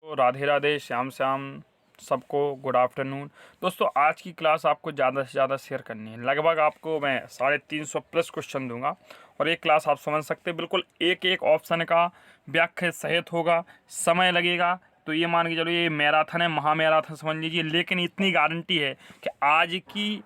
तो राधे राधे, श्याम श्याम, सबको good afternoon. दोस्तों, आज की क्लास आपको ज़्यादा से ज़्यादा शेयर करनी है। लगभग आपको मैं 350 प्लस क्वेश्चन दूंगा और ये क्लास आप समझ सकते हैं। बिल्कुल एक एक ऑप्शन का व्याख्या सहित होगा, समय लगेगा। तो ये मान के चलो, ये मैराथन है, महामैराथन समझ लीजिए। लेकिन इतनी गारंटी है कि आज की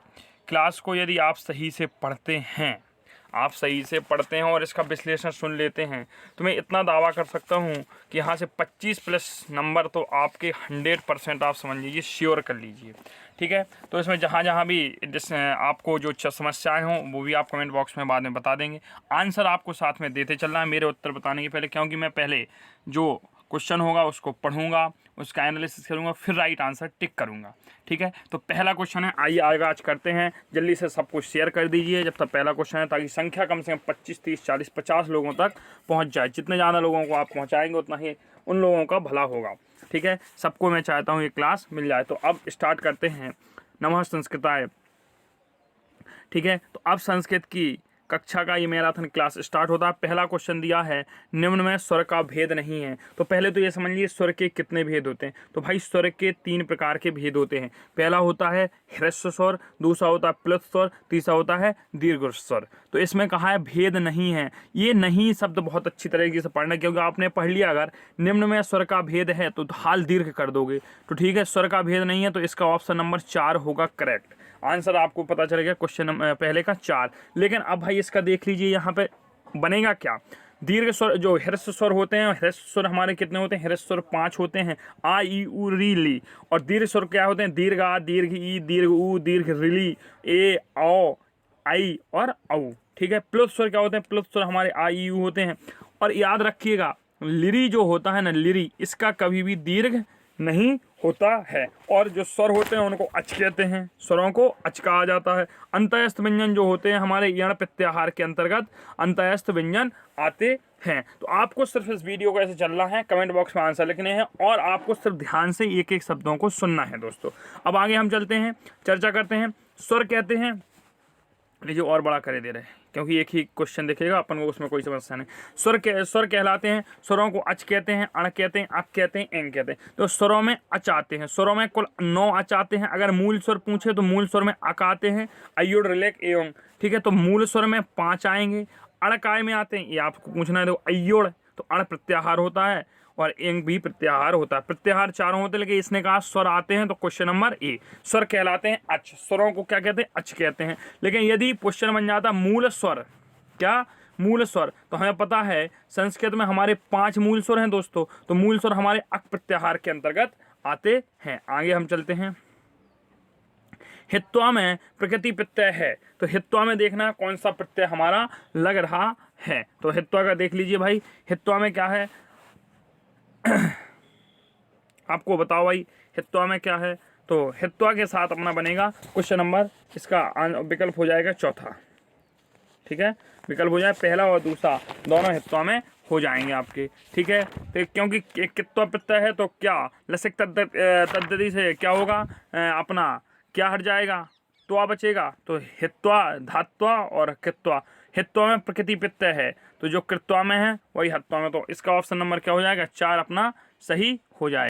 क्लास को यदि आप सही से पढ़ते हैं, और इसका विश्लेषण सुन लेते हैं, तो मैं इतना दावा कर सकता हूं कि यहाँ से 25 प्लस नंबर तो आपके 100% आप समझ लीजिए, श्योर कर लीजिए। ठीक है, तो इसमें जहाँ जहाँ भी आपको जो समस्याएं हों वो भी आप कमेंट बॉक्स में बाद में बता देंगे। आंसर आपको साथ में देते चलना है मेरे उत्तर बताने के पहले, क्योंकि मैं पहले जो क्वेश्चन होगा उसको पढ़ूंगा, उसका एनालिसिस करूंगा, फिर राइट आंसर टिक करूंगा। ठीक है, तो पहला क्वेश्चन है, आइए आगाज करते हैं। जल्दी से सब कुछ शेयर कर दीजिए जब तक पहला क्वेश्चन है, ताकि संख्या कम से कम 25, 30, 40, 50 लोगों तक पहुंच जाए। जितने ज़्यादा लोगों को आप पहुंचाएंगे उतना ही उन लोगों का भला होगा। ठीक है, सबको मैं चाहता हूँ ये क्लास मिल जाए। तो अब स्टार्ट करते हैं। नमः संस्कृताय। ठीक है, तो अब संस्कृत की कक्षा का ये मैराथन क्लास स्टार्ट होता है। पहला क्वेश्चन दिया है, निम्न में स्वर का भेद नहीं है। तो पहले तो ये समझ लीजिए स्वर के कितने भेद होते हैं। तो भाई स्वर के 3 प्रकार के भेद होते हैं। पहला होता है ह्रस्व स्वर, दूसरा होता है प्लुत स्वर, तीसरा होता है दीर्घ स्वर। तो इसमें कहा है भेद नहीं है। ये नहीं शब्द बहुत अच्छी तरीके से पढ़ना, क्योंकि आपने पढ़ लिया अगर निम्न में स्वर का भेद है तो हाल दीर्घ कर दोगे। तो ठीक है, स्वर का भेद नहीं है, तो इसका ऑप्शन नंबर 4 होगा करेक्ट आंसर। आपको पता चलेगा क्वेश्चन पहले का 4। लेकिन अब भाई इसका देख लीजिए, यहाँ पे बनेगा क्या। दीर्घ स्वर जो ह्रस्व स्वर होते हैं, ह्रस्व स्वर हमारे कितने होते हैं, ह्रस्व स्वर 5 होते हैं, आ ई उ री ली। और दीर्घ स्वर क्या होते हैं, दीर्घ आ, दीर्घ ई, दीर्घ उ, दीर्घ रिली, ए, औ, आई और औ। ठीक है, प्लुत स्वर क्या होते हैं, प्लुत स्वर हमारे आ ई उ होते हैं। और याद रखिएगा, लिरी जो होता है ना, लिरी, इसका कभी भी दीर्घ नहीं होता है। और जो स्वर होते हैं उनको अच कहते हैं, स्वरों को अच कहा जाता है। अंतःस्थ व्यंजन जो होते हैं हमारे यण प्रत्याहार के अंतर्गत अंतःस्थ व्यंजन आते हैं। तो आपको सिर्फ इस वीडियो को ऐसे चलना है, कमेंट बॉक्स में आंसर लिखने हैं और आपको सिर्फ ध्यान से एक एक शब्दों को सुनना है। दोस्तों, अब आगे हम चलते हैं, चर्चा करते हैं। स्वर कहते हैं, लीजिए और बड़ा करे दे रहे हैं क्योंकि एक ही क्वेश्चन दिखेगा अपन को, उसमें कोई समस्या नहीं। स्वर कहलाते हैं, स्वरों को अच कहते हैं, अण कहते हैं, अक कहते हैं, एंग कहते हैं। तो स्वरों में अच आते हैं, स्वरों में कुल 9 अच आते हैं। अगर मूल स्वर पूछे तो मूल स्वर में अक आते हैं, अयोड़ रिलेक एवं। ठीक है, तो मूल स्वर में 5 आएंगे। अण काय में आते हैं, ये आपको पूछना है। देखो, अयोड़ तो अण प्रत्याहार होता है और एंग भी प्रत्याहार होता है। प्रत्याहार चारों होते हैं, लेकिन इसने कहा स्वर आते हैं, तो क्वेश्चन नंबर ए। स्वर कहलाते हैं अच, स्वरों को क्या कहते हैं, अच कहते हैं। लेकिन यदि क्वेश्चन बन जाता मूल स्वर, क्या मूल स्वर, तो हमें पता है संस्कृत में हमारे 5 मूल स्वर हैं दोस्तों। तो मूल स्वर हमारे अक प्रत्याहार के अंतर्गत आते हैं। आगे हम चलते हैं। हित्वा में प्रकृति प्रत्यय है, तो हित्वा में देखना कौन सा प्रत्यय हमारा लग रहा है। तो हित्वा का देख लीजिए भाई, हित्वा में क्या है आपको बताओ भाई, हित्वा में क्या है। तो हित्वा के साथ अपना बनेगा क्वेश्चन नंबर, इसका विकल्प हो जाएगा चौथा। ठीक है, विकल्प हो जाए पहला और दूसरा, दोनों हित्वा में हो जाएंगे आपके। ठीक है, तो क्योंकि कित्वा प्रत्यय है तो क्या लसिक तद्दति से क्या होगा, अपना क्या हट जाएगा, त्वा बचेगा। तो हित्वा, धात्वा और कित्वा। हित्वा में प्रकृति प्रत्यय है, तो जो कृत्वा में है वही हत्वा में। तो इसका ऑप्शन नंबर क्या हो जाएगा, 4 अपना सही हो जाएगा।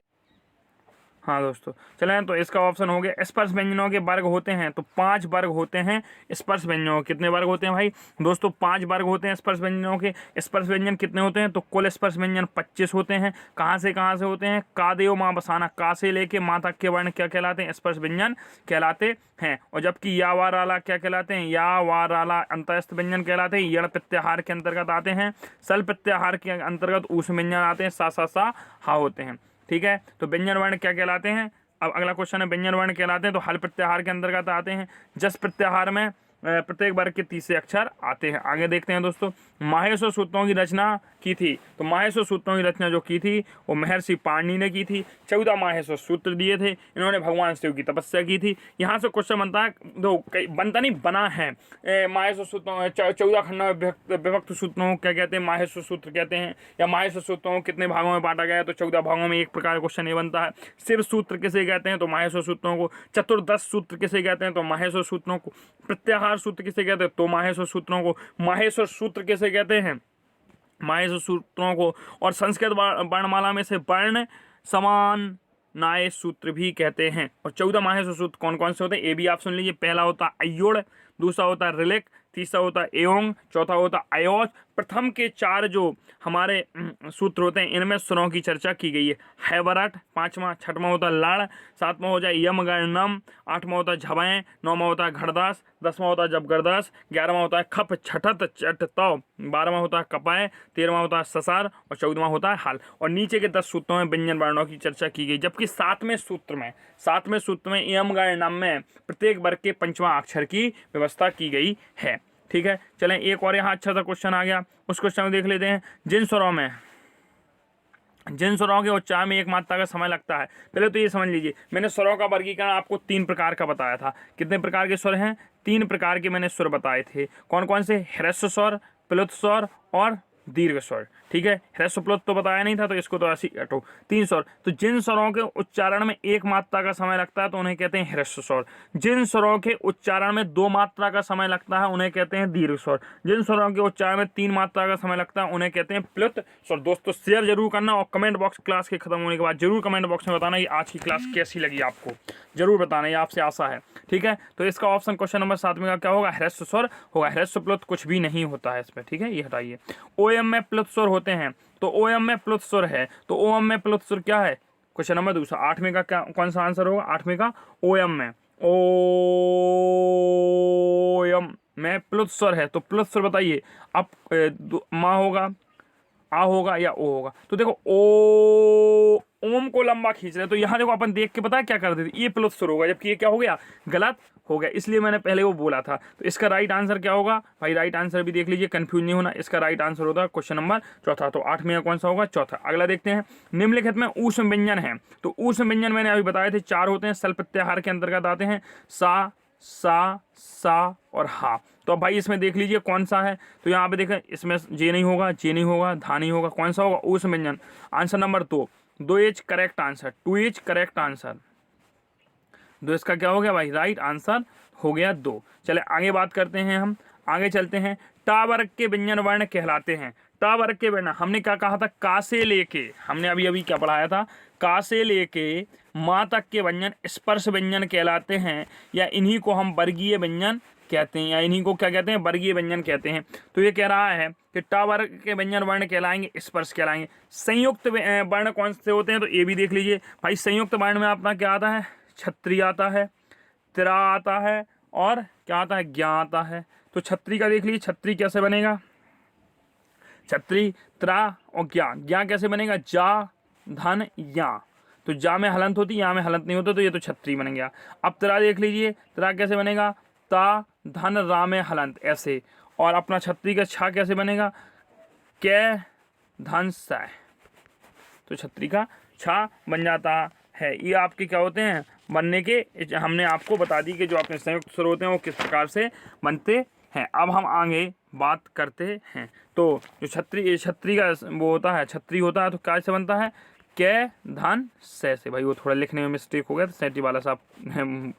हाँ दोस्तों, चलें, तो इसका ऑप्शन हो गया। स्पर्श व्यंजनों के वर्ग होते हैं, तो 5 वर्ग होते हैं स्पर्श व्यंजनों के। कितने वर्ग होते हैं भाई दोस्तों, 5 वर्ग होते हैं स्पर्श व्यंजनों के। स्पर्श व्यंजन कितने होते हैं, तो कुल स्पर्श व्यंजन 25 होते हैं। कहाँ से होते हैं, का देव माँ बसाना, का से लेके माँ तक के वर्ण क्या कहलाते हैं, स्पर्श व्यंजन कहलाते हैं। और जबकि या वा राला क्या कहलाते हैं, या वा राला अंतःस्थ व्यंजन कहलाते हैं, यण प्रत्याहार के अंतर्गत आते हैं। सल प्रत्याहार के अंतर्गत ऊस व्यंजन आते हैं, सा हा होते हैं। ठीक है, तो व्यंजन वर्ण क्या कहलाते हैं। अब अगला क्वेश्चन है, व्यंजन वर्ण कहलाते हैं तो हल प्रत्याहार के अंतर्गत आते हैं। जस प्रत्याहार में प्रत्येक वर्ग के तीसरे अक्षर आते हैं। आगे देखते हैं दोस्तों, माहेश्वर सूत्रों की रचना की थी। तो माहेश्वर सूत्रों की रचना जो की थी वो महर्षि पाणिनि ने की थी। 14 माहेश्वर सूत्र दिए थे, इन्होंने भगवान शिव की तपस्या की थी। यहाँ से क्वेश्चन बनता है, दो बनता नहीं बना है। माहेश्वर सूत्रों 14 खंडों में विभक्त सूत्रों को क्या कहते हैं, माहेश्वर सूत्र कहते हैं। या माहेश्वर सूत्रों को कितने भागों में बांटा गया है, तो 14 भागों में। एक प्रकार क्वेश्चन ये बनता है। शिव सूत्र किसे कहते हैं, तो माहेश्वर सूत्रों को। चतुर्दश सूत्र किसे कहते हैं, तो माहेश्वर सूत्रों को। प्रत्याहार सूत्र किसे कहते हैं, तो माहेश्वर सूत्रों को। माहेश्वर सूत्र किसे कहते हैं, माहेश्वर सूत्रों को। और संस्कृत वर्णमाला में से वर्ण समान नाय सूत्र भी कहते हैं। और 14 माहेश्वर सूत्र कौन कौन से होते हैं ये भी आप सुन लीजिए। पहला होता है अयोड़, दूसरा होता है रिलेक, तीसरा होता है एयोंग, चौथा होता है अयोच। प्रथम के 4 जो हमारे सूत्र होते हैं इनमें स्वरों की चर्चा की गई है। हैवरट, पांचवा, छठवां होता है लड़, सातवां हो जाए यम गणनम, आठवां होता है झबें, नौवां होता है घड़दास, 10वां होता है जबगरदास, 11वां होता है खप छठत चट तौ, 12वां होता है कपाय, 13वां होता है ससार और 14वां होता है हाल। और नीचे के 10 सूत्रों में व्यंजन वर्णों की चर्चा की गई। जबकि 7वें सूत्र में यम गणनम में प्रत्येक वर्ग के 5वां अक्षर की व्यवस्था की गई है। ठीक है, चलें एक और यहाँ अच्छा सा क्वेश्चन आ गया, उस क्वेश्चन को देख लेते हैं। जिन स्वरों के उच्चारण में एक मात्रा का समय लगता है। पहले तो ये समझ लीजिए, मैंने स्वरों का वर्गीकरण आपको 3 प्रकार का बताया था। कितने प्रकार के स्वर हैं? 3 प्रकार के मैंने स्वर बताए थे। कौन कौन से? ह्रस्व स्वर, प्लुत स्वर और दीर्घ स्वर। ठीक है, ह्रस्व प्लुत तो बताया नहीं था तो इसको तो ऐसे ही हटो। 3 स्वर। तो जिन स्वरों के उच्चारण में 1 मात्रा का समय लगता है तो उन्हें कहते हैं ह्रस्व स्वर। जिन स्वरों के उच्चारण में 2 मात्रा का समय लगता है उन्हें कहते हैं दीर्घ स्वर। जिन स्वरों के उच्चारण में 3 मात्रा का समय लगता है उन्हें कहते हैं प्लुत स्वर। दोस्तों शेयर जरूर करना और कमेंट बॉक्स क्लास के खत्म होने के बाद जरूर कमेंट बॉक्स में बताना कि आज की क्लास कैसी लगी आपको, जरूर बताना, ये आपसे आशा है। ठीक है, तो इसका ऑप्शन क्वेश्चन नंबर 7 में का क्या होगा? ह्रस्व स्वर होगा। ह्रस्व प्लुत कुछ भी नहीं होता है इसमें। ठीक है, ये हटाइए। ओएम में प्लुत स्वर होते हैं तो ओएम में प्लुत स्वर है तो ओएम में प्लुत स्वर क्या है? क्वेश्चन नंबर 2 8वें का क्या कौन सा आंसर होगा? 8वें का ओएम में, ओएम में प्लुत स्वर है तो प्लुत स्वर बताइए। अब माँ होगा, आ होगा या ओ होगा? तो देखो ओम को लंबा खींच रहे हैं तो यहाँ देखो अपन देख के पता है क्या कर देते, ये प्लुत स्वर होगा, जबकि ये क्या हो गया? गलत हो गया। इसलिए मैंने पहले वो बोला था। तो इसका राइट आंसर क्या होगा भाई? राइट आंसर भी देख लीजिए, कंफ्यूज नहीं होना। इसका राइट आंसर होता है क्वेश्चन नंबर 4। तो 8वें कौन सा होगा? चौथा। अगला देखते हैं। निम्नलिखित में ऊष्म व्यंजन है तो ऊष्म व्यंजन मैंने अभी बताए थे 4 होते हैं, सल प्रत्याहार के अंतर्गत आते हैं। सा, सा और हा। तो अब भाई इसमें देख लीजिए कौन सा है। तो यहाँ पे देखें, इसमें जे नहीं होगा, जे नहीं होगा, धा नहीं होगा, कौन सा होगा? ऊष्म व्यंजन। Answer number 2 is correct answer, 2 is correct answer. 2 इसका क्या हो गया भाई? राइट आंसर हो गया 2। चले आगे बात करते हैं, हम आगे चलते हैं। टा वर्ग के व्यंजन वर्ण कहलाते हैं। टा वर्ग के वर्ण हमने क्या कहा था? का से लेके, हमने अभी क्या पढ़ाया था? का से लेके माँ तक के व्यंजन स्पर्श व्यंजन कहलाते हैं, या इन्हीं को हम वर्गीय व्यंजन कहते हैं, या इन्हीं को क्या कहते हैं? वर्गीय व्यंजन कहते हैं। तो ये कह रहा है कि टा वर्ग के व्यंजन वर्ण कहलाएंगे, स्पर्श कहलाएंगे। संयुक्त वर्ण कौन से होते हैं? तो ये भी देख लीजिए भाई। संयुक्त वर्ण में अपना क्या आता है? छत्री आता है, त्रा आता है और क्या आता है? ज्ञा आता है। तो छत्री का देख लीजिए, छत्री कैसे बनेगा? छत्री, त्रा और ज्ञा। ज्ञा कैसे बनेगा? जा, धन, या। तो जा में हलंत होती, या में हलंत नहीं होता, तो ये तो छत्री बन गया। अब त्रा देख लीजिए, त्रा कैसे बनेगा? ता, धन, रा में हलंत, ऐसे। और अपना छत्री का छा कैसे बनेगा? कै, धन, स। तो छत्री का छा बन जाता है। ये आपके क्या होते हैं? बनने के हमने आपको बता दी कि जो अपने संयुक्त स्वर होते हैं वो किस प्रकार से बनते हैं। अब हम आगे बात करते हैं। तो जो छत्री का वो होता है, छत्री होता है तो कैसे बनता है? कै, धन, से भाई वो थोड़ा लिखने में मिस्टेक हो गया तो सैटी वाला साहब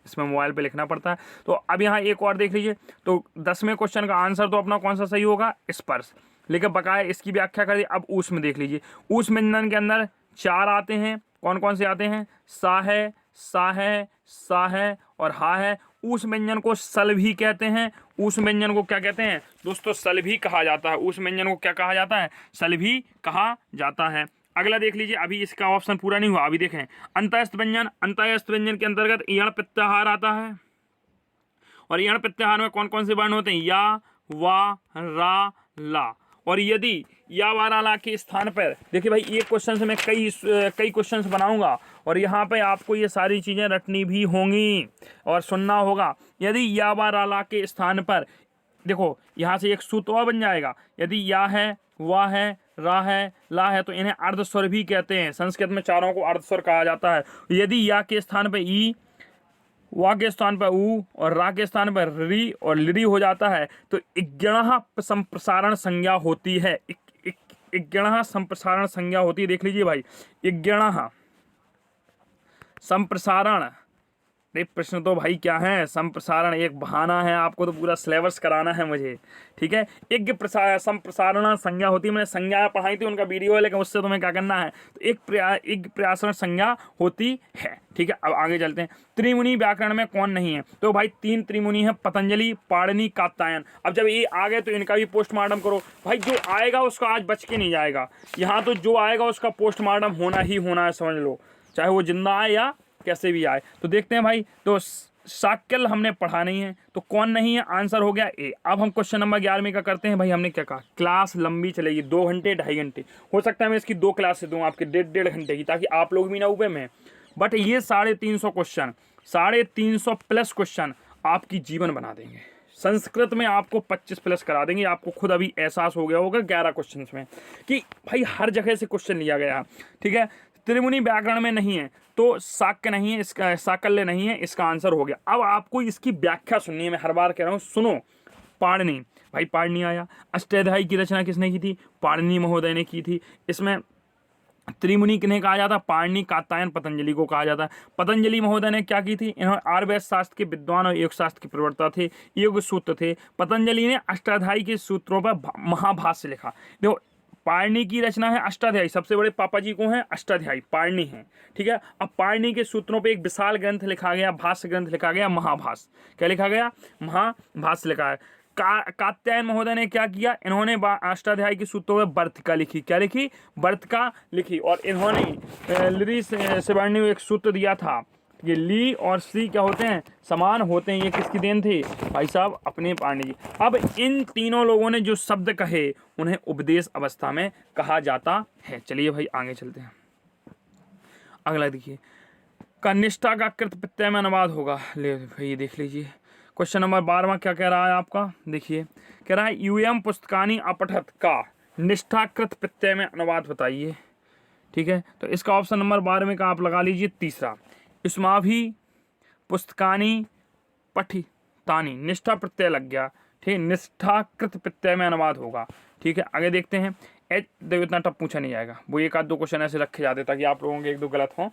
इसमें मोबाइल पे लिखना पड़ता है। तो अब यहाँ एक और देख लीजिए। तो 10वें क्वेश्चन का आंसर तो अपना कौन सा सही होगा? स्पर्श। लेकिन बकाया इसकी व्याख्या कर दी। अब ऊष्म देख लीजिए। ऊष्म व्यंजन के अंदर 4 आते हैं। कौन कौन से आते हैं? सा है, सा है, सा है और हा है। ऊष्म व्यंजन को सल भी कहते हैं। ऊष्म व्यंजन को क्या कहते हैं दोस्तों? सल भी कहा जाता है। ऊष्म व्यंजन को क्या कहा जाता है? सल भी कहा जाता है। अगला देख लीजिए, अभी इसका ऑप्शन पूरा नहीं हुआ, अभी देखें। अंतःस्थ व्यंजन। अंतःस्थ व्यंजन के अंतर्गत यण प्रत्याहार आता है। और यण प्रत्याहार में कौन कौन से वर्ण होते हैं? या, वा, रा, ला। और यदि या वा रा ला के स्थान पर देखिए भाई, ये क्वेश्चन से मैं कई क्वेश्चंस बनाऊंगा और यहाँ पे आपको ये सारी चीज़ें रटनी भी होंगी और सुनना होगा। यदि या वा रा ला के स्थान पर देखो, यहाँ से एक सूत्र और बन जाएगा। यदि या है, वा है, रा है, ला है तो इन्हें अर्धस्वर भी कहते हैं। संस्कृत में चारों को अर्धस्वर कहा जाता है। यदि या के स्थान पर ई, वा के स्थान पर ऊ और रा के स्थान पर री और लिरी हो जाता है तो इग्गणः संप्रसारण संज्ञा होती है। इग्गणः संप्रसारण संज्ञा होती है। देख लीजिए भाई, इग्गणः संप्रसारण अरे प्रश्न तो भाई क्या है, संप्रसारण एक बहाना है, आपको तो पूरा सिलेबस कराना है मुझे, ठीक है। एक संप्रसारण संज्ञा होती है, मैंने संज्ञा पढ़ाई थी, उनका वीडियो है, लेकिन उससे तुम्हें क्या करना है, तो एक प्रसारण संज्ञा होती है, ठीक है। अब आगे चलते हैं। त्रिमुनि व्याकरण में कौन नहीं है, तो भाई 3 त्रिमुनि है, पतंजलि, पाणिनि, कात्यायन। अब जब ये आ गए तो इनका भी पोस्टमार्टम करो भाई, जो आएगा उसका आज बच के नहीं जाएगा, यहाँ तो जो आएगा उसका पोस्टमार्टम होना ही होना है, समझ लो, चाहे वो जिंदा आए या कैसे भी आए। तो देखते हैं भाई, तो शाक्यल हमने पढ़ा नहीं है, तो कौन नहीं है, आंसर हो गया ए। अब हम क्वेश्चन नंबर 11 का करते हैं। भाई हमने क्या कहा, क्लास लंबी चलेगी, 2 घंटे 2.5 घंटे, हो सकता है मैं इसकी 2 क्लासें दूँ आपके 1.5 घंटे की, ताकि आप लोग भी ना उबे में। बट ये 350 क्वेश्चन, 350 प्लस क्वेश्चन आपकी जीवन बना देंगे। संस्कृत में आपको 25 प्लस करा देंगे, आपको खुद अभी एहसास हो गया होगा 11 क्वेश्चन में कि भाई हर जगह से क्वेश्चन लिया गया, ठीक है। त्रिमुनि व्याकरण में नहीं है, तो शाक्य नहीं है, इसका शाकल्य नहीं है, इसका आंसर हो गया। अब आपको इसकी व्याख्या सुननी है, मैं हर बार कह रहा हूँ, सुनो। पाणिनि, भाई पाणिनि आया। अष्टाध्यायी की रचना किसने की थी, पाणिनि महोदय ने की थी। इसमें त्रिमुनि किन्हें कहा जाता है, पाणिनि, कात्यायन, पतंजलि को कहा जाता है। पतंजलि महोदय ने क्या की थी, इन्होंने आयुर्वेद शास्त्र के विद्वान और योग शास्त्र के प्रवर्ता थे, योग सूत्र थे। पतंजलि ने अष्टाध्यायी के सूत्रों पर महाभाष्य लिखा। देखो पाणिनि की रचना है अष्टाध्यायी, सबसे बड़े पापा जी को हैं अष्टाध्यायी, पाणिनि हैं, ठीक है। अब पाणिनि के सूत्रों पे एक विशाल ग्रंथ लिखा गया, भाष्य ग्रंथ लिखा गया, महाभाष्य। क्या लिखा गया, महाभाष्य लिखा है। कात्यायन महोदय ने क्या किया, इन्होंने अष्टाध्यायी के सूत्रों में वर्तिका लिखी। क्या लिखी, वर्तिका लिखी। और इन्होंने लिरी शिवर्णी एक सूत्र दिया था, ये ली और सी क्या होते हैं, समान होते हैं। ये किसकी देन थी, भाई साहब अपने पाणिनि जी। अब इन तीनों लोगों ने जो शब्द कहे, उन्हें उपदेश अवस्था में कहा जाता है। चलिए भाई आगे चलते हैं। अगला देखिए, कनिष्ठा का कृत प्रत्यय में अनुवाद होगा। ले भाई देख लीजिए, क्वेश्चन नंबर 12 क्या कह रहा है आपका, देखिए कह रहा है यूएम पुस्तकानि अपठत का निष्ठाकृत प्रत्यय में अनुवाद बताइए, ठीक है। तो इसका ऑप्शन नंबर 12 का आप लगा लीजिए तीसरा, युष्माभि पुस्तकानि पठितानि, निष्ठा प्रत्यय लग गया, ठीक है, निष्ठाकृत प्रत्यय में अनुवाद होगा, ठीक है। आगे देखते हैं। एच, देखो इतना टफ पूछा नहीं जाएगा, वो एक आध 2 क्वेश्चन ऐसे रखे जाते ताकि आप लोगों के 1-2 गलत हों।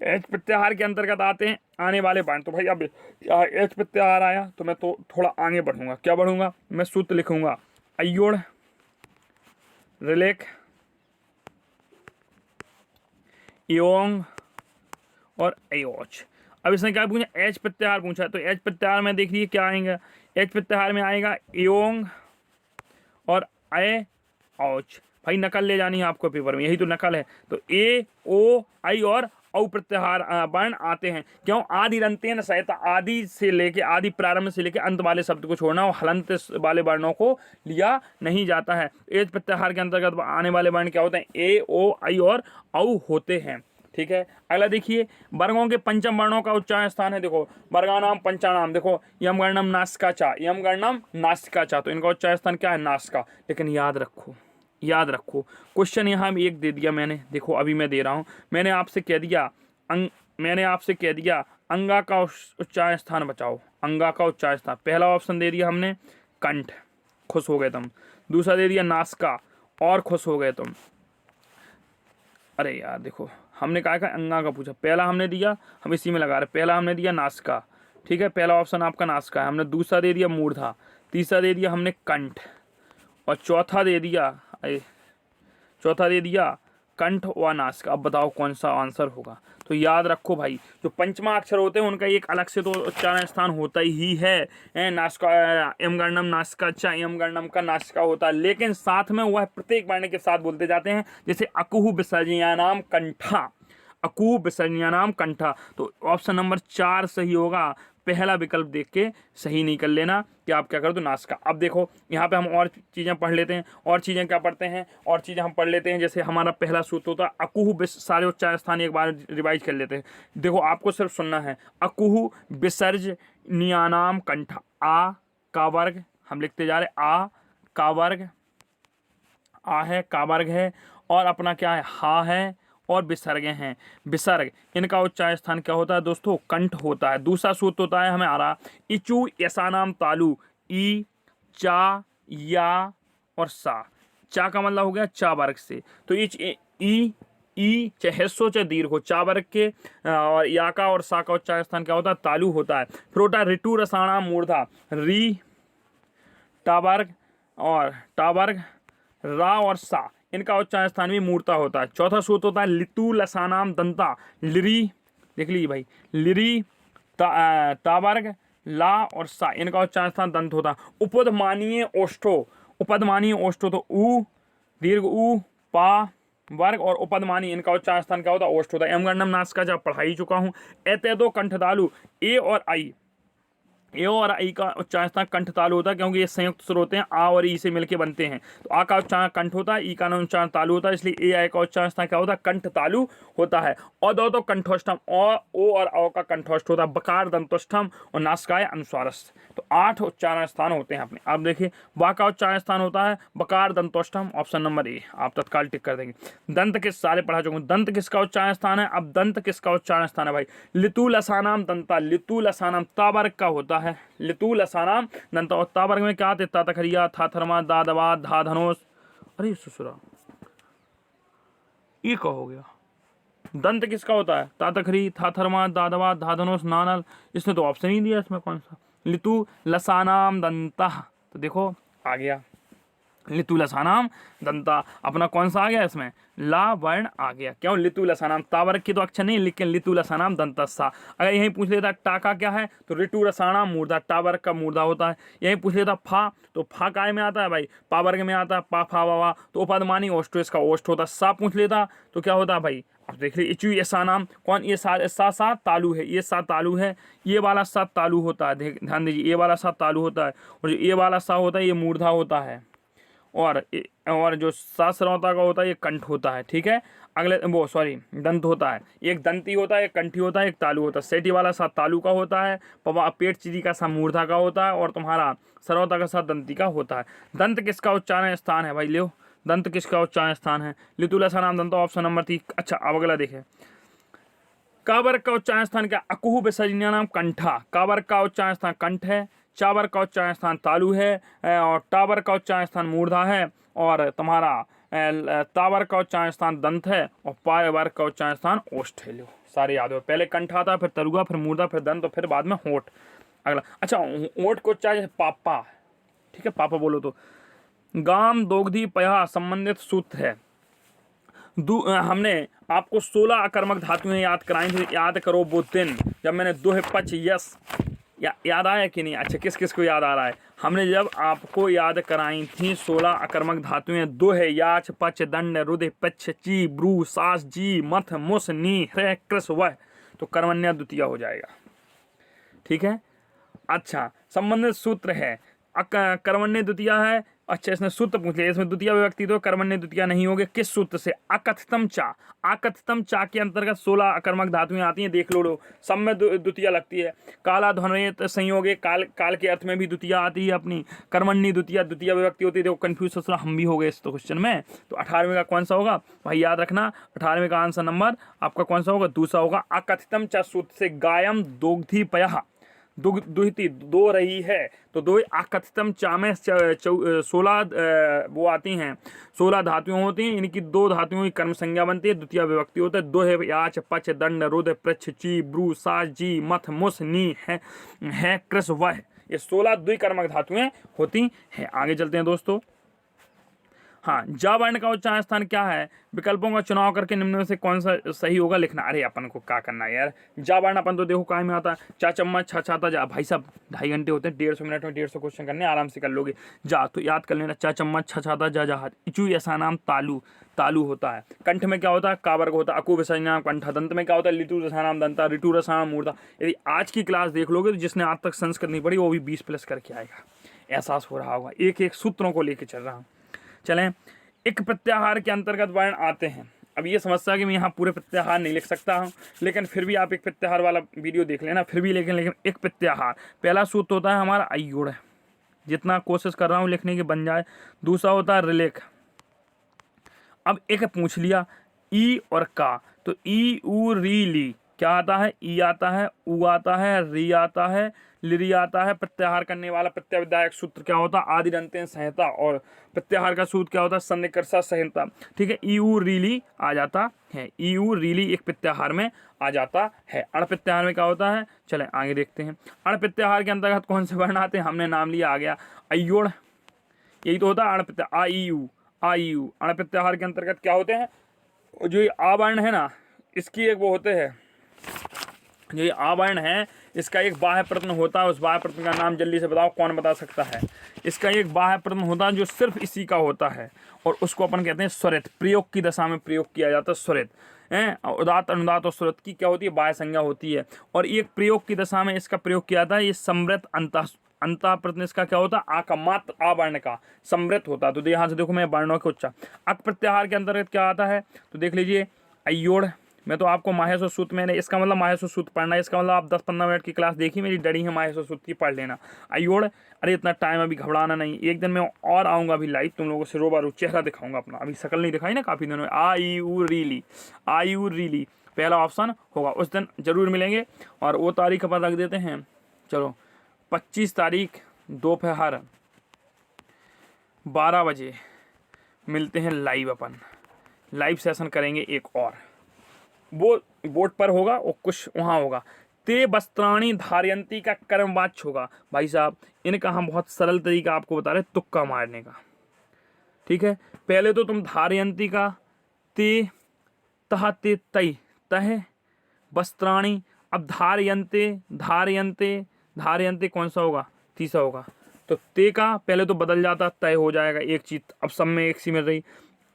एच प्रत्याहार के अंतर्गत आते हैं आने वाले पॉइंट। तो भाई अब एच प्रत्याहार आया तो मैं तो थोड़ा आगे बढ़ूंगा, क्या बढ़ूंगा, मैं सूत्र लिखूंगा, अयोड़, रिलेख, योंग और अयोच। अब इसने क्या पूछा, एच प्रत्याहार पूछा, तो एच प्रत्याहार में देखिए क्या आएगा, एच प्रत्याहार में आएगा योंग और अय औच। भाई नकल ले जानी है आपको पेपर में, यही तो नकल है। तो ए ओ आई और औ प्रत्याहार वर्ण आते हैं। क्यों, आदि रंतेन सहित, आदि से लेके, आदि प्रारंभ से लेके अंत वाले शब्द को छोड़ना और हलंत वाले वर्णों को लिया नहीं जाता है। एच प्रत्याहार के अंतर्गत आने वाले वर्ण क्या होते हैं, ए ओ आई और औ होते हैं, ठीक है। अगला देखिए, वर्गों के पंचम वर्णों का उच्चारण स्थान है। देखो वर्गानाम पंचानाम, देखो यम गणनम नासिका चा, यम गणनम नासिका चा, तो इनका उच्चारण स्थान क्या है, नासिका। लेकिन याद रखो, याद रखो, क्वेश्चन यहाँ एक दे दिया मैंने, देखो अभी मैं दे रहा हूँ, मैंने आपसे कह दिया अंगा का उच्चारण स्थान बचाओ, अंगा का उच्चारण स्थान। पहला ऑप्शन दे दिया हमने कंठ, खुश हो गए तुम। दूसरा दे दिया नासिका, और खुश हो गए तुम। अरे यार देखो, हमने कहा अंगा का पूछा, पहला हमने दिया, हम इसी में लगा रहे, पहला हमने दिया नासिका, ठीक है, पहला ऑप्शन आपका नासिका है। हमने दूसरा दे दिया मूर्धा, तीसरा दे दिया हमने कंठ, और चौथा दे दिया कंठ व नासिका। अब बताओ कौन सा आंसर होगा। तो याद रखो भाई, जो पंचमा अक्षर होते हैं उनका एक अलग से तो उच्चारण स्थान होता ही है, नासिका, यम गणनम नासिका च, यम गणनम का नासिका होता है, लेकिन साथ में वह प्रत्येक वर्ण के साथ बोलते जाते हैं। जैसे अकुह विसर्जयानाम कंठा, अकुह विसर्जयानाम कंठा। तो ऑप्शन नंबर 4 सही होगा। पहला विकल्प देख के सही नहीं कर लेना कि आप क्या करो तो नासिका। अब देखो यहाँ पे हम और चीज़ें पढ़ लेते हैं, और चीज़ें क्या पढ़ते हैं, और चीज़ें हम पढ़ लेते हैं। जैसे हमारा पहला सूत्र होता है अकुह, सारे उच्चारण स्थान एक बार रिवाइज कर लेते हैं। देखो आपको सिर्फ सुनना है, अकुह विसर्जनीयानाम कंठा, आ का वर्ग हम लिखते जा रहे, आ का वर्ग, आ है का वर्ग है, और अपना क्या है, हा है, और विसर्ग हैं, विसर्ग, इनका उच्चारण स्थान क्या होता है दोस्तों, कंठ होता है। दूसरा सूत्र होता है हमें आ रहा, इचू यसानाम तालु, ई, चा, या और सा। चा का मतलब हो गया चा वर्ग से, तो इच, ई, ई चाहे ह्रस्व चाहे दीर्घ हो, चा वर्ग के और या का और सा का उच्चारण स्थान क्या होता है, तालु होता है। फिर होता है ऋतु रसाणाम मूर्धा, री टा वर्ग और टा वर्ग, रा और सा, इनका उच्चारण स्थान भी मूर्ता होता है। चौथा सूत्र होता है लितु लसानाम दंता, लिरी, देख लीजिए भाई, लिरी ता वर्ग, ला और सा, इनका उच्चारण स्थान दंत होता है। उपदमानीय ओष्ठो, उपदमानीय ओष्ठो तो ऊ दीर्घ ऊ पा वर्ग और उपदमानी, इनका उच्चारण स्थान क्या होता है, ओष्ठ होता है। एम नाश का जब पढ़ा ही चुका हूँ। एते दो कंठ तालु, ए और आई, ए और आई का उच्चारण स्थान कंठ तालु होता है, क्योंकि ये संयुक्त स्वर होते हैं, आ और ई से मिलकर बनते हैं। तो आ का उच्चारण कंठ होता है, ई का उच्चारण तालु होता है, इसलिए ए आई का उच्चारण स्थान क्या होता है, कंठ तालु होता है। और दो तो कंठोष्ठम, ओ और औ का कंठोष्ठ होता है, बकार दंतोष्ठम और नासिकाय अनुस्वारस्थ। तो 8 उच्चारण स्थान होते हैं अपने। आप देखिए बा का उच्चारण स्थान होता है बकार दंतोष्ठम, ऑप्शन नंबर ए, आप तत्काल टिक कर देंगे। दंत किस, सारे पढ़ा चुके, दंत किसका उच्चारण स्थान है, अब दंत किसका उच्चारण स्थान है भाई, लितु लसानाम दंता, लितु लसानाम ता वर्ग का होता है, लितु लसानाम दंता। और ता वर्ग में क्या आते, ता तखरिया, था थरमा, दा दवा, धा धनोस, अरे ससुरा ये क्या हो गया। दंत किसका होता है, ता तखरी, था थरमा, दा दवा, धा धनोस, नानल, इसने तो ऑप्शन ही दिया इसमें कौन सा, लितु लसानाम दंता। तो देखो आ गया लितु लसानाम दंता, अपना कौन सा आ गया इसमें, ला वर्ण आ गया। क्यों, लितु लसानाम, ता वर्ग की तो अक्षर नहीं, लेकिन लितु लसानाम दंतस्सा। अगर यही पूछ लेता टाका क्या है, तो ऋतु रसाणाम मूर्धा, टा वर्ग का मूर्धा होता है। यही पूछ लेता फा, तो फा काय में आता है भाई, पा वर्ग में आता है, पा फा वावा, तो उपदमानी ओष्ठो, इसका ओष्ठ होता है। सा पूछ लेता तो क्या होता है भाई, अब देख लीजिए इचु ऐसा नाम कौन, ये सा तालु है, ये सा तालु है, ये वाला सा तालु होता है, ध्यान दीजिए, ये वाला सा तालु होता है, और ये वाला सा होता है ये मूर्धा होता है, और जो सा सरौता का होता है ये कंठ होता है। ठीक है, अगले वो सॉरी दंत होता है, एक दंती होता है, एक कंठी होता है, एक तालु होता है। सेठी वाला सा तालु का होता है, पेट चिरी का सा मूर्धा का होता है, और तुम्हारा सरौता का सा दंती का होता है। दंत किसका उच्चारण स्थान है भाई, लो दंत किसका उच्चारण स्थान है, लितु लसानाम दंत, ऑप्शन नंबर 3। अच्छा अब अगला देखें, का वर्ग का उच्चारण स्थान क्या, अकुह विसर्जनीय नाम कंठा, का वर्ग का उच्चारण स्थान कंठ है, चा वर्ग का उच्चारण स्थान तालु है, और टा वर्ग का उच्चारण स्थान मूर्धा है, और तुम्हारा ता वर्ग का उच्चारण स्थान दंत है, और पा वर्ग का उच्चारण स्थान ओष्ठ है। लो सारे याद हो, पहले कंठ आता है, फिर तरुआ, फिर मूर्धा, फिर दंत, और फिर बाद में होठ। अगला अच्छा ओठ को उच्चारण पापा, ठीक है पापा बोलो तो गाम दोग्धी पया संबंधित सूत्र है। हमने आपको 16 अकर्मक धातुएं याद कराई थी, याद करो वो दिन जब मैंने दुह पच यस याद आया कि नहीं। अच्छा किस किस को याद आ रहा है, हमने जब आपको याद कराई थी 16 अकर्मक धातुएं, दुह याच पच दंड रुद पच ची ब्रू सास जी मथ मुस नी ह्रय कृस वह, तो कर्मण्य द्वितीय हो जाएगा। ठीक है, अच्छा संबंधित सूत्र है, कर्मण्य द्वितीय है। अच्छा इसने सूत्र पूछ लिया, इसमें द्वितीय विभक्ति तो कर्मण्य द्वितीय नहीं होगे, किस सूत्र से, अकथितम चा, अकथितम चा के अंतर्गत 16 अकर्मक धातुएं आती हैं, देख लो सब में द्वितीय लगती है। काला ध्वनित संयोगे, काल के अर्थ में भी द्वितीय आती है अपनी, कर्मण्य द्वितीय विभक्ति होती है। देखो कंफ्यूज ससुरा हम भी हो गए इस क्वेश्चन में। तो 18वें का कौन सा होगा भाई, याद रखना 18वें का आंसर नंबर आपका कौन सा होगा, दूसरा होगा। अकथितम चा सूत्र से गायम दोग्धी पया, दुहिती दो रही है, तो दो अकथितम चा में 16 वो आती हैं, 16 धातुएं होती हैं, इनकी 2 धातुओं की कर्म संज्ञा बनती है, द्वितीय विभक्ति होता है। दो है याच पच दंड रुद पृच्छ ची ब्रू सा जी मथ मुस नी है कृस वह, ये 16 द्विकर्मक धातुएं होती हैं। आगे चलते हैं दोस्तों। हाँ, जा वर्ण का उच्चारण स्थान क्या है, विकल्पों का चुनाव करके निम्न में से कौन सा सही होगा लिखना। अरे अपन को क्या करना है यार, जा वर्ण अपन तो देखो काय में आता है, चा चम्मच छा छाता जा, भाई साहब 2.5 घंटे होते हैं, 150 मिनट में 150 क्वेश्चन करने, आराम से कर लोगे। जा तो याद कर लेना, चा चम्मच छा छाता जा जहाज, इचू ऐसा नाम तालु होता है। कंठ में क्या होता है, का वर्ग होता है, अकु विसर्जनीय कंठा। दंत में क्या होता है, लिटू रसानाम दंता, ऋतु रसानाम मूर्धा। यदि आज की क्लास देख लोगे तो जिसने आज तक संस्कृत नहीं पढ़ी वो भी 20+ करके आएगा, एहसास हो रहा होगा। एक एक सूत्रों को लेकर चल रहा हूँ। चलें, एक प्रत्याहार के अंतर्गत वर्ण आते हैं। अब ये समस्या कि मैं यहाँ पूरे प्रत्याहार नहीं लिख सकता हूँ, लेकिन फिर भी आप एक प्रत्याहार वाला वीडियो देख लेना, फिर भी लेकिन एक प्रत्याहार, पहला सूत्र होता है हमारा अयुड़, जितना कोशिश कर रहा हूँ लिखने की बन जाए। दूसरा होता है रिलेख। अब एक पूछ लिया ई और का, तो ई उ री ली, क्या आता है, ई आता है, ऊ आता है, री आता है, लिरी आता है। प्रत्याहार करने वाला प्रत्यय विधायक सूत्र क्या होता है, आदि अंत्यन संहिता, और प्रत्याहार का सूत्र क्या होता है, सन्निकर्षा संहिता। ठीक है, ई ऊ रीली आ जाता है, ई ऊ रीली एक प्रत्याहार में आ जाता है। अण प्रत्याहार में क्या होता है, चले आगे देखते हैं। अण प्रत्याहार के अंतर्गत कौन से वर्ण आते हैं, हमने नाम लिया, आ गया अयोड़, यही तो होता है अण प्रत्याहार, आ ई यू, आ ई यू। अण प्रत्याहार के अंतर्गत क्या होते हैं, जो ये आ वर्ण है ना, इसकी एक वो होते हैं, जो ये आ वर्ण है इसका एक बाह्य प्रश्न होता है। उस बाह्य प्रश्न का नाम जल्दी से बताओ, कौन बता सकता है। इसका एक बाह्य प्रश्न होता है जो सिर्फ इसी का होता है, और उसको अपन कहते हैं स्वरित। प्रयोग की दशा में प्रयोग किया जाता है स्वरित है। उदात, अनुदात और स्वरित की क्या होती है, बाह्य संज्ञा होती है। और एक प्रयोग की दशा में इसका प्रयोग किया जाता है, ये समृत अंतः प्रत्यय इसका क्या होता है, आ का मात्र आ वर्ण का समृत होता है। तो यहाँ से देखो मैं वर्णों के उच्चार। अक प्रत्याहार के अंतर्गत क्या आता है, तो देख लीजिए अयोड़। मैं तो आपको माहेश्वर सूत्र, मैंने इसका मतलब माहेश्वर सूत्र पढ़ना है, इसका मतलब आप 10-15 मिनट की क्लास देखी मेरी, डरी है माहेश्वर सूत्र की, पढ़ लेना अयोड़। अरे इतना टाइम अभी घबराना नहीं, एक दिन मैं और आऊँगा अभी लाइव, तुम लोगों से रूबरू चेहरा दिखाऊंगा अपना, अभी शकल नहीं दिखाई ना काफ़ी दिनों में। आ ई ऊ रीली, आ ई ऊ रीली पहला ऑप्शन होगा, उस दिन जरूर मिलेंगे। और वो तारीख अपन रख देते हैं, चलो 25 तारीख दोपहर 12 बजे मिलते हैं लाइव, अपन लाइव सेशन करेंगे एक और, वो बोर्ड पर होगा और कुछ वहाँ होगा। ते वस्त्राणी धारयंती का कर्मवाच्य होगा। भाई साहब इनका हम बहुत सरल तरीका आपको बता रहे, तुक्का मारने का। ठीक है, पहले तो तुम धारयंती का ते तह ते तय तह वस्त्राणी, अब धारयंते धारयंते धारयंते कौन सा होगा, तीसरा होगा। तो ते का पहले तो बदल जाता, तय हो जाएगा एक चीज, अब सब में एक सी मिल रही,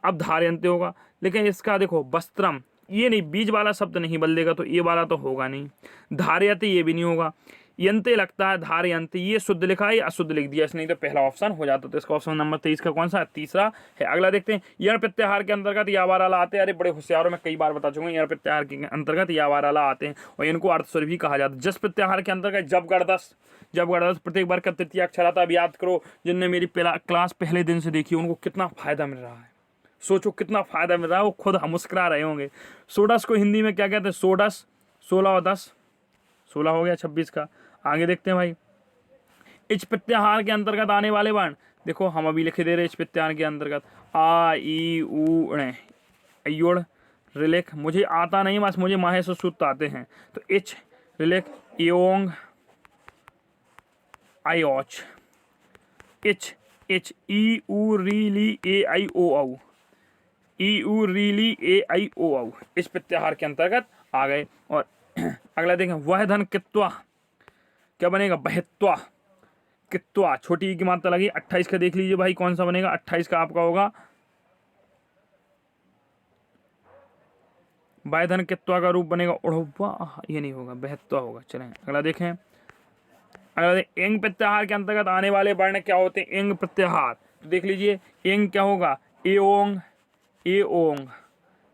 अब धारयंते होगा। लेकिन इसका देखो वस्त्रम, ये नहीं, बीज वाला शब्द नहीं बदलेगा, तो ये वाला तो होगा नहीं। धारयते ये भी नहीं होगा, यंते लगता है, धारयंते ये शुद्ध लिखा है, अशुद्ध लिख दिया इसने, तो पहला ऑप्शन हो जाता। तो इसका ऑप्शन नंबर 23 का कौन सा है, तीसरा है। अगला देखते हैं, यण प्रत्याहार के अंतर्गत यावाराला आते हैं। अरे बड़े होशियारों में कई बार बता चुका हूँ, यण प्रत्याहार के अंतर्गत यावाराला आते हैं, और इनको अर्थस्वर भी कहा जाता है। जस प्रत्याहार के अंतर्गत जब गणदस, जब गणदस प्रत्येक वर्ग का तृतीय अक्षर आता है। अब याद करो, जिनने मेरी क्लास पहले दिन से देखी उनको कितना फायदा मिल रहा है, सोचो कितना फायदा मिल रहा है, वो खुद हम मुस्कुरा रहे होंगे। सोडस को हिंदी में क्या कहते हैं, सोडस, 16 और 10 16 हो गया 26 का। आगे देखते हैं भाई, इच प्रत्याहार के अंतर्गत आने वाले वर्ण देखो, हम अभी लिखे दे रहे इच प्रत्याहार के अंतर्गत आ ई ऊ अयोड़ रिलेख, मुझे आता नहीं, बस मुझे माहेश्वर सूत्र आते हैं। तो इच रिलेख योंग आयोच, इच इच ई ऊ री ली ए आई ओ औ, ई ऊ रीली ए आई ओ औ, इस प्रत्याहार के अंतर्गत आ गए। और अगला देखें, वह धन कित्वा, क्या बनेगा, बहत्वा कित्वा, छोटी ई की मात्रा लगी। 28 का देख लीजिए भाई कौन सा बनेगा, 28 का आपका होगा वह धन कित्वा का रूप बनेगा उड़वा, ये नहीं होगा, बहत्वा होगा। चलें अगला देखें, अगला देखें, एंग प्रत्याहार के अंतर्गत आने वाले वर्ण क्या होते हैं, एंग प्रत्याहार। तो देख लीजिए एंग क्या होगा, ए ओंग, ए ओंग,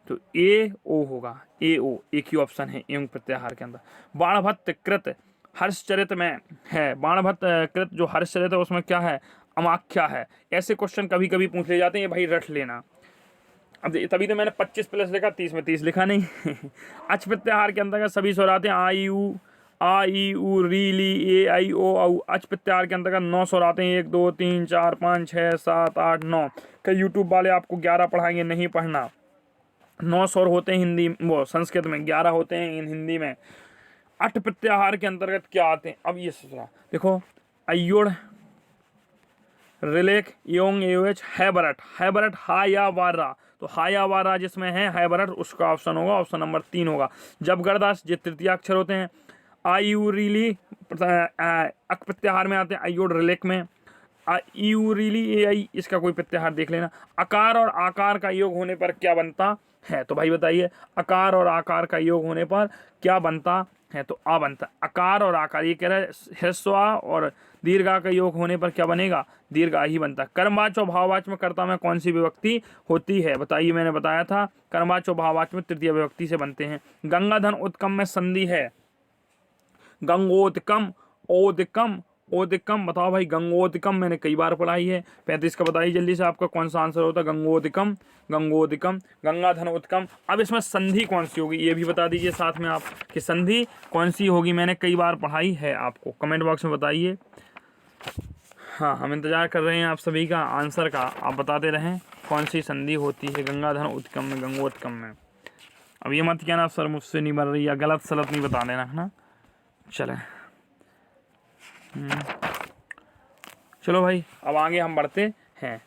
तो ए ओ होगा, ए ओ, एक ही ऑप्शन है एंग प्रत्याहार के अंदर। बाणभट्ट कृत हर्षचरित में है, बाणभट्ट कृत जो हर्षचरित है उसमें क्या है, अमाख्या है। ऐसे क्वेश्चन कभी कभी पूछ ले जाते हैं, ये भाई रट लेना। अब तभी तो मैंने 25 प्लस लिखा, 30 में 30 लिखा नहीं। अच प्रत्याहार के अंतर्गत सभी स्वर आते हैं, आ ई ऊ री ली ए आई ओ औ। अच प्रत्याहार के अंतर्गत 9 स्वर आते हैं, 1 2 3 4 5 6 7 8 9। कई यूट्यूब वाले आपको 11 पढ़ाएंगे, नहीं पढ़ना। 9 स्वर होते हैं हिंदी, वो संस्कृत में 11 होते हैं हिंदी में। अठ प्रत्याहार के अंतर्गत क्या आते हैं, अब ये सुना देखो, अयोड़ रिलेख योंग एच हैबरट, हैबरट हा या वारा, तो हा या वारा जिसमें है हैबरट उसका ऑप्शन होगा, ऑप्शन नंबर 3 होगा। जब गणदास ये तृतीय अक्षर होते हैं। आयु रीली अक प्रत्याहार में आते हैं, अयोड़ रिलेख में आयु रीली ए आई, इसका कोई प्रत्याहार देख लेना। आकार और आकार का योग होने पर क्या बनता है, तो भाई बताइए, आकार और आकार का योग होने पर क्या बनता है, तो आ बनता है। आकार और आकार, ये कह रहा है ह्रस्वा और दीर्घा का योग होने पर क्या बनेगा, दीर्घा ही बनता है। कर्मवाच्य और भाववाच्य में कर्ता में कौन सी विभक्ति होती है, बताइए, मैंने बताया था कर्मवाच्य और भाववाच्य में तृतीय विभक्ति से बनते हैं। गंगाधन उत्कम में संधि है, गंगोत्कम, ओदकम, गंगोदकम, बताओ भाई गंगोदकम मैंने कई बार पढ़ाई है। 35 का बताइए जल्दी से आपका कौन सा आंसर होता है। गंगोदकम, गंगोदकम, गंगा धन उत्कम। अब इसमें संधि कौन सी होगी ये भी बता दीजिए साथ में आप कि संधि कौन सी होगी, मैंने कई बार पढ़ाई है, आपको कमेंट बॉक्स में बताइए। हाँ, हम इंतजार कर रहे हैं आप सभी का आंसर का, आप बताते रहें कौन सी संधि होती है गंगा धन उत्कम में, गंगोत्कम में। अब ये मत कहना सर मुझसे नहीं बन रही, या गलत सलत नहीं बता देना, है ना। चले चलो भाई, अब आगे हम बढ़ते हैं।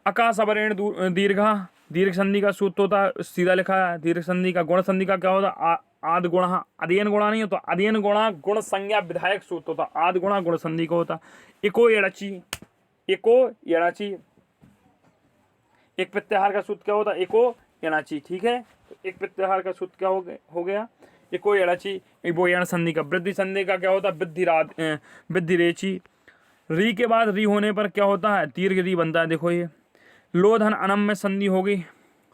आकाश अवरेण दीर्घा, दीर्घ संधि का सूत्र होता है, सीधा लिखा है। दीर्घ संधि का गुण संधि का क्या होता है, आद गुणा, अध्ययन गुणा नहीं होता, अध्ययन गुणा गुण संज्ञा विधायक सूत्र होता, आद गुणा गुण संधि का होता। इको एड़ची, इको एड़ाची, एक प्रत्याहार का सूत्र क्या होता है, इको एड़ाची, ठीक है। तो एक प्रत्याहार का सूत्र क्या हो गया, इको एड़ाची। वो एण संधि का, वृद्धि संधि का क्या होता है, वृद्धि रेची। री के बाद री होने पर क्या होता है, दीर्घ री बनता है। देखो ये लोधन अनम में संधि होगी,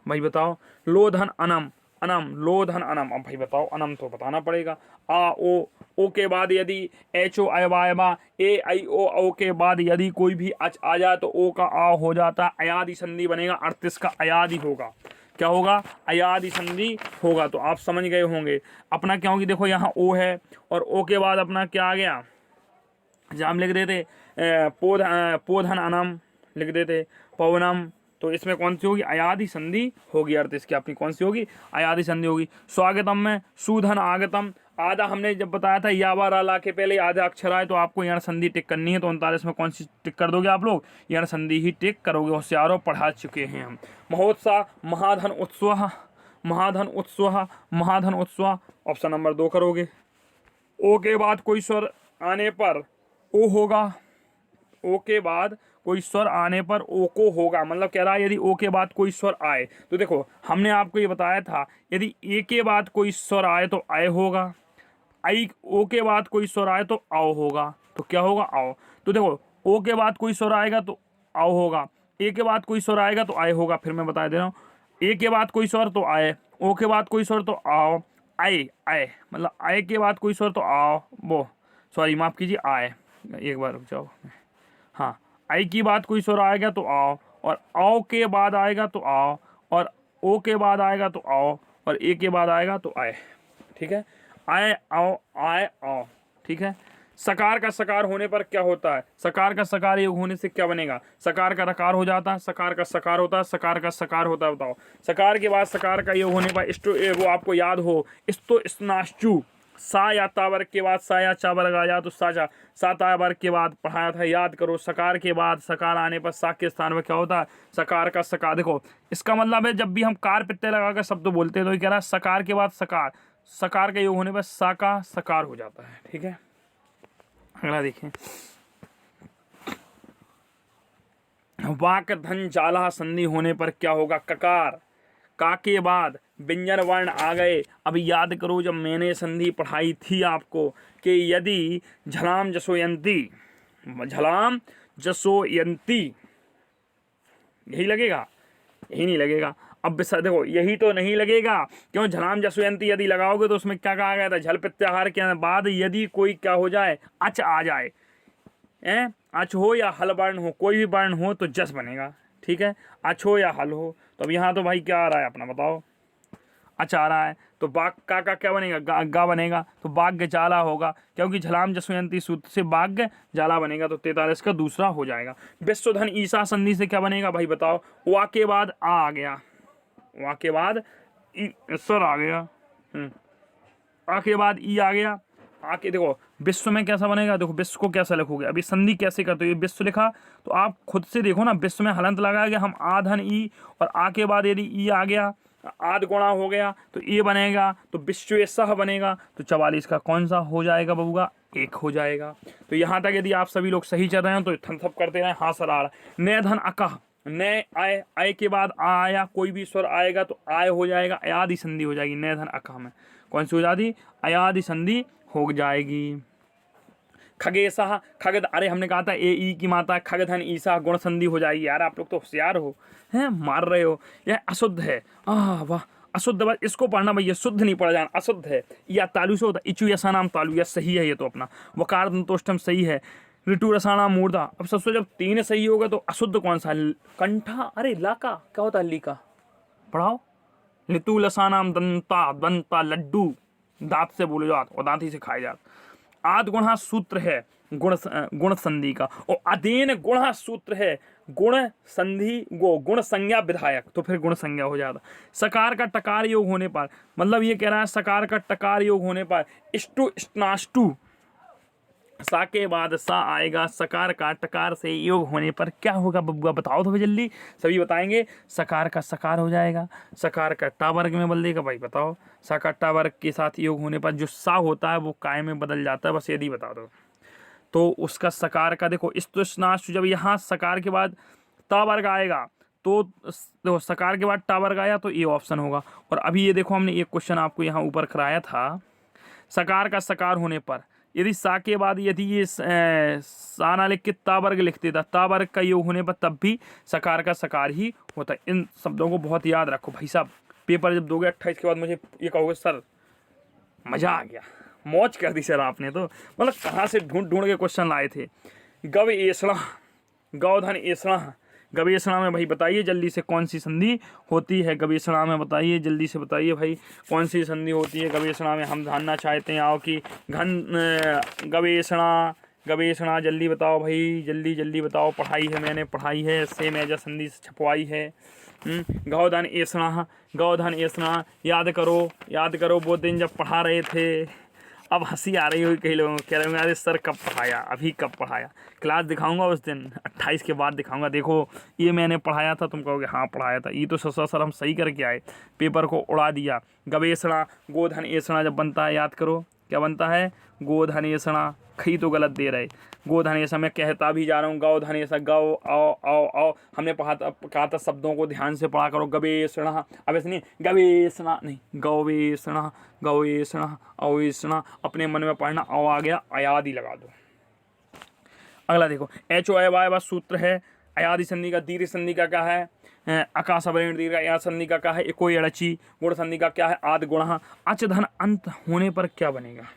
भाई बताओ, लोधन अनम, अनम लोधन अनम। अब भाई बताओ, अनम तो बताना पड़ेगा। आ ओ के बाद यदि एच ओ अयवा ए आई ओ के बाद यदि कोई भी अच आ जाए तो ओ का आ हो जाता, अयादि संधि बनेगा। 38 का अयादि होगा, क्या होगा, अयादि संधि होगा। तो आप समझ गए होंगे अपना क्या होगी। देखो यहाँ ओ है और ओ के बाद अपना क्या आ गया, जहाँ हम लिख देते पोधन अनम लिख देते, पवनम। तो इसमें कौन सी होगी, अयादि संधि होगी। अर्थ इसकी अपनी कौन सी होगी, अयादि संधि होगी। स्वागतम में सुधन आगतम, आधा हमने जब बताया था यावा ला के पहले आधा अक्षर आए तो आपको यण संधि टिक करनी है। तो 39 में कौन सी टिक कर दोगे आप लोग, यण संधि ही टिक करोगे। होशियारों पढ़ा चुके हैं हम। महोत्सव, महाधन उत्सव, महाधन उत्सव, महाधन उत्सव, ऑप्शन नंबर 2 करोगे। ओ के बाद कोई स्वर आने पर ओ होगा, ओ के बाद कोई स्वर आने पर ओ को होगा, मतलब कह रहा है यदि ओ के बाद कोई स्वर आए तो देखो हमने आपको ये बताया था यदि ए के बाद कोई स्वर आए तो आय होगा, आई ओ के बाद कोई स्वर आए तो आओ होगा। तो क्या होगा, आओ। तो देखो ओ के बाद कोई स्वर आएगा तो आओ होगा, ए के बाद कोई स्वर आएगा तो आय होगा। फिर मैं बता दे रहा हूँ, ए के बाद कोई स्वर तो आए, ओ के बाद कोई स्वर तो आओ, आए आए, मतलब आय के बाद कोई स्वर तो आओ, वो सॉरी माफ कीजिए आए, एक बार रुक जाओ। हाँ, आई की बात कोई स्वर आएगा तो आओ, और आओ के बाद आएगा तो आओ, और ओ के बाद आएगा तो आओ, और ए के बाद आएगा तो आए, ठीक है। आए आओ, आए आओ, ठीक है। सकार का सकार होने पर क्या होता है, सकार का सकार योग होने से क्या बनेगा, सकार का रकार हो जाता है, सकार का सकार होता है, सकार का सकार होता है। बताओ, सकार के बाद सकार का योग होने पर वो आपको याद हो, इस्तो स्नाश्चू, सा या ता वर्ग के बाद सा या चा वर्ग आ जाए तो साचा, सा ता वर्ग के बाद पढ़ाया था, याद करो। सकार के बाद सकार आने पर सा के स्थान पर क्या होता है, सकार का सकार। देखो इसका मतलब है जब भी हम कार प्रत्यय लगाकर शब्द बोलते हैं तो ये कह रहा है सकार के बाद सकार, सकार का योग होने पर सा का सकार हो जाता है, ठीक है। अगला देखें, वाक धन जाला संधि होने पर क्या होगा, ककार, का के बाद व्यंजन वर्ण आ गए। अब याद करो जब मैंने संधि पढ़ाई थी आपको कि यदि झलाम जसोयंती, झलाम जसोयंती यही लगेगा, यही नहीं लगेगा। अब देखो यही तो नहीं लगेगा, क्यों, झलाम जसोयंती यदि लगाओगे तो उसमें क्या कहा गया था, झल प्रत्याहार के बाद यदि कोई क्या हो जाए, अच आ जाए, अच हो या हल वर्ण हो, कोई भी वर्ण हो तो जस बनेगा, ठीक है। अच हो या हल हो, तो अब यहाँ तो भाई क्या आ रहा है अपना, बताओ, अच्छा आ रहा है तो बाग का क्या बनेगा, गा बनेगा, तो बाग्य जाला होगा, क्योंकि झलाम जसवंती सूत्र से बाग्य जाला बनेगा। तो 43 का दूसरा हो जाएगा। विश्वधन ईसा संधि से क्या बनेगा भाई बताओ, वा के बाद आ गया, वा के बाद स्वर आ गया, आ के बाद ई आ गया, आके देखो विश्व में कैसा बनेगा, देखो विश्व को कैसा लिखोगे, अभी संधि कैसे करते हो, ये विश्व लिखा तो आप खुद से देखो ना, विश्व में हलंत लगा गया हम आधन ई, और आ के बाद यदि ई आ गया, आध गुणा हो गया तो ये बनेगा, तो विश्व सह बनेगा, तो 44 का कौन सा हो जाएगा बबुआ, 1 हो जाएगा। तो यहाँ तक यदि आप सभी लोग सही चल रहे हैं तो थम्स अप करते रहे, हाँ सर आ रहा है। नय धन अकह, नय आय, आय के बाद आ आया, कोई भी स्वर आएगा तो आय हो जाएगा, अयादि संधि हो जाएगी। नय धन अकह में कौन सी हो जाती, अयादि संधि हो जाएगी। खगेशा, खगध, अरे हमने कहा था ए ई की माता, खगधन ईसा गुण संधि हो जाएगी। यार आप लोग तो होशियार हो, हैं, मार रहे हो। यह अशुद्ध है, वाह, अशुद्ध, बस इसको पढ़ना भैया, शुद्ध नहीं पढ़ जाना, अशुद्ध है। या तालु से होता, इचु यसा नाम तालु, या सही है ये तो अपना। वकार दंतोष्टम सही है। ऋतु रसाना मूर्धा। अब सबसे जब 3 सही होगा तो अशुद्ध कौन सा? कंठा। अरे लाका क्या होता है? लीका पढ़ाओ। ऋतु लसानाम दंता, दंता लड्डू, दांत से बोले जात और दांत ही से खाए जात। आद गुणा सूत्र है गुण संधि का, और अधीन गुणा सूत्र है गुण संधि गुण संज्ञा विधायक, तो फिर गुण संज्ञा हो जाता। सकार का टकार योग होने पर, मतलब ये कह रहा है सकार का टकार योग होने पर इष्टु स्नाष्टु, सा के बाद सा आएगा, सकार का टकार से योग होने पर क्या होगा बब्बुआ? बताओ तो जल्दी, सभी बताएंगे। सकार का सकार हो जाएगा, सकार का टा वर्ग में बदल देगा। भाई बताओ, सा का टा वर्ग के साथ योग होने पर जो सा होता है वो काय में बदल जाता है, बस यदि बता दो तो उसका सकार का। देखो इस्तुष्णाष्टु, जब यहाँ सकार के बाद ता वर्ग आएगा तो सकार के बाद टा वर्ग आया तो ये ऑप्शन होगा। और अभी ये देखो हमने एक क्वेश्चन आपको यहाँ ऊपर कराया था, सकार का सकार होने पर यदि सा के बाद यदि ये सा ना लिख के ता वर्ग लिख देता, ता वर्ग का योग होने पर तब भी सकार का सकार ही होता है। इन शब्दों को बहुत याद रखो भाई साहब, पेपर जब दोगे 28 के बाद मुझे ये कहोगे सर मजा आ गया, मौज कर दी सर आपने, तो मतलब कहाँ से ढूंढ ढूंढ के क्वेश्चन लाए थे। गव एसणा, गौधन एसणा, गवेषणा में भाई बताइए जल्दी से कौन सी संधि होती है? गवेषणा में बताइए, जल्दी से बताइए भाई कौन सी संधि होती है गवेषणा में? हम जानना चाहते हैं आओ कि घन गवेषणा, गवेषणा जल्दी बताओ भाई, जल्दी जल्दी बताओ। पढ़ाई है, मैंने पढ़ाई है, सेम एज संधि छपवाई है। गौधन एसणा, गौधन एसणा याद करो, याद करो वो दिन जब पढ़ा रहे थे। अब हंसी आ रही होगी कई लोगों को, कह रहे होंगे अरे सर कब पढ़ाया, अभी कब पढ़ाया? क्लास दिखाऊंगा उस दिन 28 के बाद दिखाऊंगा, देखो ये मैंने पढ़ाया था। तुम कहोगे हाँ पढ़ाया था, ये तो सर हम सही करके आए, पेपर को उड़ा दिया। गवेषणा गोधन एषणा जब बनता है याद करो क्या बनता है? गोधन एषणा। कहीं तो गलत दे रहे, गोधन एषणा मैं कहता भी जा रहा हूँ गौधन एषणा, गौ आओ आओ आओ। हमने कहा था शब्दों को ध्यान से पढ़ा करो। गवेषणा, अब ऐसे नहीं गवेषणा नहीं, गवेषणा, गवेषणा, अवेषणा, अपने मन में पढ़ना। अव आ गया, अयादि लगा दो। अगला देखो एच ओ वाय सूत्र है। अयादि संधि का, दीर्घ संधि का क्या है? आकाश अवर्ण दीर्घ। या संधि का क्या है? एको अड़ची। गुण संधि का क्या है? आद गुण। अच धन अंत होने पर क्या बनेगा?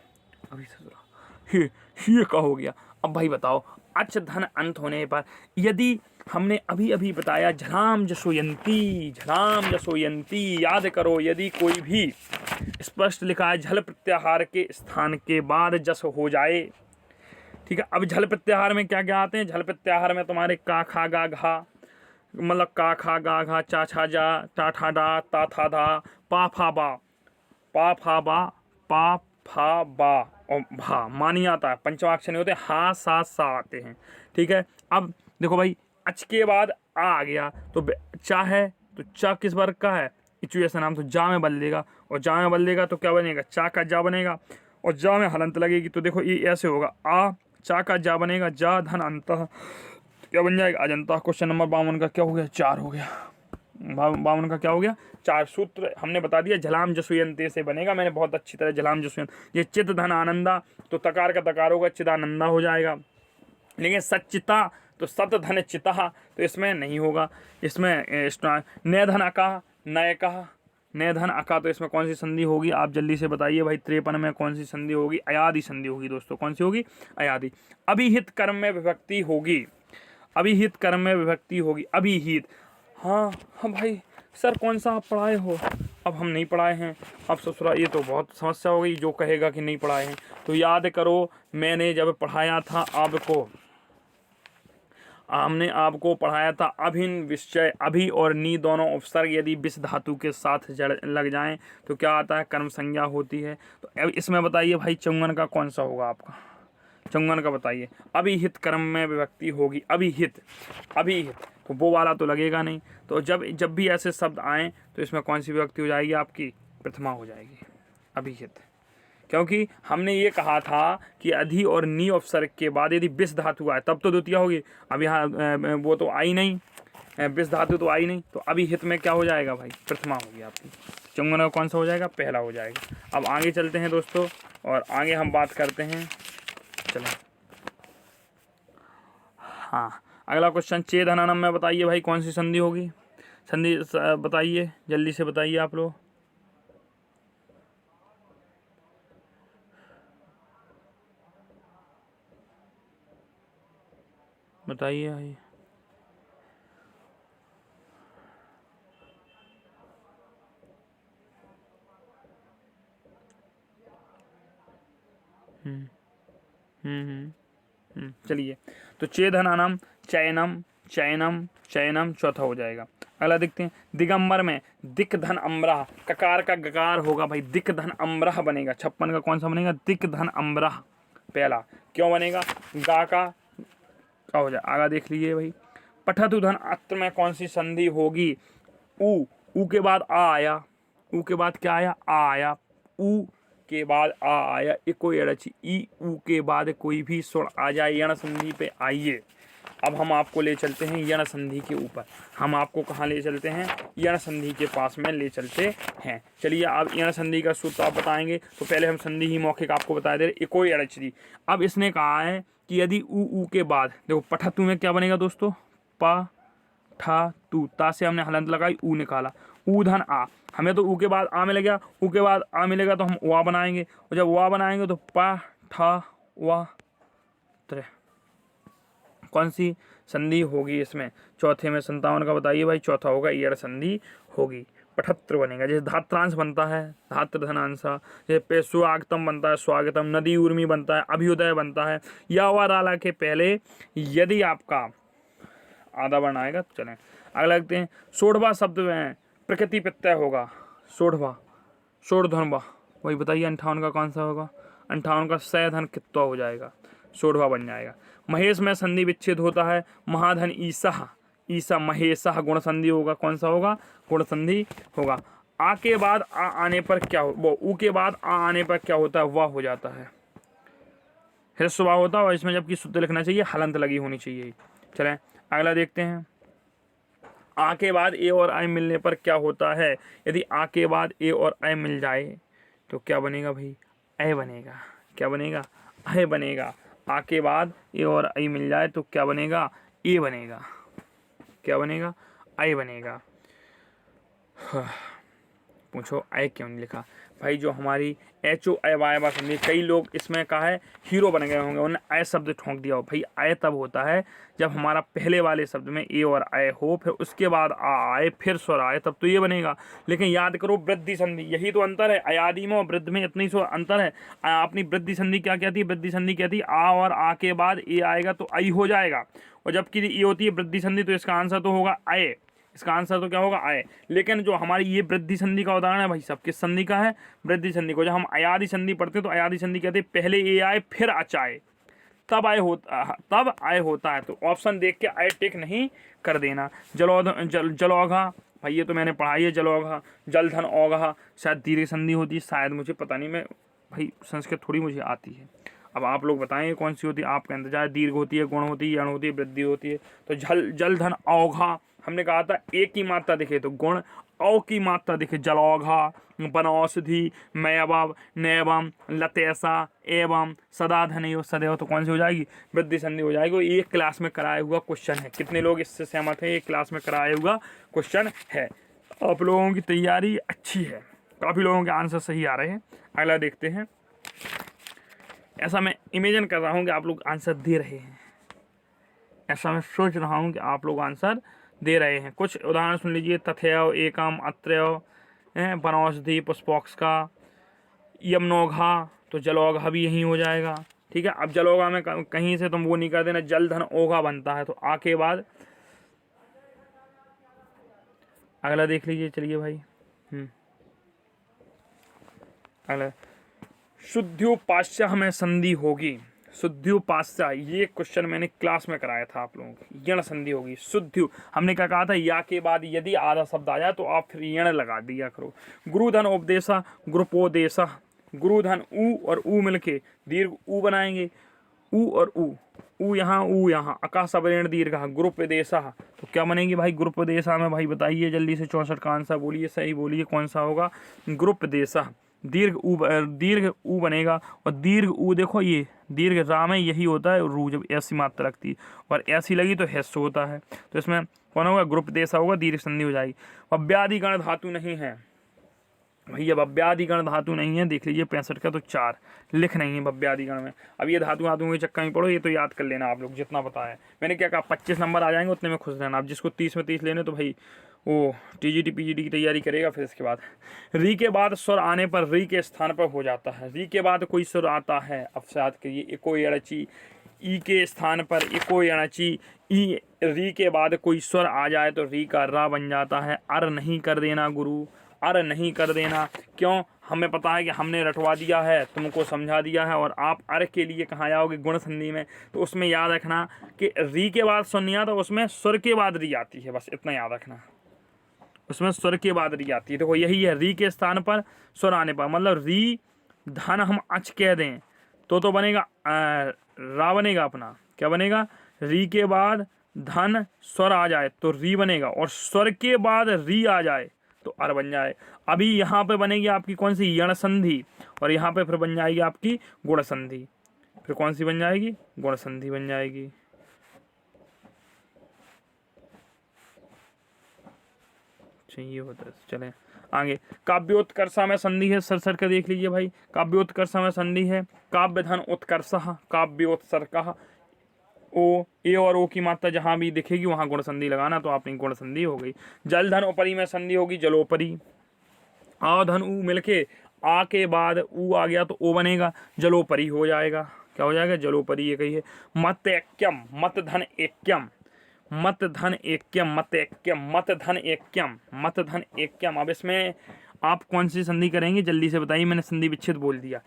अभी ये का हो गया। अब भाई बताओ, अच धन अंत होने पर यदि हमने अभी अभी बताया झलाम जसोयंती, झलाम जसोयंती याद करो। यदि कोई भी स्पष्ट लिखा है झल प्रत्याहार के स्थान के बाद जस हो जाए, ठीक है। अब झल प्रत्याहार में क्या क्या आते हैं? झल प्रत्याहार में तुम्हारे का खा गा घा, मतलब का खा गा घा, चा छा जा, टा ठा डा, ता था धा, पा फा बा, पा फा बा, पा फा बा और भा मानी आता है। पंचमाक्षर नहीं होते, हा सा सा आते हैं, ठीक है। अब देखो भाई अच के बाद आ गया तो चा है, तो चा किस वर्ग का है? इचुएशन नाम, तो जा में बदलेगा, और जा में बदलेगा तो क्या बनेगा? चा का जा बनेगा, और जा में हलंत लगेगी तो देखो ये ऐसे होगा, आ चा का जा बनेगा, जा धन अंत क्या बन जाएगा? अजंता। क्वेश्चन नंबर 52 का क्या हो गया? 4 हो गया। 52 का क्या हो गया? 4। सूत्र हमने बता दिया झलाम जसुयंते से बनेगा, मैंने बहुत अच्छी तरह झलाम जसुयंत। ये चित धन आनंदा, तो तकार का तकार होगा, चिदानंदा हो जाएगा। लेकिन सच्चिता तो सत धन चिता, तो इसमें नहीं होगा। इसमें नय धन अका, नय कहा, नय धन अका, तो इसमें कौन सी संधि होगी? आप जल्दी से बताइए भाई। 53 में कौन सी संधि होगी? अयादि संधि होगी दोस्तों। कौन सी होगी? अयादि। अभिहित कर्म में विभक्ति होगी, अभिहित कर्म में विभक्ति होगी। अभिहित, हाँ हाँ भाई सर कौन सा आप पढ़ाए हो? अब हम नहीं पढ़ाए हैं। अब ससुरा ये तो बहुत समस्या हो गई, जो कहेगा कि नहीं पढ़ाए हैं। तो याद करो मैंने जब पढ़ाया था आपको, हमने आपको पढ़ाया था अभिन्न विषय, अभि और नी दोनों उपसर्ग यदि विष धातु के साथ जड़ लग जाएं तो क्या आता है? कर्म संज्ञा होती है। तो अब इसमें बताइए भाई चौंगन का कौन सा होगा आपका? चौंगन का बताइए। अभिहित कर्म में विभक्ति होगी, अभिहित, अभिहित, तो वो वाला तो लगेगा नहीं। तो जब भी ऐसे शब्द आएँ तो इसमें कौन सी विभक्ति हो जाएगी आपकी? प्रथमा हो जाएगी, अभिहित। क्योंकि हमने ये कहा था कि अधि और नी उपसर्ग के बाद यदि विष धातु आए तब तो द्वितीय होगी। अब यहाँ वो तो आई नहीं, विष धातु तो आई नहीं, तो अभिहित में क्या हो जाएगा भाई? प्रथमा होगी आपकी। चौंगन का कौन सा हो जाएगा? पहला हो जाएगा। अब आगे चलते हैं दोस्तों, और आगे हम बात करते हैं। चलो हाँ, अगला क्वेश्चन चेदहननम में बताइए भाई कौन सी संधि होगी? संधि बताइए, जल्दी से बताइए आप लोग। बताइए भाई। चलिए, तो चेदनानम, चयनम, चयनम, चयनम चौथा हो जाएगा। अगला देखते हैं, दिगंबर में दिक धन अम्बरा, ककार का गकार होगा भाई, दिक धन अम्बरा बनेगा। 56 का कौन सा बनेगा? दिक धन अम्बरा पहला। क्यों बनेगा? गा का हो जाए। आगा देख लीजिए भाई, पठतु धन अत्र में कौन सी संधि होगी? ऊ के बाद आ आया, ऊ के बाद क्या आया? आ आया। ऊ के बाद आ आया, कोई अड़ची ई, ऊ के बाद कोई भी स्वर आ जाए यण संधि पे। आइए अब हम आपको ले चलते हैं यण संधि के ऊपर। हम आपको कहाँ ले चलते हैं? यण संधि के पास में ले चलते हैं। चलिए, अब यण संधि का सूत्र आप बताएंगे, तो पहले हम संधि ही मौखिक आपको बता दे रहे, कोई अड़चरी। अब इसने कहा है कि यदि ऊ के बाद, देखो पठतु में क्या बनेगा दोस्तों? प ठा तू, ता से हमने हलंत लगाई, ऊ निकाला, ऊ धन आ। हमें तो ऊ के बाद आ मिलेगा, ऊ के बाद आ मिलेगा तो हम वा बनाएंगे, और जब वा बनाएंगे तो पा ठा वा त्रे। कौन सी संधि होगी इसमें? चौथे में 57 का बताइए भाई। चौथा होगा यण संधि होगी, पठत्र बनेगा। जैसे धात्रांश बनता है, धात्र धनांसा, जैसे पेशुआगतम बनता है, स्वागतम, नदी उर्मी बनता है, अभ्युदय बनता है। या व राला के पहले यदि आपका आधा वर्ण आएगा तो चलें। अगला लगते हैं, सोढ़वा शब्द में प्रकृति प्रत्यय होगा, सोढ़वा, सोढ़धनवा, वही बताइए 58 का कौन सा होगा? 58 का सैधन कित्वा हो जाएगा, सोढ़वा बन जाएगा। महेश में संधि विच्छेद होता है, महाधन ईसा, ईसा महेशा गुण संधि होगा। कौन सा होगा? गुण संधि होगा। आ के बाद आ आने पर क्या हो, वो ऊ के बाद आ आने पर क्या होता है? वह हो जाता है, ह्रस्व होता है, और इसमें जबकि शुद्ध लिखना चाहिए, हलंत लगी होनी चाहिए। चलें अगला देखते हैं, आ के बाद ए और आई मिलने पर क्या होता है? यदि आ के बाद ए और आई मिल जाए तो क्या बनेगा भाई? ऐ बनेगा। क्या बनेगा? ऐ बनेगा। आ के बाद ए और आई मिल जाए तो क्या बनेगा? ए बनेगा। क्या बनेगा? ऐ बनेगा। पूछो ऐ क्यों नहीं लिखा भाई? जो हमारी HO वाई संधि, कई लोग इसमें कहा है हीरो बन गए होंगे, उन्होंने ऐ शब्द ठोंक दिया हो। भाई ऐ तब होता है जब हमारा पहले वाले शब्द में ए और ऐ हो, फिर उसके बाद आ आए, फिर स्वर आए, तब तो ये बनेगा। लेकिन याद करो वृद्धि संधि, यही तो अंतर है। अयादि में और वृद्ध में इतनी सो अंतर है। अपनी वृद्धि संधि क्या कहती है? वृद्धि संधि कहती है आ और आ के बाद ए आएगा तो आई हो जाएगा, और जबकि ये होती है वृद्धि संधि, तो इसका आंसर तो होगा ऐ। इसका आंसर तो क्या होगा? आए। लेकिन जो हमारी ये वृद्धि संधि का उदाहरण है भाई सब, किस संधि का है? वृद्धि संधि को। जब हम अयादि संधि पढ़ते हैं तो अयादि संधि कहते हैं पहले ए आए फिर अचाए, तब आए होता है। तो ऑप्शन देख के आए टिक नहीं कर देना। जलौघा भाई, ये तो मैंने पढ़ाई है। जलौघा, जलधन औघा, शायद दीर्घ संधि होती है, शायद, मुझे पता नहीं। मैं भाई संस्कृत थोड़ी मुझे आती है। अब आप लोग बताएं कौन सी होती है? आपका इंतजार। दीर्घ होती है, गुण होती है, यण होती है, वृद्धि होती है। तो जलधन औघा, हमने कहा था एक की मात्रा दिखे तो गुण, औ की मात्रा दिखे जलौघा, वनौषधि, मयवम, नैवम, लतेसा, एवं, सदा धनयो, सदैव, तो कौन सी हो जाएगी? वृद्धि संधि हो जाएगी। एक क्लास में कराया हुआ क्वेश्चन है। कितने लोग इससे सहमत हैं? एक क्लास में कराया हुआ क्वेश्चन है। आप लोगों की तैयारी अच्छी है, काफ़ी लोगों के आंसर सही आ रहे हैं। अगला देखते हैं। ऐसा मैं इमेजिन कर रहा हूँ कि आप लोग आंसर दे रहे हैं, ऐसा मैं सोच रहा हूँ कि आप लोग आंसर दे रहे हैं। कुछ उदाहरण सुन लीजिए। तथैव, एकम, अत्रैव, वनौषधि, पुष्पोक्ष का, यमनौघा, तो जलौघा भी यही हो जाएगा। ठीक है। अब जलौघा में कहीं से तुम वो नहीं कर देना, जलधन ओघा बनता है, तो आ के बाद अगला देख लीजिए। चलिए भाई, अगला शुद्ध्युपास्य में संधि होगी। शुद्ध्युपास्य, ये क्वेश्चन मैंने क्लास में कराया था आप लोगों को। यण संधि होगी। शुद्ध्यु, हमने क्या कहा था? या के बाद यदि आधा शब्द आ जाए तो आप फिर यण लगा दिया करो। गुरुधन उपदेशा, ग्रुपोदेशा, गुरुधन ऊ और ऊ मिलके दीर्घ ऊ बनाएंगे। ऊ और ऊ यहाँ, अकाशवरेण दीर्घ, ग्रुपदेशा, तो क्या बनेगी भाई? ग्रुपदेशा में भाई बताइए जल्दी से। 64 का आंसर बोलिए, सही बोलिए, कौन सा होगा? ग्रुपदेशा। दीर्घ ऊ बनेगा, और दीर्घ ऊ देखो, ये दीर्घ रा में यही होता है रू, जब ऐसी मात्रा लगती है और ऐसी लगी तो ह्रस्व होता है। तो इसमें कौन होगा? ग्रुपदेशा होगा, दीर्घ संधि हो जाएगी। अव्याधिगण धातु नहीं है, भैया भव्यादिगण धातु नहीं है, देख लीजिए 65 का तो 4 लिख नहीं है भव्यादिगण में। अब ये धातु धातुओं के चक्कर में पढ़ो, ये तो याद कर लेना आप लोग जितना पता है। मैंने क्या कहा 25 नंबर आ जाएंगे उतने में खुश रहना। अब जिसको 30 में 30 लेने तो भाई वो टीजीटी पीजीटी की तैयारी करेगा। फिर इसके बाद री के बाद स्वर आने पर री के स्थान पर हो जाता है। री के बाद कोई स्वर आता है, अब याद करिए इको अड़ची, ई के स्थान पर इको अड़ची, ई री के बाद कोई स्वर आ जाए तो री का रा बन जाता है। अर नहीं कर देना गुरु, अर नहीं कर देना, क्यों? हमें पता है कि हमने रटवा दिया है, तुमको समझा दिया है, और आप अर के लिए कहाँ जाओगे गुण संधि में, तो उसमें याद रखना कि री के बाद स्वर नहीं आता, उसमें स्वर के बाद री आती है, बस इतना याद रखना, उसमें स्वर के बाद री आती है। देखो यही है, री के स्थान पर स्वर आने पर, मतलब री धन हम अच कह दें तो बनेगा रा बनेगा अपना, क्या बनेगा? री के बाद धन स्वर आ जाए तो री बनेगा, और स्वर के बाद री आ जाए तो अर बन जाए। अभी यहाँ पे बनेगी आपकी कौन सी? यण संधि, और यहाँ पे फिर बन जाएगी आपकी गुण संधि। फिर कौन सी बन जाएगी? गुण संधि बन जाएगी। ये होता है। चले आगे, काव्योत्कर्ष में संधि है, सर का देख लीजिए भाई। काव्योत्कर्ष में संधि है, काव्य धन उत्कर्ष, काव्योत्सर्ग, ओ ए और ओ की मात्रा जहां भी दिखेगी वहां गुण संधि लगाना, तो आपने गुण संधि हो गई। जल धन ऊपरी में संधि होगी, जलोपरी। आ धन ऊ मिलके आ के बाद ऊ आ गया तो ओ बनेगा, जलोपरी हो जाएगा। क्या हो जाएगा? जलोपरी। ये कही है। मत एक्यम, मत धन एक्यम, मत धन एक्यम, मत एक्यम, मत धन एक्यम, मत धन एक्यम। अब इसमें आप कौन सी संधि करेंगे जल्दी से बताइए, मैंने संधि विच्छेद बोल दिया।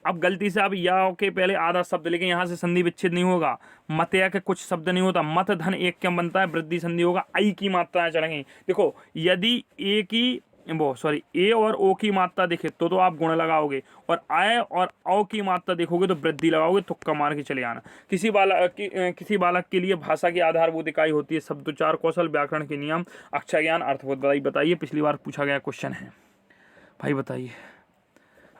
अब गलती से आप या के पहले आधा शब्द, लेकिन यहाँ से संधि विच्छेद नहीं होगा, मतया के कुछ शब्द नहीं होता, मत धन एक क्या बनता है, वृद्धि संधि होगा, आई की मात्राएं चढ़ेंगी। देखो यदि ए की ए और ओ की मात्रा दिखे तो आप गुण लगाओगे, और आय और औ की मात्रा देखोगे तो वृद्धि लगाओगे, तुक्का मार के चले आना। किसी बालक के लिए भाषा की आधारभूत इकाई होती है शब्दोच्चार कौशल, व्याकरण के नियम, अक्षर ज्ञान, अर्थबोध। बताइए पिछली बार पूछा गया क्वेश्चन है भाई, बताइए।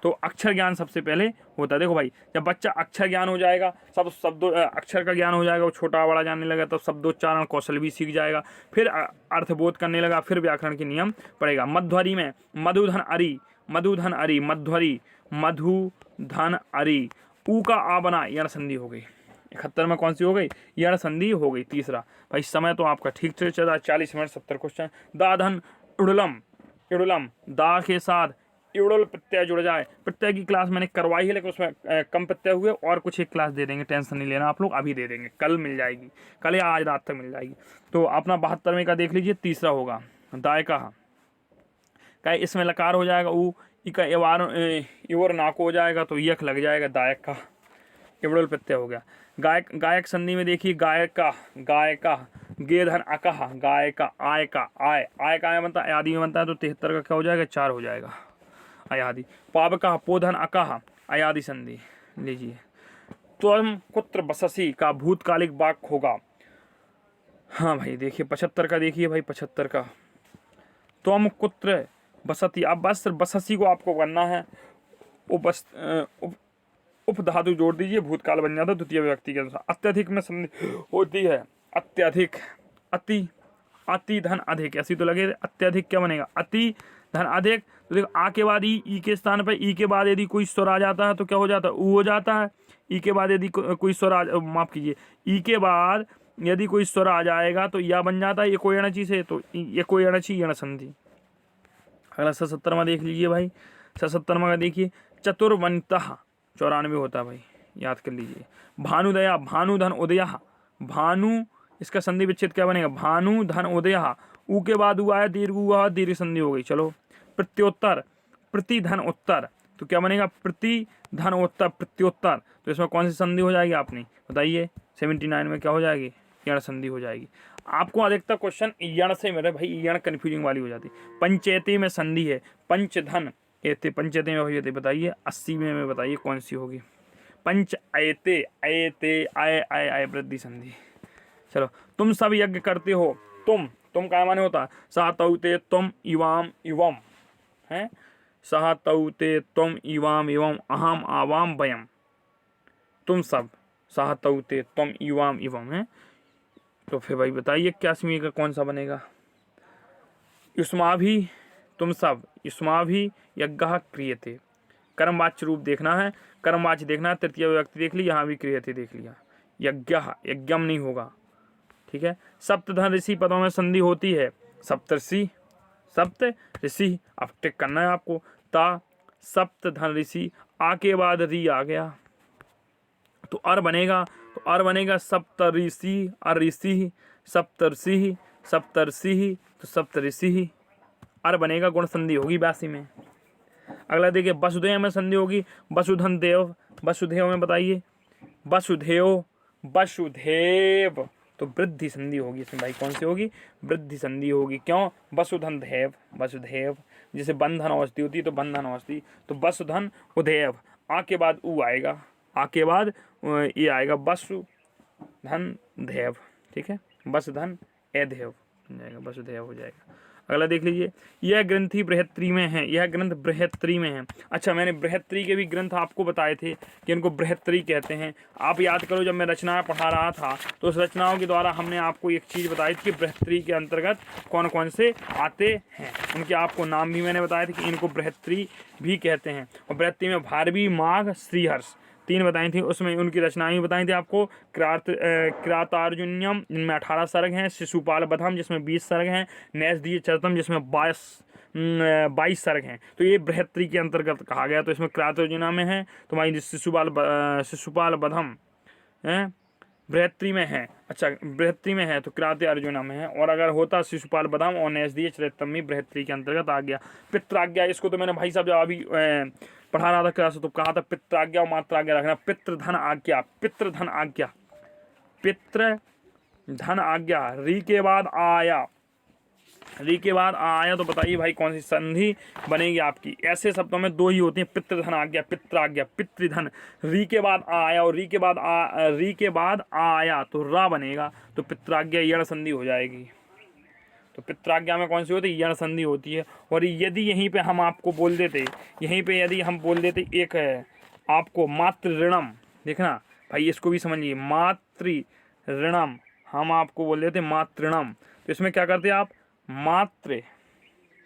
तो अक्षर ज्ञान सबसे पहले होता है। देखो भाई, जब बच्चा अक्षर ज्ञान हो जाएगा, सब शब्दों अक्षर का ज्ञान हो जाएगा, वो छोटा बड़ा जानने लगा, तब शब्दोच्चारण कौशल भी सीख जाएगा, फिर अर्थबोध करने लगा, फिर व्याकरण के नियम पढ़ेगा। मध्वरी में मधुधन अरी, मधुधन अरी, मध्वरी मधुधन अरी, ऊ का आ बना, यण संधि हो गई। 71 में कौन सी हो गई? यण संधि हो गई। तीसरा भाई, समय तो आपका ठीक से चल रहा है, 40 मिनट 70 क्वेश्चन। दाधन उड़लम, इड़ुलम, दा के साथ इड़ुल प्रत्यय जुड़ जाए। प्रत्यय की क्लास मैंने करवाई है, लेकिन उसमें कम प्रत्यय हुए, और कुछ एक क्लास दे देंगे, टेंशन नहीं लेना आप लोग, अभी दे देंगे, कल मिल जाएगी, कल या आज रात तक मिल जाएगी। तो अपना 72वें का देख लीजिए, तीसरा होगा दायका का, इसमें लकार हो जाएगा, ऊ इका इवर नाको हो जाएगा तो यक लग जाएगा, दायक का इवड़ुल प्रत्यय हो गया। गायक, गायक संधि में देखिए, गायका, गायका, गे धन अकह, गायका, आय का, आय, आय का आय बनता है, आदि में बनता है, तो 73 का क्या हो जाएगा? 4 हो जाएगा, अयादि। पावका, पोधन अकह, अयादि संधि लीजिए। त्वम कुत्र बससी का भूतकालिक वाक्य होगा। हाँ भाई देखिए 75 का, देखिए भाई 75 का, त्वम कुत्र बसती। अब बस बससी को आपको करना है, उप धातु जोड़ दीजिए, भूतकाल बन जाता है द्वितीय विभक्ति के अनुसार। अत्यधिक में संधि होती है, अत्यधिक, अति, अति धन अधिक, ऐसी तो लगे, अत्यधिक क्या बनेगा? अति धन अधिक। तो देखो आ के बाद ई के स्थान पर, ई के बाद यदि कोई स्वर आ जाता है तो क्या हो जाता है? ऊ हो जाता है। ई के बाद यदि कोई स्वर माफ कीजिए, ई के बाद यदि कोई स्वर आ जाएगा तो या बन जाता है, ये कोई अणची से, तो ये कोई अणची यण संधि। अगला 77वां देख लीजिए भाई, 77वां का देखिए, चतुर्वंतः 94 होता है भाई, याद कर लीजिए। भानुदया, भानुधन उदय, भानु, इसका संधि विच्छेद क्या बनेगा? भानु धन उदय, ऊ के बाद ऊ आया, दीर्घ हुआ, दीर्घ संधि हो गई। चलो, प्रत्योत्तर, प्रति धन उत्तर, तो क्या बनेगा? प्रति धन उत्तर, प्रत्योत्तर। तो इसमें कौन सी संधि हो जाएगी आपने बताइए? 79 में क्या हो जाएगी? यण संधि हो जाएगी। आपको अधिकतर क्वेश्चन यण से मेरे भाई, यण कन्फ्यूजिंग वाली हो जाती। पंचेती में संधि है, पंचधन एते, पंचेते में होती, बताइए 80 में बताइए कौन सी होगी? पंच अयते, अयते, आय आय आय, वृद्धि संधि। चलो, तुम सब यज्ञ करते हो, तुम क्या माने होता है? सहतौते तुम इवाम इवम, है सहतौते तुम इवाम इवम, अहम आवाम वयम, तुम सब, सहतौते तुम इवाम इवम, है। तो फिर भाई बताइए 81 का कौन सा बनेगा? युष्माभि तुम सब युष्माभि यज्ञः क्रियते। कर्मवाच्य रूप देखना है, कर्मवाच्य देखना है, तृतीय विभक्ति देख ली, यहाँ भी क्रियते देख लिया। यज्ञः, यज्ञम नहीं होगा, ठीक है। सप्तधन ऋषि पदों में संधि होती है, सप्तऋषि, सप्त ऋषि, अब टिक करना है आपको। ता सप्तधन ऋषि, आ के बाद री आ गया तो अर बनेगा, तो अर बनेगा सप्तऋषि, अऋषि, सप्तऋषि, सप्तऋषि, तो सप्तऋषि, अर बनेगा, गुण संधि होगी 82 में। अगला देखिए वसुदेव में संधि होगी, वसुधन देव, वसुदेव में बताइए, वसुदेव, वसुदेव, तो वृद्धि संधि होगी इसमें भाई, कौन सी होगी, वृद्धि संधि होगी। क्यों, वसुधन देव, वसुदेव, जैसे बंधन अवस्थी होती है तो बंधन अवस्थी, तो वसुधन उदेव, आ के बाद उ आएगा, आ के बाद ये आएगा वसुधन देव, ठीक है, वसुधन एदेव हो जाएगा, वसुदेव हो जाएगा। अगला देख लीजिए, यह ग्रंथि बृहत्त्री में है, यह ग्रंथ बृहत्त्री में है। अच्छा, मैंने बृहत्त्री के भी ग्रंथ आपको बताए थे कि इनको बृहत्त्री कहते हैं। आप याद करो, जब मैं रचनाएं पढ़ा रहा था तो उस रचनाओं के द्वारा हमने आपको एक चीज़ बताई थी कि बृहत्त्री के अंतर्गत कौन कौन से आते हैं, उनके आपको नाम भी मैंने बताए थे कि इनको बृहत्त्री भी कहते हैं। और बृहत्त्री में भारवी, माघ, श्रीहर्ष 3 बताई थी, उसमें उनकी रचनाएं भी बताई थी आपको। किरातार्जुन्यम जिनमें 18 सर्ग हैं, शिशुपाल बधम जिसमें 20 सर्ग हैं, नैषधीय चरितम जिसमें 22 सर्ग हैं। तो ये बृहत्त्री के अंतर्गत कहा गया। तो इसमें किरातार्जुना में है, तो भाई शिशुपाल बधम बृहत्त्री में है। अच्छा, बृहत्त्री में है तो किराते अर्जुना में है, और अगर होता शिशुपाल बदाम और नैषधीय चरितम भी बृहत्त्री के अंतर्गत आ गया। पित्राज्ञा, इसको तो मैंने भाई साहब जब अभी पढ़ा रहा था क्लास तो कहा था पित्राज्ञा और मात्राज्ञा रखना। पितृधन आज्ञा, पितृधन आज्ञा, पितृधन आज्ञा, री के बाद आया, री के बाद आया, तो बताइए भाई कौन सी संधि बनेगी आपकी। ऐसे शब्दों में 2 ही होती हैं, पितृधन आज्ञा, पित्राज्ञा, पितृधन, री के बाद आया और री के बाद आया तो रा बनेगा, तो पित्राज्ञा यण संधि हो जाएगी। तो पित्राज्ञा में कौन सी होती है, यण संधि होती है। और यदि यहीं पे हम आपको बोल देते, यहीं पे यदि हम बोल देते एक है आपको मातृ ऋणम, देखना भाई इसको भी समझिए, मातृ ऋणम, हम आपको बोल देते मातृणम, तो इसमें क्या करते आप, मात्र,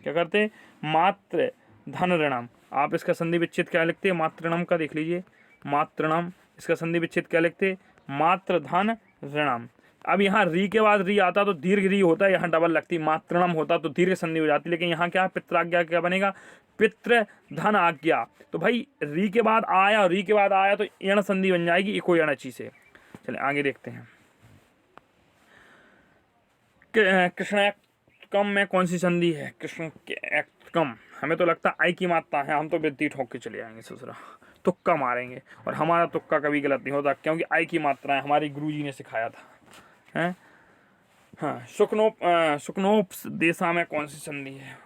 क्या करते, मात्र धन ऋणम। आप इसका संधि विच्छेद क्या लिखते हैं, मातृणम का देख लीजिए, मातृणम, इसका संधि विच्छेद क्या लिखते, मात्र धन ऋणम। अब यहाँ री के बाद री आता तो दीर्घ री होता है, यहाँ डबल लगती, मातृणम होता तो दीर्घ संधि हो जाती, लेकिन यहाँ क्या, पित्राज्ञा क्या बनेगा, पितृ धन आज्ञा। तो भाई री के बाद आया, री के बाद आया तो यण संधि बन जाएगी इको यणची से। चले आगे देखते हैं, कृष्ण कम में कौन सी संधि है, कृष्ण के कम, हमें तो लगता है आई की मात्रा है, हम तो वृद्धि ठोक के चले आएंगे, ससुरा तुक्का मारेंगे, और हमारा तुक्का कभी गलत नहीं होता क्योंकि आई की मात्रा है, हमारे गुरुजी ने सिखाया था, हैं। हाँ, सुकनोपदेशा में कौन सी संधि है,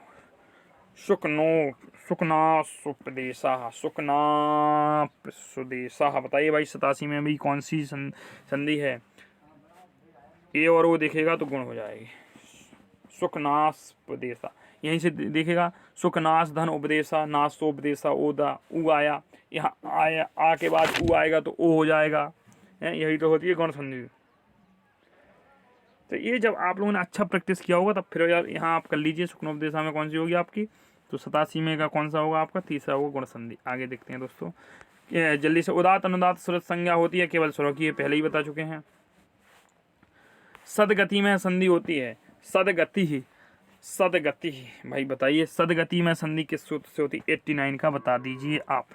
सुकनासुपदेशा, सुकनापदेशा, बताइए भाई 87 में भी कौन सी संधि है। ए और वो देखेगा तो गुण हो जाएगी, सुखनाश उपदेशा, यहीं से देखेगा, सुखनाश धन उपदेशा, नाशोपदेशा, ओदा उ आया, यहाँ आया, आ के बाद उ आएगा तो ओ हो जाएगा, यही तो होती है गौण संधि। तो ये जब आप लोगों ने अच्छा प्रैक्टिस किया होगा तब फिर यार यहाँ आप कर लीजिए, सुखनोपदेशा में कौन सी होगी आपकी, तो 87 में का कौन सा होगा आपका, तीसरा होगा गुण संधि। आगे देखते हैं दोस्तों, जल्दी से, उदात अनुदात सुरत संज्ञा होती है केवल स्वरों की, ये पहले ही बता चुके हैं। सदगति में संधि होती है, सदगति ही, सदगति ही, भाई बताइए सदगति में संधि किस सूत्र से होती है, 89 का बता दीजिए आप,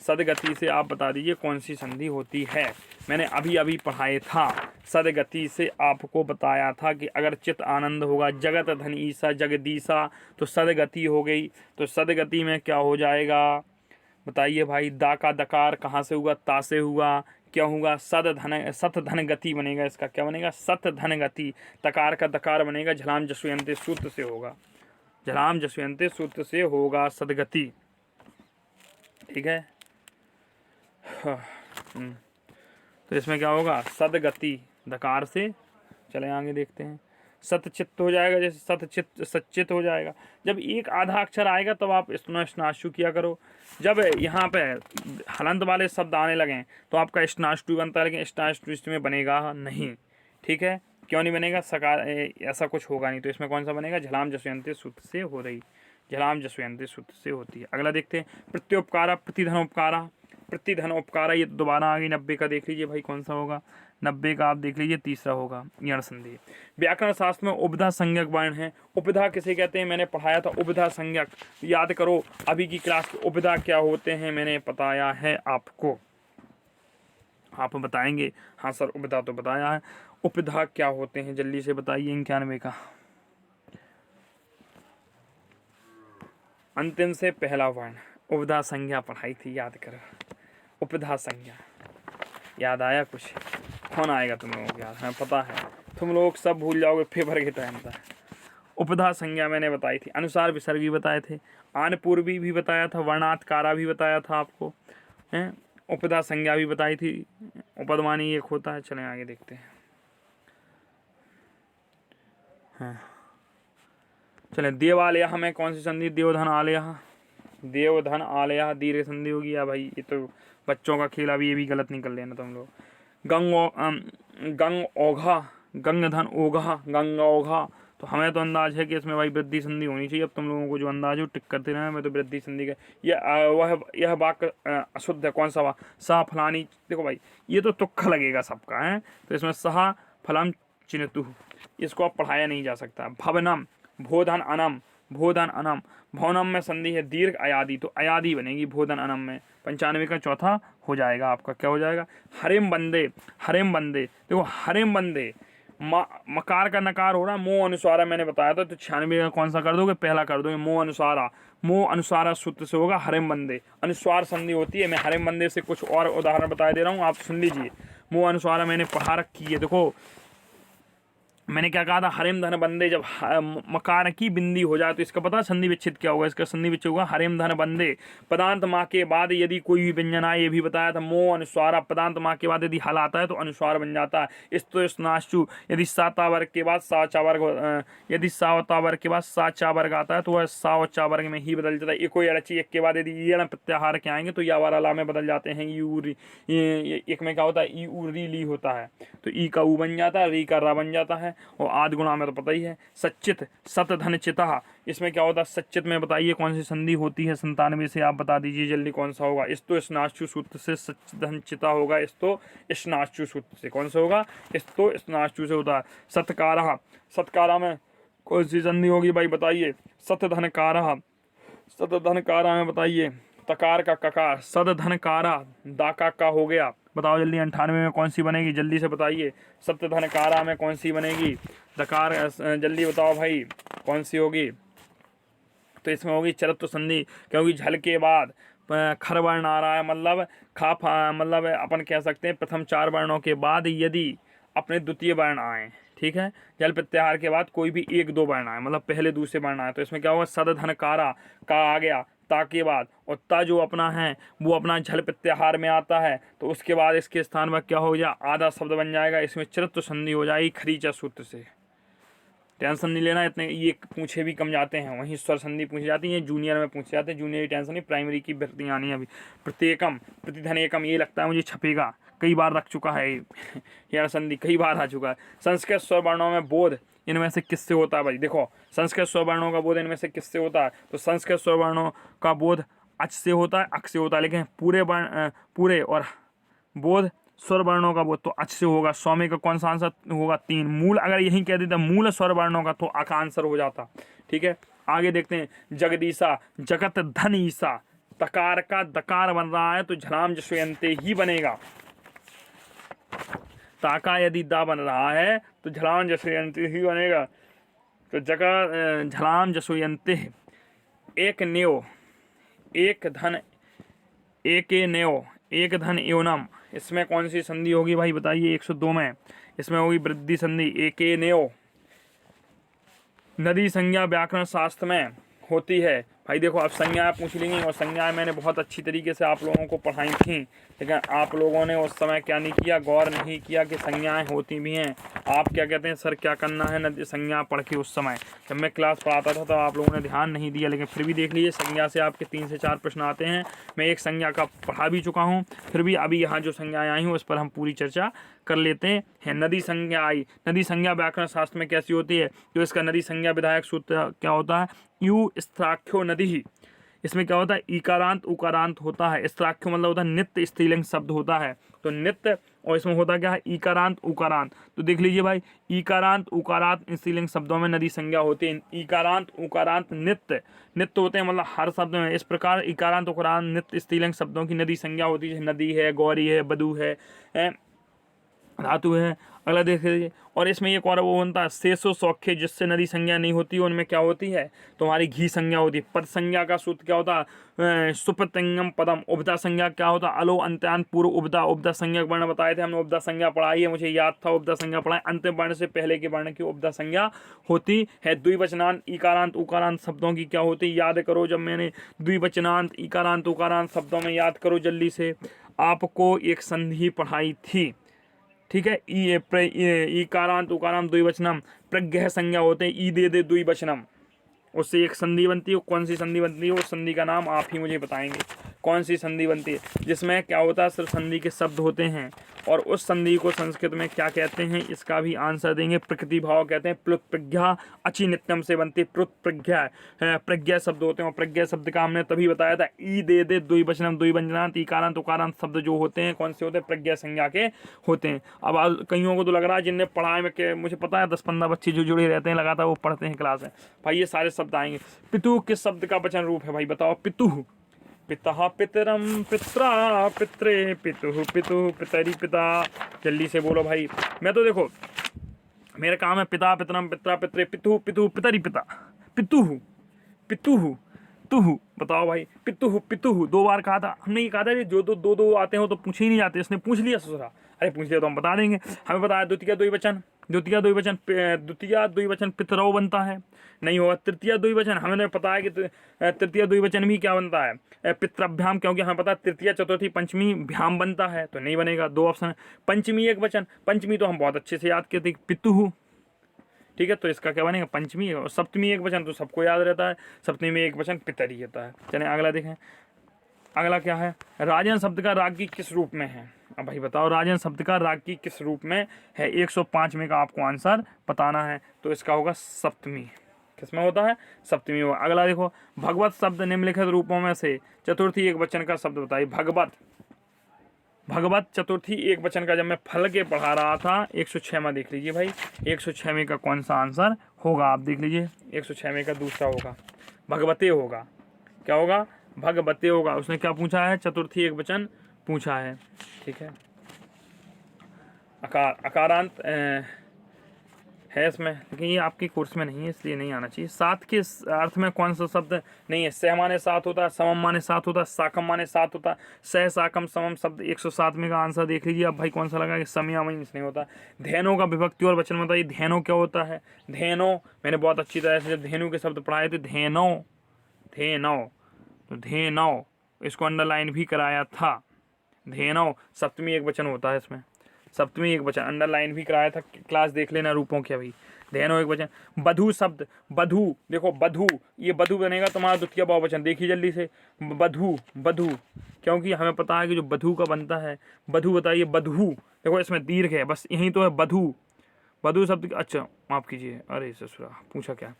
सदगति से आप बता दीजिए कौन सी संधि होती है। मैंने अभी अभी पढ़ाया था, सदगति से आपको बताया था कि अगर चित आनंद होगा, जगत धन ईसा जगदीसा, तो सदगति हो गई। तो सदगति में क्या हो जाएगा बताइए भाई, दा का दकार कहाँ से हुआ, ता से हुआ, क्या होगा, सत धन गति बनेगा, इसका क्या बनेगा, सत धन गति, तकार का दकार बनेगा, झलाम जसवंते सूत्र से होगा, झलाम जसवंते सूत्र से होगा सदगति, ठीक है। तो इसमें क्या होगा, सदगति दकार से, चले आगे देखते हैं, सतचित्त हो जाएगा, जैसे सतचित्त सच्चित हो जाएगा। जब एक आधा अक्षर आएगा तब आप स्नाशु किया करो, जब यहाँ पे हलंत वाले शब्द आने लगें तो आपका स्नाष्टु बनता है, लेकिन स्नाष्टु इसमें बनेगा नहीं, ठीक है। क्यों नहीं बनेगा, सकार ऐसा कुछ होगा नहीं, तो इसमें कौन सा बनेगा, झलाम जसवंते सूत्र से हो रही, झलाम जसवंती सूत्र से होती है। अगला देखते हैं प्रत्योपकारा प्रतिधन उपकारा। प्रतिधन उपकारा ये दोबारा आ गई। 90 का देख लीजिए भाई कौन सा होगा, 90 का आप देख लीजिए तीसरा होगा यण संधि। व्याकरण शास्त्र में उपधा संज्ञक वर्ण है। उपधा किसे कहते हैं मैंने पढ़ाया था, उपधा संज्ञक याद करो। अभी की क्लास के उपधा क्या होते हैं मैंने बताया है आपको, आप बताएंगे हाँ सर उपधा तो बताया है, उपधा क्या होते हैं जल्दी से बताइए। 91 का अंतिम से पहला वर्ण उपधा संज्ञा पढ़ाई थी, याद करो। उपधा संज्ञा याद आया कुछ, कौन आएगा तुम लोगों को याद, हमें पता है तुम लोग सब भूल जाओगे पेपर के टाइम पर। उपधा संज्ञा मैंने बताई थी, अनुसार विसर्ग भी बताए थे, आन पूर्वी भी बताया था, वर्णात्कारा भी बताया था आपको, हैं उपधा संज्ञा भी बताई थी, उपदमानी एक होता है। चलें आगे देखते हैं। हाँ चलें, देवालय में कौन सी संधि, देवधन आलय, देवधन आलय दीर्घ संधि होगी। या भाई ये तो बच्चों का खेल, अभी ये भी गलत नहीं कर लेना तुम लोग। गंग ओघा, गंगधन ओघा, गंगा ओघा, तो हमें तो अंदाज है कि इसमें भाई वृद्धि संधि होनी चाहिए। अब तुम लोगों को जो अंदाज हो टिक करते रहे, मैं तो वृद्धि संधि का यह वाक्य अशुद्ध है। कौन सा वाक्य, सा फलानी, देखो भाई ये तो तुक्का लगेगा सबका है, तो इसमें सहा फलम चिन्तु, इसको अब पढ़ाया नहीं जा सकता। भवनम, भोधन अनम, भोधन अनम, भवनम में संधि है दीर्घ अयादि, तो अयादि बनेगी भोधन अनम में। 95 का चौथा हो जाएगा आपका, क्या हो जाएगा, हरिम बंदे, हरिम बंदे, देखो हरिम बंदे मकार का नकार हो रहा है, मोह अनुस्वारा मैंने बताया था, तो 96 का कौन सा कर दोगे, पहला कर दोगे मोह अनुस्वारा। मोह अनुस्वारा सूत्र से होगा हरिम बंदे, अनुस्वार संधि होती है। मैं हरिम बंदे से कुछ और उदाहरण बता दे रहा हूँ, आप सुन लीजिए। मोह अनुस्वारा मैंने पढ़ा रखी है, देखो मैंने क्या कहा था, हरिम धन बंदे, जब मकार की बिंदी हो जाए तो इसका पता संधि विच्छेद क्या होगा, इसका संधि विच्छेद होगा हरिम धन बंदे। पदांत माँ के बाद यदि कोई भी व्यंजन आए, ये भी बताया था, मोह अनुस्वारा, पदांत माँ के बाद यदि हल आता है तो अनुस्वार बन जाता है। इस तो स्नाशु, यदि साता वर्ग के बाद साचा वर्ग, यदि सावता वर्ग के बाद साचा वर्ग आता है तो वह सावचा वर्ग में ही बदल जाता है। एक कोई अड़ची, एक के बाद यदि यण प्रत्याहार के आएंगे तो यावाराला में बदल जाते हैं। एक में क्या होता है, ई उ री ली होता है, तो ई का ऊ बन जाता है, री का रा बन जाता है। और आदि गुणा में तो पता ही है। सच्चित, सत धन चिता, इसमें क्या होता है, सच्चित में बताइए कौन सी संधि होती है। 97 से आप बता दीजिए जल्दी कौन सा होगा। इस तो स्नाचु सूत्र से सच्चित धन चिता होगा, इस तो स्नाचु सूत्र से कौन सा होगा, इस तो स्नाचु से होता है। सत्कारा, सत्कारा में कौन सी संधि होगी भाई बताइए। सतधनकारा, सतधनकारा में बताइए, तकार का ककार, सदधनकारा, दाका का हो गया, बताओ जल्दी। 98 में कौन सी बनेगी, जल्दी से बताइए। सप्तधनकारा में कौन सी बनेगी, दकार, जल्दी बताओ भाई कौन सी होगी। तो इसमें होगी चरत्व संधि, क्योंकि झल के बाद खर वर्ण आ रहा है, मतलब खा, मतलब अपन कह सकते हैं प्रथम 4 वर्णों के बाद यदि अपने द्वितीय वर्ण आए, ठीक है, जल प्रत्याहार के बाद कोई भी 1-2 वर्ण आए, मतलब पहले दूसरे वर्ण आए, तो इसमें क्या होगा, सदधनकारा का आ गया ता के बाद, और ता जो अपना है वो अपना झल प्रत्याहार में आता है, तो उसके बाद इसके स्थान पर क्या हो गया, आधा शब्द बन जाएगा, इसमें चरत्व संधि हो जाएगी खरीचा सूत्र से। टेंशन नहीं लेना, इतने ये पूछे भी कम जाते हैं, वहीं स्वर संधि पूछी जाती है, जूनियर में पूछे जाते हैं, जूनियर की टेंशन नहीं, प्राइमरी की भर्ती आनी है अभी। प्रत्येकम, प्रतिधन एकम, ये लगता है मुझे छपेगा, कई बार रख चुका है यह संधि, कई बार आ चुका है। संस्कृत स्वर वर्णों में बोध इनमें से किससे होता है भाई, देखो संस्कृत स्वर वर्णों का बोध इनमें से किससे होता है, तो संस्कृत स्वर वर्णों का बोध अच से होता है, अक से होता है, लेकिन पूरे और बोध स्वर वर्णों का बोध तो अच से होगा। स्वामी का कौन सा आंसर होगा, 3। मूल अगर यही कह देता मूल स्वर वर्णों का तो अक आंसर हो जाता, ठीक है। आगे देखते हैं, जगदीशा, जगत धन ईसा, तकार का दकार बन रहा है तो झलाम जसवंते ही बनेगा। ताका यदि दा बन रहा है तो झलाम जसवंते ही बनेगा, तो जगह झलाम जसवंते। एक न्यो, एक धन, एक न्यो, एक धन एवनम, इसमें कौन सी संधि होगी भाई बताइए। 102 में इसमें होगी वृद्धि संधि, एक न्यो। नदी संज्ञा व्याकरण शास्त्र में होती है भाई, देखो आप संज्ञाएं पूछ लेंगे, और संज्ञाएं मैंने बहुत अच्छी तरीके से आप लोगों को पढ़ाई थी, लेकिन आप लोगों ने उस समय क्या नहीं किया, गौर नहीं किया कि संज्ञाएं होती भी हैं। आप क्या कहते हैं, सर क्या करना है न संज्ञा पढ़ के, उस समय जब मैं क्लास पढ़ाता था तो आप लोगों ने ध्यान नहीं दिया, लेकिन फिर भी देख लीजिए संज्ञा से आपके 3 से 4 प्रश्न आते हैं। मैं एक संज्ञा का पढ़ा भी चुका हूँ, फिर भी अभी यहाँ जो संज्ञाएं आई हैं उस पर हम पूरी चर्चा कर लेते हैं। नदी संज्ञा आई, नदी संज्ञा व्याकरण शास्त्र में कैसी होती है, जो इसका नदी संज्ञा विधायक सूत्र क्या होता है, यू स्त्राख्यो नदी। इसमें क्या होता है, ईकारांत उकारांत होता है। स्त्राख्यो मतलब होता है नित्य, स्त्रीलिंग शब्द होता है तो नित्य, और इसमें होता क्या है, ईकारांत उकारांत। तो देख लीजिए भाई, ईकारांत उकारांत स्त्रीलिंग शब्दों में नदी संज्ञा होती है। ईकारांत उकारांत नित्य नित्य होते हैं, मतलब हर शब्द में। इस प्रकार ईकारांत उकारांत नित्य स्त्रीलिंग शब्दों की नदी संज्ञा होती है। नदी है, गौरी है, बधू है, धातु है। अगला देख लीजिए, और इसमें एक और वो बनता है शेषो सौख्य, जिससे नदी संज्ञा नहीं होती, उनमें क्या होती है, तुम्हारी घी संज्ञा होती है। पद संज्ञा का सूत्र क्या होता है, सुपतंगम पदम। उपदा संज्ञा क्या होता है, अलो अंत्यान पूर्व उपदा। उपदा संज्ञा वर्ण बताए थे हमने, उपदा संज्ञा पढ़ाई है, मुझे याद था। उपदा संज्ञा पढ़ाई, अंतिम वर्ण से पहले के वर्ण की उपदा संज्ञा होती है। द्विवचनांत इकारांत उकारांत शब्दों की क्या होती है, याद करो। जब मैंने द्विवचनांत इकारांत उकारांत शब्दों में, याद करो जल्दी से, आपको एक संधि पढ़ाई थी, ठीक है। ईकारांत उकारांत द्विवचनम प्रज्ञ संज्ञा होते हैं। ई दे द्विवचनम, उससे एक संधि बनती है। कौन सी संधि बनती है, उस संधि का नाम आप ही मुझे बताएंगे। कौन सी संधि बनती है, जिसमें क्या होता है, सिर्फ संधि के शब्द होते हैं, और उस संधि को संस्कृत में क्या कहते हैं, इसका भी आंसर देंगे। प्रकृति भाव कहते हैं। प्लुत प्रज्ञा अचि नित्यम से बनती है। प्लुत प्रज्ञा प्रज्ञा शब्द होते हैं, और प्रज्ञा शब्द का हमने तभी बताया था। ई दे द्विवचनम द्विवचनांत इकारांत उकारांत शब्द जो होते हैं, कौन से होते हैं, प्रज्ञा संज्ञा के होते हैं। अब कईयों को तो लग रहा है, जिनने पढ़ाई में, मुझे पता है 10-15 बच्चे जो जुड़े रहते हैं लगातार, वो पढ़ते हैं क्लास में, भाई ये सारे शब्द आएंगे। पितु किस शब्द का वचन रूप है, भाई बताओ। पितु, पिता पितरम पित्रा पित्रे पितु पितु पितरी पिता। जल्दी से बोलो भाई। मैं तो देखो, मेरा काम है पिता पितरम पित्रा पित्रे पितु पितु पितरी पिता। पितु पितु तुहु, बताओ भाई। पितु पितु 2 बार कहा था हमने। ये कहा था कि जो दो आते हो तो पूछे ही नहीं जाते। इसने पूछ लिया ससुरा, अरे पूछ लिया तो हम बता देंगे। हमें बताया द्वितीय द्विवचन, द्वितीय द्विवचन पितरौ बनता है, नहीं होगा। तृतीय द्विवचन हमें पता है कि तृतीय द्विवचन भी क्या बनता है, पितृभ्याम, क्योंकि हमें पता है तृतीय चतुर्थी पंचमी भ्याम बनता है, तो नहीं बनेगा। 2 ऑप्शन है। पंचमी एक वचन, पंचमी तो हम बहुत अच्छे से याद करते, पितुहु, ठीक है, तो इसका क्या बनेगा, पंचमी। और सप्तमी एक वचन तो सबको याद रहता है, सप्तमी में एक वचन पितरी होता है। चलिए अगला देखें। अगला क्या है, राजन शब्द का रागी किस रूप में है। अब भाई बताओ, राजन शब्द का रागी किस रूप में है। 105 में का आपको आंसर बताना है, तो इसका होगा सप्तमी। किसमें होता है, सप्तमी होगा। अगला देखो, भगवत शब्द निम्नलिखित रूपों में से चतुर्थी एक वचन का शब्द बताइए। भगवत, भगवत चतुर्थी एक वचन का जब मैं फल के पढ़ा रहा था 106 में, देख लीजिए भाई 106 में का कौन सा आंसर होगा, आप देख लीजिए। 106 में का दूसरा होगा, भगवते होगा। क्या होगा, भगवते होगा। उसने क्या पूछा है, चतुर्थी एक वचन पूछा है, ठीक है। अकारांत है इसमें, लेकिन ये आपके कोर्स में नहीं है, इसलिए नहीं आना चाहिए। सात के अर्थ में कौन सा शब्द नहीं है। सह माने सात होता है, समम माने सात होता है, साकम माने सात होता है। सह साकम समम शब्द 107 में का आंसर देख लीजिए। अब भाई कौन सा लगा कि समया वहीं नहीं होता। धेनो का विभक्ति और वचन बताइए। धेनो क्या होता है, धेनो मैंने बहुत अच्छी तरह से जब धेनु के शब्द पढ़ाए थे, धेनो धेनो, तो धेनो इसको अंडरलाइन भी कराया था। धेनो सप्तमी एक वचन होता है, इसमें सप्तमी एक वचन अंडरलाइन भी कराया था, क्लास देख लेना रूपों की अभी। धेनो एक वचन। बधू शब्द, बधू देखो, बधू, ये बधू बनेगा तुम्हारा द्वितीय बहुवचन। देखिए जल्दी से, बधू बधू, क्योंकि हमें पता है कि जो बधू का बनता है, बधू बताइए। बधू देखो इसमें दीर्घ है, बस यही तो है बधू। बधू शब्द, अच्छा माफ कीजिए, अरे ससुरा पूछा क्या,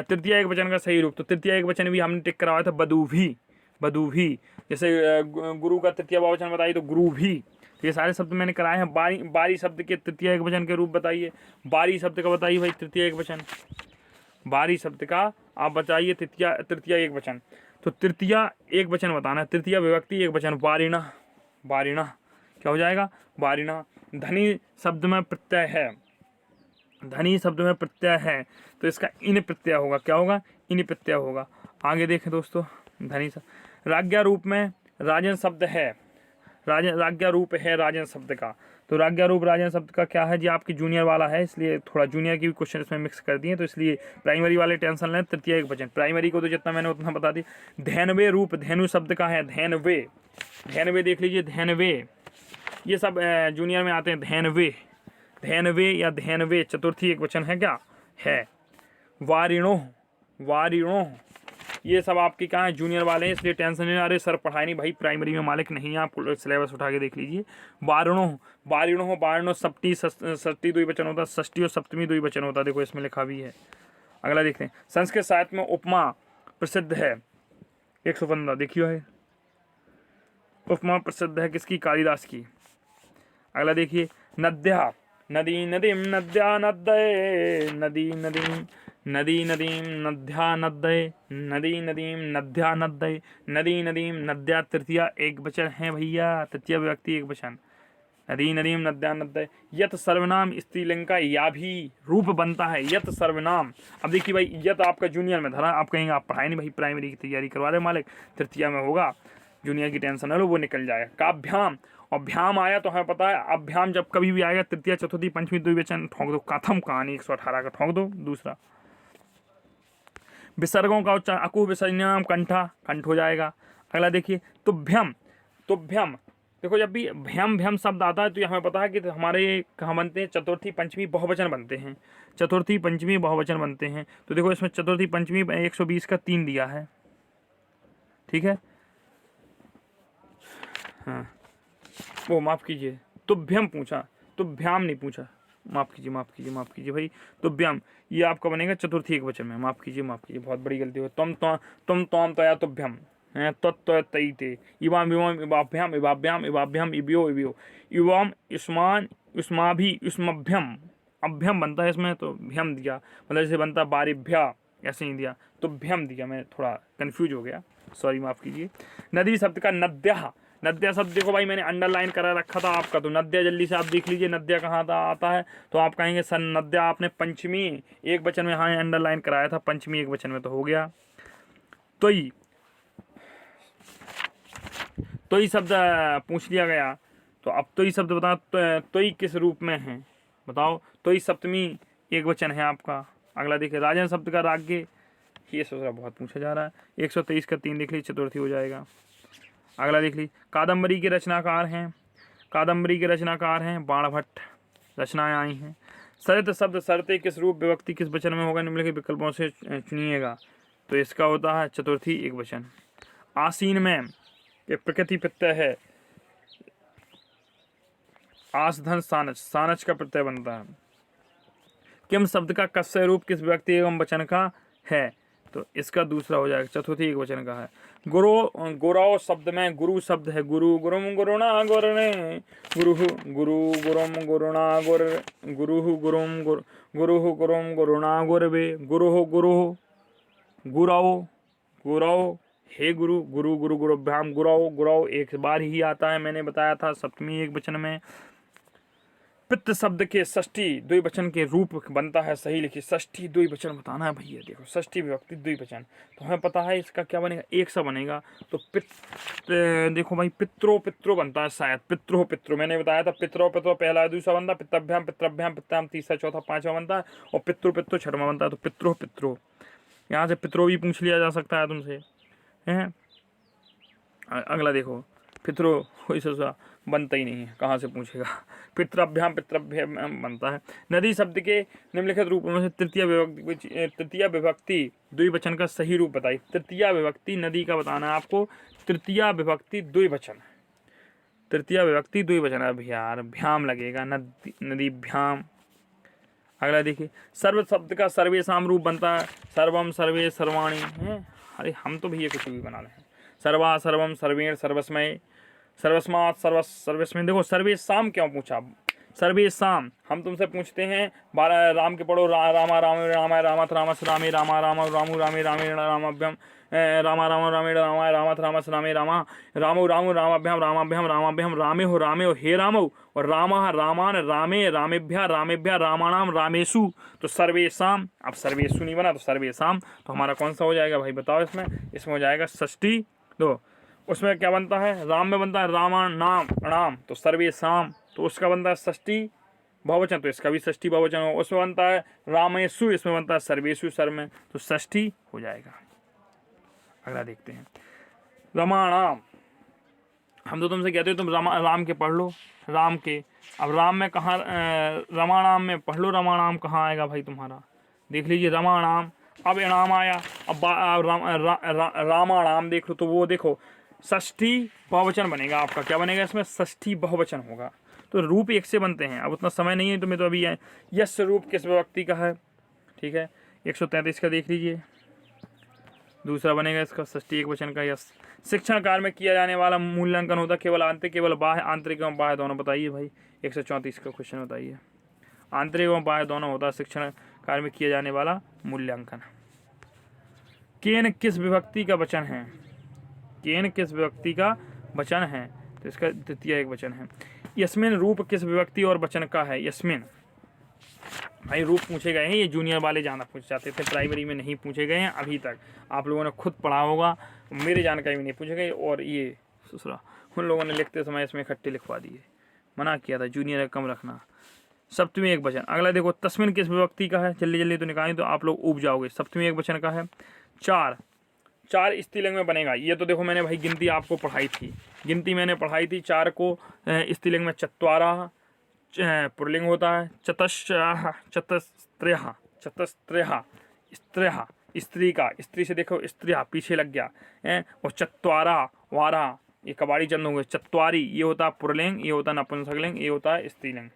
तृतीय एक वचन का सही रूप। तो तृतीय एक वचन भी हमने टिक करवाया था, बधू भी, बधू भी। जैसे गुरु का तृतीय बहुवचन बताइए, तो गुरु भी। ये सारे शब्द मैंने कराए हैं। बारी शब्द के तृतीय एक वचन के रूप बताइए। बारी शब्द का बताइए भाई तृतीय एक वचन। बारी शब्द का आप बताइए तृतीय एक वचन। तो तृतीय एक वचन बताना है, तृतीय विभक्ति एक वचन। वारिणा, वारिणा क्या हो जाएगा, वारिणा। धनी शब्द में प्रत्यय है, धनी शब्द में प्रत्यय है, तो इसका इन प्रत्यय होगा। क्या होगा, इन प्रत्यय होगा। आगे देखें दोस्तों, धनी शब्द। राज्ञा रूप में राजन शब्द है, राज्ञा रूप है राजन शब्द का। तो राज्ञा रूप राजन शब्द का क्या है जी, आपकी जूनियर वाला है, इसलिए थोड़ा जूनियर की भी क्वेश्चन इसमें मिक्स कर दिए, तो इसलिए प्राइमरी वाले टेंशन लें। तृतीय एक वचन, प्राइमरी को तो जितना मैंने उतना बता दी। धैनवे रूप धेनु शब्द का है, धैनवे, धैनवे देख लीजिए, धैनवे, ये सब जूनियर में आते हैं। धैनवे, धैनवे या धैनवे चतुर्थी एक वचन है, क्या है। वारिणो, वारिणो, ये सब आपके कहाँ है, जूनियर वाले हैं, इसलिए टेंशन नहीं। अरे सर पढ़ाई नहीं भाई, प्राइमरी में मालिक नहीं है, आप सिलेबस उठा के देख लीजिए। वारणो, वारिणो, वारणो सप्ती षष्ठी द्विवचन होता है, षष्ठी और सप्तमी द्विवचन होता है, देखो इसमें लिखा भी है। अगला देखते हैं, संस्कृत साहित्य में उपमा प्रसिद्ध है 115, देखियो है उपमा प्रसिद्ध है किसकी, कालिदास की। अगला देखिए, नद्या नदी नदीम नद्या नद्दये नदी नदीम नदी नदीम नद्या नद्दये नदी नदीम नद्या नद्दये नदी नदीम नद्या, तृतीया एक वचन है भैया, तृतीया विभक्ति एक वचन, नदी नदीम नद्या नद्दये। यत सर्वनाम स्त्रीलिंग का या भी रूप बनता है, यत सर्वनाम। अब देखिए भाई, यत आपका जूनियर में धरा, आप कहेंगे आप पढ़ाई नहीं भाई, प्राइमरी की तैयारी करवा रहे मालिक, तृतीया में होगा, जूनियर की टेंशन न लो, वो निकल जाएगा। काभ्याम, और भ्याम आया तो हमें पता है, अभ्याम जब कभी भी आएगा तृतीया चतुर्थी पंचमी द्विवचन ठोंक दो, कथम कहानी 118 का ठोंक दो। दूसरा, विसर्गों का उच्चारण, अकु विसर्जनम कंठा, कंठ हो जाएगा। अगला देखिए, तुभ्यम, तुभ्यम देखो, जब भी भ्यम भ्यम शब्द आता है तो ये हमें पता है कि हमारे कहाँ बनते हैं, चतुर्थी पंचमी बहुवचन बनते हैं, चतुर्थी पंचमी बहुवचन बनते हैं। तो देखो इसमें चतुर्थी पंचमी 120 का 3 दिया है, ठीक है। हाँ, वो माफ़ कीजिए, तुभ्यम पूछा, तुभ्याम नहीं पूछा, माफ़ कीजिए माफ़ कीजिए माफ़ कीजिए भाई, तुभ्यम ये आपका बनेगा चतुर्थी एक वचन में, माफ़ कीजिए बहुत बड़ी गलती हो। तुम तया तुभ्यम तत्ते इवाम इवाम इवाभ्याम इवाभ्याम इवाभ्याम इबियो इबियो इवाम इस्मान इस्माभि इस्मभ्यम, अभ्यम बनता है इसमें तो भ्यम दिया, मतलब जैसे बनता बारिभ्या, ऐसे नहीं दिया तो भ्यम दिया, मैं थोड़ा कन्फ्यूज हो गया, सॉरी माफ़ कीजिए। नदी शब्द का नद्या, नद्या शब्द देखो भाई मैंने अंडरलाइन करा रखा था आपका, तो नद्या जल्दी से आप देख लीजिए नद्या कहाँ आता है, तो आप कहेंगे सर नद्या आपने पंचमी एक वचन में, हाँ अंडरलाइन कराया था, पंचमी एक वचन में तो हो गया। तोई शब्द पूछ लिया गया, तो अब तोई शब्द बताओ, तोई किस रूप में है बताओ, तोई सप्तमी एक वचन है आपका। अगला देखिए, राजन शब्द का राज्ञ, ये सोच बहुत पूछा जा रहा है, 123 का 3 देख लीजिए, चतुर्थी हो जाएगा। अगला देख लीजिए, कादम्बरी के रचनाकार हैं, कादम्बरी के रचनाकार हैं बाणभट्ट, रचनाएं आई हैं। सरित शब्द सरते किस रूप विभक्ति किस वचन में होगा, निम्नलिखित विकल्पों से चुनिएगा, तो इसका होता है चतुर्थी एक वचन। आसीन में ये प्रकृति प्रत्यय है, आस धन सानच, सानच का प्रत्यय बनता है। किम शब्द का कस्य रूप किस व्यक्ति एवं वचन का है, तो इसका दूसरा हो जाएगा, चतुर्थी एक वचन का है। गुरौ शब्द में गुरु शब्द है, गुरु गुरुम गुरुणा गुरने गुरु गुरु गुरुम गुरुणा गुर गुरु गुरुम गुरु गुरुम गुरुणा गुरवे गुरु गुरु गुरौ गुरौ हे गुरु गुरु गुरु गुरुभ्याम गुरौ गुरौ एक बार ही आता है, मैंने बताया था सप्तमी एक वचन में। पित्त शब्द के षष्ठी द्विवचन के रूप बनता है, सही लिखिए, षष्ठी द्विवचन बताना है भैया, देखो षष्ठी विभक्ति द्विवचन, तो हमें पता है इसका क्या बनेगा, एक सा बनेगा, तो देखो भाई पित्रो बनता है शायद, पित्रो मैंने बताया था, पित्रो पहला दूसरा बनता है, पितभ्याम पित्ताम तीसरा चौथा पांचवा बनता है, और पित्रो छठवां बनता है, तो पित्रो यहाँ से पित्रो भी पूछ लिया जा सकता है तुमसे, है। अगला देखो, पित्रो कोई सा बनता ही नहीं है, कहाँ से पूछेगा, पितृभ्याम बनता है। नदी शब्द के निम्नलिखित रूपों में से तृतीया विभक्ति द्विवचन का सही रूप बताइए। तृतीया विभक्ति नदी का बताना है आपको, तृतीया विभक्ति द्विवचन, तृतीया विभक्ति द्विवचन है भैया, भ्याम लगेगा, नदी भ्याम। अगला देखिए, सर्व शब्द का सर्वेशाम रूप बनता है, सर्वम सर्वे सर्वाणी है, अरे हम तो भैया कुछ भी बना रहे हैं, सर्वा सर्वम सर्वेण सर्वस्मय सर्वस्मात् सर्वस्मय। देखो सर्वेशाम क्यों पूछा, सर्वेशाम हम तुमसे पूछते हैं, 12 राम के पढ़ो, रामा रामे रामाय रामथ रामस रामे रामा रामा रामू रामे रामेण रामाभ्यम रामा रामा रामेण रामाय रामथ रामस रामे रामा रामो रामू रामाभ्याम रामाभ्याम रामाभ्याम रामे हो हे रामो, और रामा रामान रामे रामेभ्या रामेभ्या रामाणाम रामेशु, तो सर्वेशाम। अब सर्वेशु नहीं बना तो सर्वेशाम, तो हमारा कौन सा हो जाएगा भाई बताओ, इसमें हो जाएगा षष्ठी। दो उसमें क्या बनता है, राम में बनता है रामा नाम नाम, तो सर्वेशाम, तो उसका बनता है षष्ठी बहुवचन, तो इसका भी षष्ठी बहुवचन हो। उसमें बनता है रामेशु, इसमें बनता है सर्वेशु सर में, तो षष्ठी हो जाएगा। अगला देखते हैं, रमाणाम, हम तो तुमसे कहते हो तुम राम के पढ़ लो, राम के, अब राम में कहाँ, रमाणाम में पढ़ लो, रमाणाम कहाँ आएगा भाई तुम्हारा, देख लीजिए रमाणाम, अब इनाम आया, अब रामाणाम देख लो, तो वो देखो षष्ठी बहुवचन बनेगा आपका, क्या बनेगा इसमें, षष्ठी बहुवचन होगा, तो रूप एक से बनते हैं। अब उतना समय नहीं है तो मैं तो अभी यश रूप किस व्यक्ति का है, ठीक है, 133 का देख लीजिए, दूसरा बनेगा इसका षष्ठी एक वचन का। यस। शिक्षण कार्य में किया जाने वाला मूल्यांकन होता केवल आंतरिक, केवल बाह्य, आंतरिक एवं बाह्य दोनों। बताइए भाई 134 का क्वेश्चन बताइए। आंतरिक एवं बाह्य दोनों होता है शिक्षण कार्य में किया जाने वाला मूल्यांकन। केन किस विभक्ति का वचन है? केन किस विभक्ति का वचन है? तो इसका द्वितीय एक वचन है। यस्मिन रूप किस विभक्ति और वचन का है? यस्मिन भाई रूप पूछे गए हैं, ये जूनियर वाले ज़्यादा पूछ जाते थे, प्राइमरी में नहीं पूछे गए हैं अभी तक। आप लोगों ने खुद पढ़ा होगा, मेरी जानकारी में नहीं पूछे गए। और ये दूसरा उन लोगों ने लिखते समय इसमें इकट्ठे लिखवा दिए, मना किया था जूनियर कम रखना। सप्तमी एक वचन। अगला देखो, तस्मिन किस विभक्ति का है? जल्दी जल्दी तो निकालें तो आप लोग उब जाओगे। सप्तमी एक वचन का है। चार, चार स्त्रीलिंग में बनेगा। ये तो देखो मैंने भाई गिनती आपको पढ़ाई थी, गिनती मैंने पढ़ाई थी। चार को स्त्रीलिंग में चत्वारः पुल्लिंग होता है, चतस्त्रयः स्त्रियः, स्त्री का, स्त्री से देखो स्त्रियः पीछे लग गया है। और चत्वारा वारा, ये कबाड़ी चंद होंगे। चत्वारी ये होता है पुल्लिंग, ये होता है नपुंसकलिंग, ये होता है स्त्रीलिंग।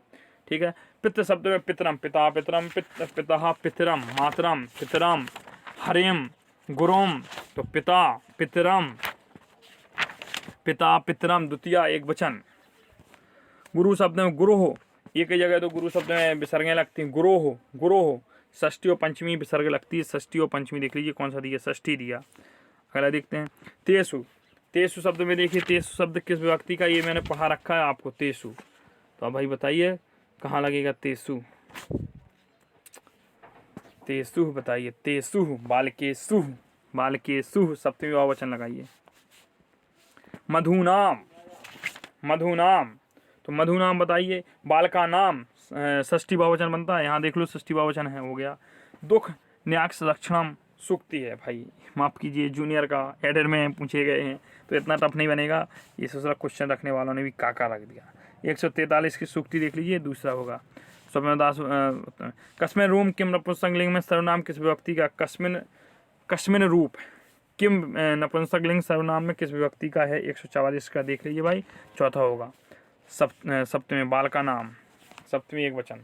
ठीक है। पितृ शब्द में पितरम, पिता पितरम, पिता पितरम, मातरम पितरम, हरिम गुरुम, तो पिता पितरम, पिता पितरम द्वितीय एक वचन। गुरु शब्द में गुरु, एक ही जगह तो गुरु शब्द में विसर्गें लगती हैं। गुरोह, गुरोह, षष्ठी और पंचमी विसर्ग लगती है। षष्ठी और पंचमी देख लीजिए कौन सा दिया, षष्ठी दिया। अगला देखते हैं तेसु। तेसु शब्द में देखिए, तेसु शब्द किस विभक्ति का? ये मैंने पढ़ा रखा है आपको, तेसु। तो अब भाई बताइए कहाँ लगेगा तेसु? तेसु बताइए, तेसु, बालकेसु, बालकेसु सप्तमी बहुवचन लगाइए। मधुनाम, मधुनाम, तो मधुनाम बताइए। बाल का नाम षष्ठी बहुवचन बनता है, यहाँ देख लो षष्ठी बहुवचन है, हो गया। दुख न्याक्ष लक्षणम सूक्ति है भाई, माफ़ कीजिए जूनियर का एडर में पूछे गए हैं तो इतना टफ नहीं बनेगा। ये दूसरा क्वेश्चन रखने वालों ने भी काका रख दिया। 143 की सूक्ति देख लीजिए, दूसरा होगा स्वप्नदास। कस्मिन रूम किम नपुंसकलिंग में सर्वनाम किस विभक्ति का? कस्मिन, कस्मिन रूप किम नपुंसकलिंग सर्वनाम में किस विभक्ति का है? 144 का देख लीजिए भाई, चौथा होगा। सप्तमी बाल का नाम, सप्तमी एक वचन।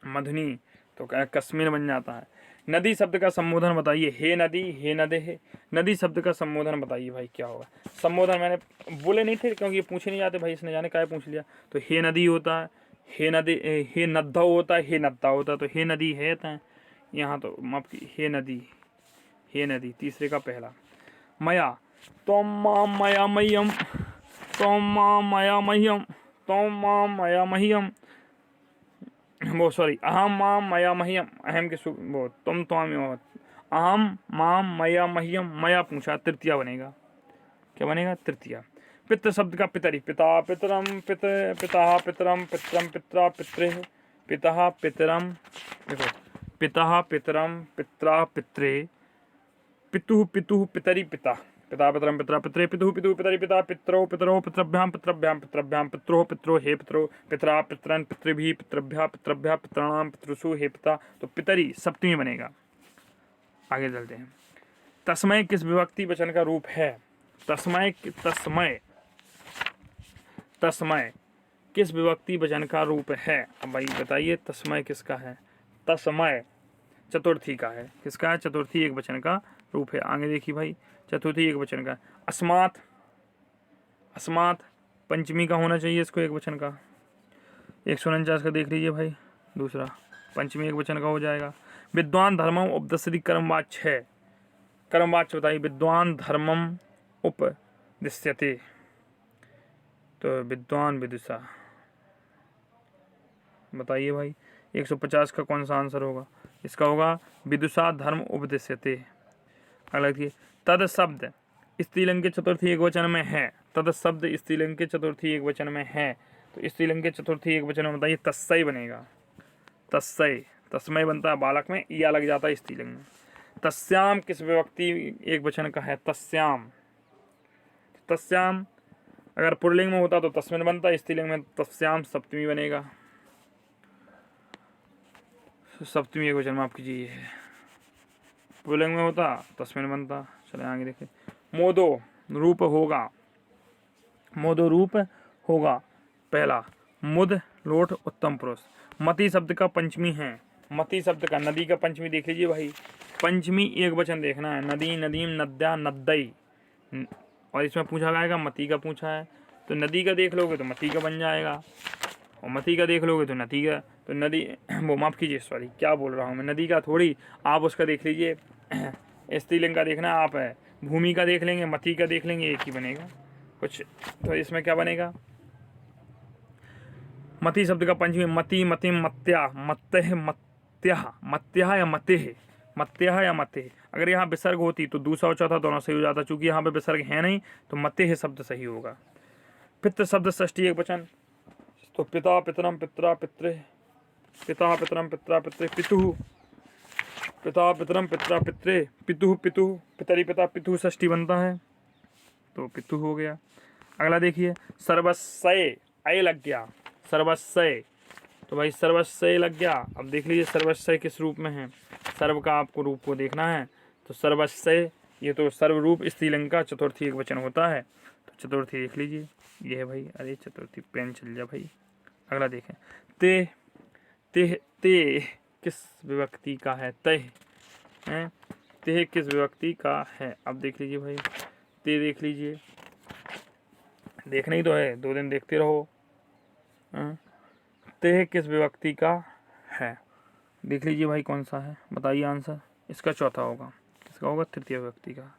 मधुनी तो कस्मिन बन जाता है। नदी शब्द का संबोधन बताइए। हे नदी, हे नदे, हे नदी शब्द का संबोधन बताइए भाई क्या होगा? संबोधन मैंने बोले नहीं थे क्योंकि ये पूछे नहीं जाते भाई, इसने जाने का पूछ लिया। तो हे नदी होता है, हे नदी, हे नद्दा होता है, हे नद्दा होता है, तो हे नदी है यहाँ तो माफ की, हे नदी, हे नदी तीसरे का पहला। मया तोम माम मया मह्यम, तोम माम मया मह्यम, तोम माम मया मह्यम, वो सॉरी अहम माम मया मह्यम, अहम के वो तुम त्वाम अहम माम मया मह्यम, मया पूछा, तृतीया बनेगा। क्या बनेगा? तृतीया। पितृ शब्द का पितरी, पिता पितरम, पिता पितरम, पितरम पित्रा पितृ, पिता पितरम, देखो पिता पितरम, पित्रा पितृ, पितुः पितुः पितरी पिता, पिता पितरम पितरा पितृ, पितुः पितुः पितरी पिता, पितरो पितरो पितृभ्याम पितृभ्याम पितृभ्याम, पितरो पितरो हे पितरो, पितरा पितरन पितृभि, पितृभ्या पितृभ्या, पितॄणाम पितृसु हे पिता, तो पितरी सप्तमी बनेगा। आगे चलते हैं। तस्मय किस विभक्ति वचन का रूप है? तस्मय, तस्मय, तस्मय किस विभक्ति वचन का रूप है? अब भाई बताइए तस्मय किसका है? तस्मय चतुर्थी का है। किसका है? चतुर्थी एक वचन का रूप है। आगे देखिए भाई, चतुर्थी एक वचन का। अस्मात्, अस्मात् पंचमी का होना चाहिए इसको एक वचन का। 149 का देख लीजिए भाई, दूसरा पंचमी एक वचन का हो जाएगा। विद्वान धर्मम उपदिश्यति कर्मवाच्य है, कर्मवाच्य बताइए। विद्वान धर्मम उपदिश्यते, तो विद्वान विदुषा बताइए भाई। 150 का कौन सा आंसर होगा? इसका होगा विदुषा धर्म उपदिश्यते। अगला देखिए, तद शब्द स्त्रीलिंग के चतुर्थी एक वचन में है। तद शब्द स्त्रीलिंग के चतुर्थी एक वचन में है, तो स्त्रीलिंग के चतुर्थी एक वचन में बताइए। तस्सै बनेगा। तस्सै, तस्मय बनता है बालक में, या लग जाता है स्त्रीलिंग में। तस्याम किस विभक्ति एक वचन का है? तस्याम, तस्याम अगर पुल्लिंग में होता तो तस्मिन बनता, स्त्रीलिंग में तस्याम सप्तमी बनेगा। सप्तमी एक वचन माफ कीजिए, पुल्लिंग में होता तस्मिन बनता। चले आगे देखें। मोदो रूप होगा, मोदो रूप होगा पहला। मुद लोट उत्तम पुरुष। मति शब्द का पंचमी है, मति शब्द का नदी का पंचमी देख लीजिए भाई, पंचमी एक वचन देखना है, नदी नदीम नद्या नद्दई, और इसमें पूछा जाएगा मति का पूछा है, तो नदी का देख लोगे तो मति का बन जाएगा, और मति का देख लोगे तो नदी का, तो नदी वो माफ़ कीजिए सॉरी क्या बोल रहा हूँ मैं, नदी का थोड़ी, आप उसका देख लीजिए स्त्रीलिंग का देखना है, आप है भूमि का देख लेंगे, मति का देख लेंगे, एक ही बनेगा कुछ, तो इसमें क्या बनेगा, मति शब्द का पंचमी मति मतिम मत्या मत्तः मत्या मत्या या मतेह, मत्या या मतेह, अगर यहाँ विसर्ग होती तो दूसरा और चौथा दोनों सही हो जाता, चूंकि यहाँ पे विसर्ग है नहीं तो मतेह शब्द सही होगा। पितृ शब्द षष्ठी एक वचन, तो पिता पितरम पित्रा पितृ, पिता पितरम पित्रा पितृ, पितुः पिता पितरम पित्रा पितृ, पितुः पितुः पितरी पिता, पितुः षष्ठी बनता है तो पितुः हो गया। अगला देखिए सर्वस्वय, अय लग गया, सर्वस्वय, तो भाई सर्वस्वय लग गया। अब देख लीजिए सर्वस्वय किस रूप में है, सर्व का आपको रूप को देखना है, तो सर्वस्वय ये तो सर्वरूप स्त्रीलिंग का चतुर्थी एक वचन होता है, तो चतुर्थी देख लीजिए ये है भाई, अरे चतुर्थी पेन चल जा भाई। अगला देखें ते, ते ते किस विभक्ति का है, तय है, ते किस विभक्ति का है, अब देख लीजिए भाई, ते देख लीजिए, देखना ही तो है, 2 दिन देखते रहो। ते किस विभक्ति का है, देख लीजिए भाई कौन सा है, बताइए आंसर, इसका चौथा होगा, इसका होगा तृतीय विभक्ति का,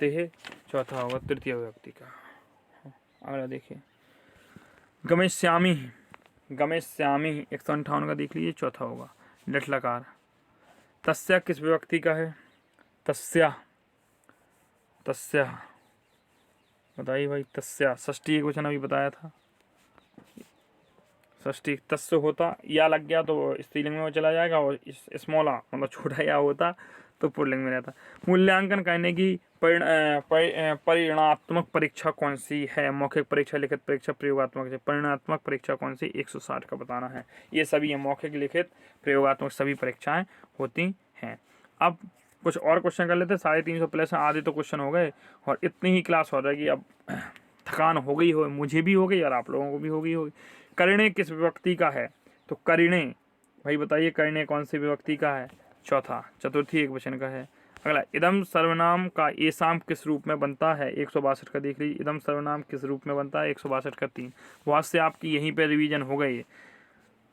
ते चौथा होगा तृतीय विभक्ति का। अगला देखिए गमेश्यामी, गमेश्यामी 158 का देख लीजिए चौथा होगा, लट लकार। तस्या किस विभक्ति का है, तस्या, तस्या बताइए भाई, तस्या षष्ठी एक वचन अभी बताया था, षष्ठी तस्य होता, या लग गया तो स्त्रीलिंग में चला जाएगा, और स्मॉला मतलब छोटा या होता तो पुल्लिंग में रहता। मूल्यांकन करने की परिणात्मक परीक्षा कौन सी है, मौखिक परीक्षा, लिखित परीक्षा, प्रयोगात्मक, परिणात्मक परीक्षा कौन सी, 160 का बताना है, ये सभी है, मौखिक लिखित प्रयोगात्मक सभी परीक्षाएं होती हैं। अब कुछ और क्वेश्चन कर लेते हैं, 350 प्लस आधे तो क्वेश्चन हो गए, और इतनी ही क्लास हो जाएगी, अब थकान हो गई हो, मुझे भी हो गई और आप लोगों को भी हो गई होगी। करिणे किस विभक्ति का है, तो करिणे भाई बताइए करिणे कौन सी विभक्ति का है, चौथा, चतुर्थी एक वचन का है। अगला इदम सर्वनाम का एसाम किस रूप में बनता है, 162 का देख लीजिए, इदम सर्वनाम किस रूप में बनता है, 162 का 3, बहुत से आपकी यहीं पे रिवीजन हो गई।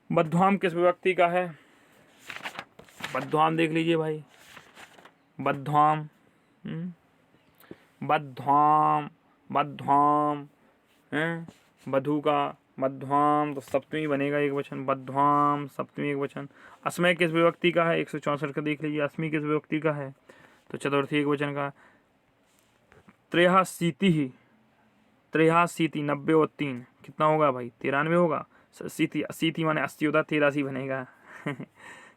बद्ध्वाम किस विभक्ति का है, बद्ध्वाम देख लीजिए भाई, बद्ध्वाम बद्ध्वाम बद्ध्वाम है, बधू का बद्ध्वाम तो सप्तमी बनेगा एक वचन, बद्ध्वाम सप्तमी एक वचन। अस्मय किस विभक्ति का है, 164 का देख लीजिए, अस्मी किस विभक्ति का है, तो चतुर्थी एक वचन का। त्रेहाशीति, त्रेहाशीति 90 और 3 कितना होगा भाई, 93 होगा, सीति अशीति माने 80 होता, 83 बनेगा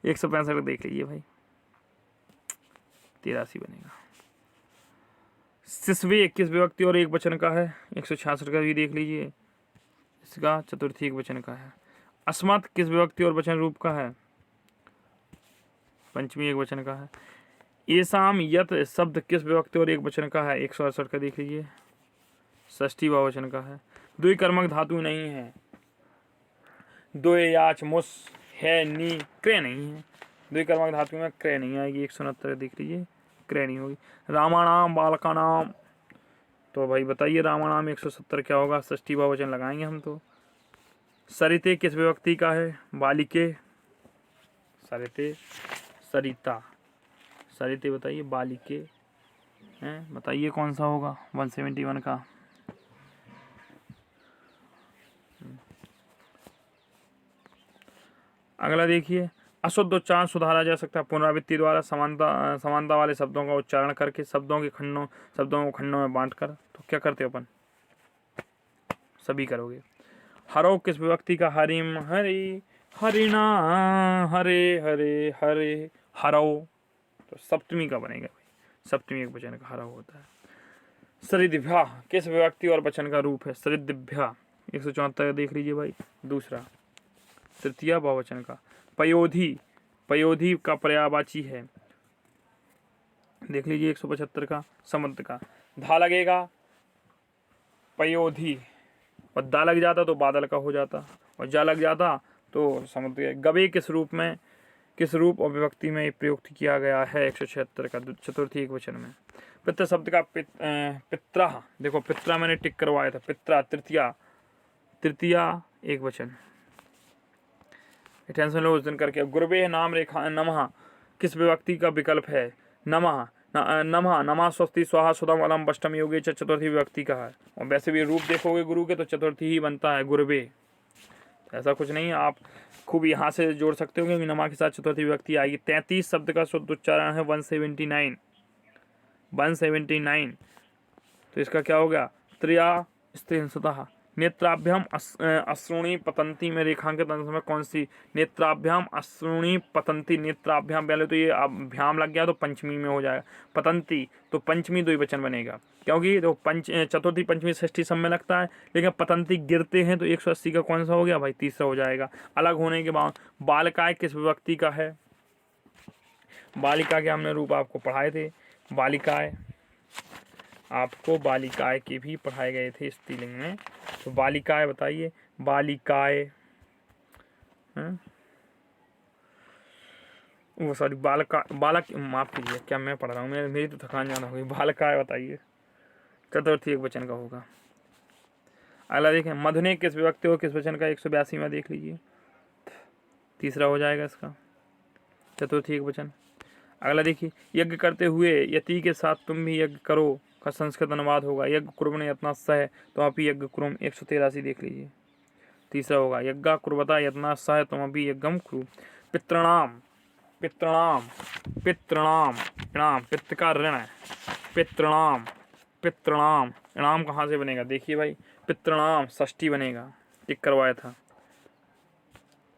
165 का देख लीजिए भाई, 83 बनेगा। शिशवे किस विभक्ति और एक वचन का है, 166 का भी देख लीजिए, इसका चतुर्थी एक वचन का है। अस्मत् किस विभक्ति और वचन रूप का है, पंचमी एक वचन का है। येषाम यत शब्द किस विभक्ति और एक वचन का है, 168 का देख लीजिए, षष्ठी बहुवचन का है। द्वि कर्मक धातु नहीं है, द्वय याच मुस है नी क्रे नहीं है, द्वि कर्मक धातु में क्रे नहीं आएगी, 169 देख लीजिए, क्रे नहीं होगी। रामाणाम बालका नाम, तो भाई बताइए रामाणाम 170 क्या होगा, षष्ठी बहुवचन लगाएंगे हम तो। सरिते किस विभक्ति का है, बालिके, सरिते सरिता, सरिते बताइए, बालिके हैं, बताइए कौन सा होगा 171 का। अगला देखिए अशुद्ध उच्चारण सुधारा जा सकता है पुनरावृत्ति द्वारा, समानता वाले शब्दों का उच्चारण करके, शब्दों को खंडों में बांटकर। तो क्या करते हो अपन, सभी करोगे। हरो किस विभक्ति का, हरिम हरि हरिणा हरे हरे हरे हरो, तो सप्तमी का बनेगा भाई, सप्तमी एक वचन का हरा होता है। सरिद्भ्या किस विभक्ति और वचन का रूप है, सरिद्भ्या 174 देख लीजिए भाई, दूसरा, तृतीय बहुवचन का। पयोधी, पयोधी का पर्यायवाची है, देख लीजिए 175 का, समुद्र का। धा लगेगा पयोधी, और दा लग जाता तो बादल का हो जाता, और जा लग जाता तो समुद्र। गवे किस रूप में, किस रूप और विभक्ति में प्रयुक्त किया गया है 176 का चतुर्थी एक वचन में। पितृ शब्द का पित्रा, देखो पित्रा मैंने टिक करवाया था, पित्रा तृतीया, तृतीया एक वचन, टेंशन लो उस दिन करके। गुरुवे नाम रेखा नमः किस विभक्ति का विकल्प है, नमः नमः नमः स्वस्ति स्वाहा सुदम अलम अष्टम योगे चतुर्थी विभक्ति का है। और वैसे भी रूप देखोगे गुरु के तो चतुर्थी ही बनता है गुरुवे, ऐसा कुछ नहीं है, आप खूब यहाँ से जोड़ सकते हो क्योंकि नमा के साथ चतुर्थी विभक्ति आएगी। 33 शब्द का शुद्ध उच्चारण है 179, 179। तो इसका क्या हो गया, त्रिया स्त्रींसतः। नेत्राभ्याम अश्रुणी पतंती में रेखांकित अंश में कौन सी, नेत्राभ्याम अश्रुणी पतंती, नेत्राभ्याम पहले तो ये अभ्याम लग गया तो पंचमी में हो जाएगा, पतंती तो पंचमी द्विवचन बनेगा क्योंकि तो चतुर्थी पंचमी षष्ठी सब में लगता है, लेकिन पतंती गिरते हैं तो 180 का कौन सा हो गया भाई, तीसरा हो जाएगा। अलग होने के बाद बालिकाएं किस विभक्ति का है, बालिका के हमने रूप आपको पढ़ाए थे, बालिकाएं आपको बालिकाएं के भी पढ़ाए गए थे स्त्रीलिंग में। तो बालिकाएं बताइए, बालिकाएं, वो सॉरी बालका, बालक माफ कीजिए, क्या मैं पढ़ रहा हूँ, मेरी तो थकान ज़्यादा हो गई। बालिकाएं बताइए, चतुर्थी एक वचन का होगा। अगला देखें, मधुने किस विभक्ति और किस वचन का 182 में देख लीजिए, तीसरा हो जाएगा इसका, चतुर्थी एक वचन। अगला देखिए, यज्ञ करते हुए यति के साथ तुम भी यज्ञ करो का संस्कृत अनुवाद होगा, यज्ञ कुर्म ने यत्ना सह तुम अभी यज्ञ कुरुम, 183 देख लीजिए, तीसरा होगा। यज्ञा कुर्वता यत्ना सह तुम अभी यज्ञम कुरु। पितृणाम, पितृणाम, पितृणाम, इणाम, पितृ का ऋण है, पितृणाम, पितृणाम, इणाम कहाँ से बनेगा, देखिए भाई, पितृणाम षष्ठी बनेगा, टिक करवाया था।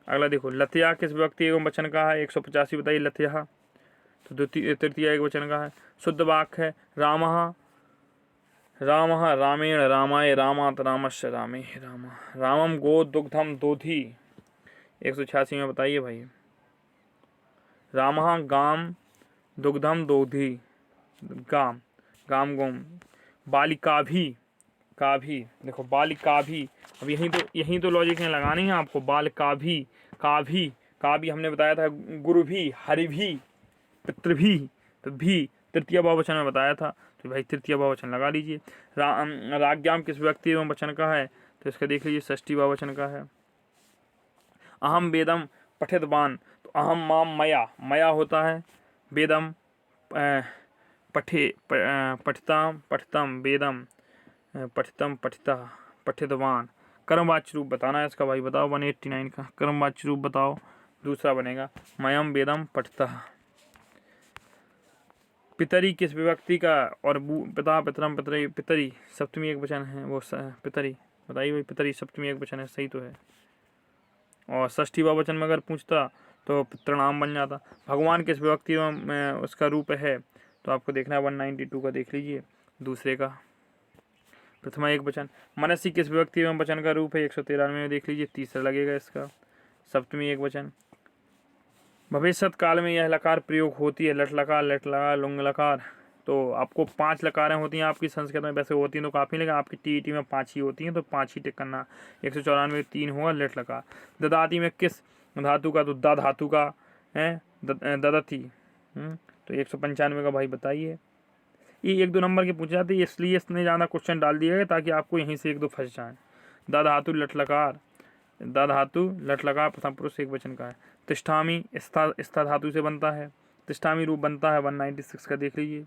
अगला देखो, लतिया किस विभक्ति एवं वचन का है, 185 बताइए, लतिया तो द्वितीय तृतीय एक वचन का है। शुद्ध वाक्य है, रामः रामः रामेण रामाय रामात रामस्य रामे राम, रामम गो दुग्धम दोधी, 186 में बताइए भाई, रामः गाम दुग्धम दोधी, गाम गाम गोम, बालिका भी, का भी, देखो बालिका भी, अब यहीं तो लॉजिक नहीं लगानी है आपको, बालिका भी, का भी हमने बताया था, गुरु भी, हरि भी, पितृ भी, तो भी तृतीय बहुवचन में बताया था, तो भाई तृतीय बहुवचन लगा लीजिए। राज्ञाम किस व्यक्ति एवं वचन का है, तो इसका देख लीजिए, षष्ठी बहुवचन का है। अहम वेदम पठितवान, तो अहम माम मया, मया होता है वेदम, पठिताम पठितम वेदम, पठितम पठिता पठितवान। कर्मवाच्य रूप बताना है इसका भाई, बताओ 189 का कर्मवाच्य रूप बताओ, दूसरा बनेगा मयम वेदम पठितः। पितरी किस विभक्ति का और पिता पितरम पितरी, पितरी सप्तमी एक वचन है, वो पितरी बताइए भाई, पितरी सप्तमी एक वचन है, सही तो है। और षष्ठी बहुवचन में अगर पूछता तो पितृणाम बन जाता। भगवान किस विभक्ति में उसका रूप है, तो आपको देखना है 192 का देख लीजिए, दूसरे का प्रथमा एक वचन। मनसी किस विभक्ति एवं वचन का रूप है, 193 में देख लीजिए, तीसरा लगेगा इसका, सप्तमी एक वचन। भविष्यत काल में यह लकार प्रयोग होती है, लट लकार, लट लकार, लुंग लकार, तो आपको 5 लकारें होती हैं आपकी संस्कृत में, वैसे होती हैं तो काफ़ी, लेकिन आपकी टीईटी में 5 ही होती हैं, तो 5 ही टिक करना। 194 3 होगा लट लकार। ददाती में किस धातु का, तो दा धातु का है, ददती, तो 195 का भाई बताइए। ये 1-2 नंबर के पूछ जाते हैं, इसलिए इसने ज़्यादा क्वेश्चन डाल दिया है ताकि आपको यहीं से 1-2 फंस जाए। दा धातु लट लकार, दा धातु लट लकार प्रथम पुरुष एक वचन का है। तिष्ठामी स्था धातु से बनता है, तिष्ठामी रूप बनता है 196 का देख लीजिए,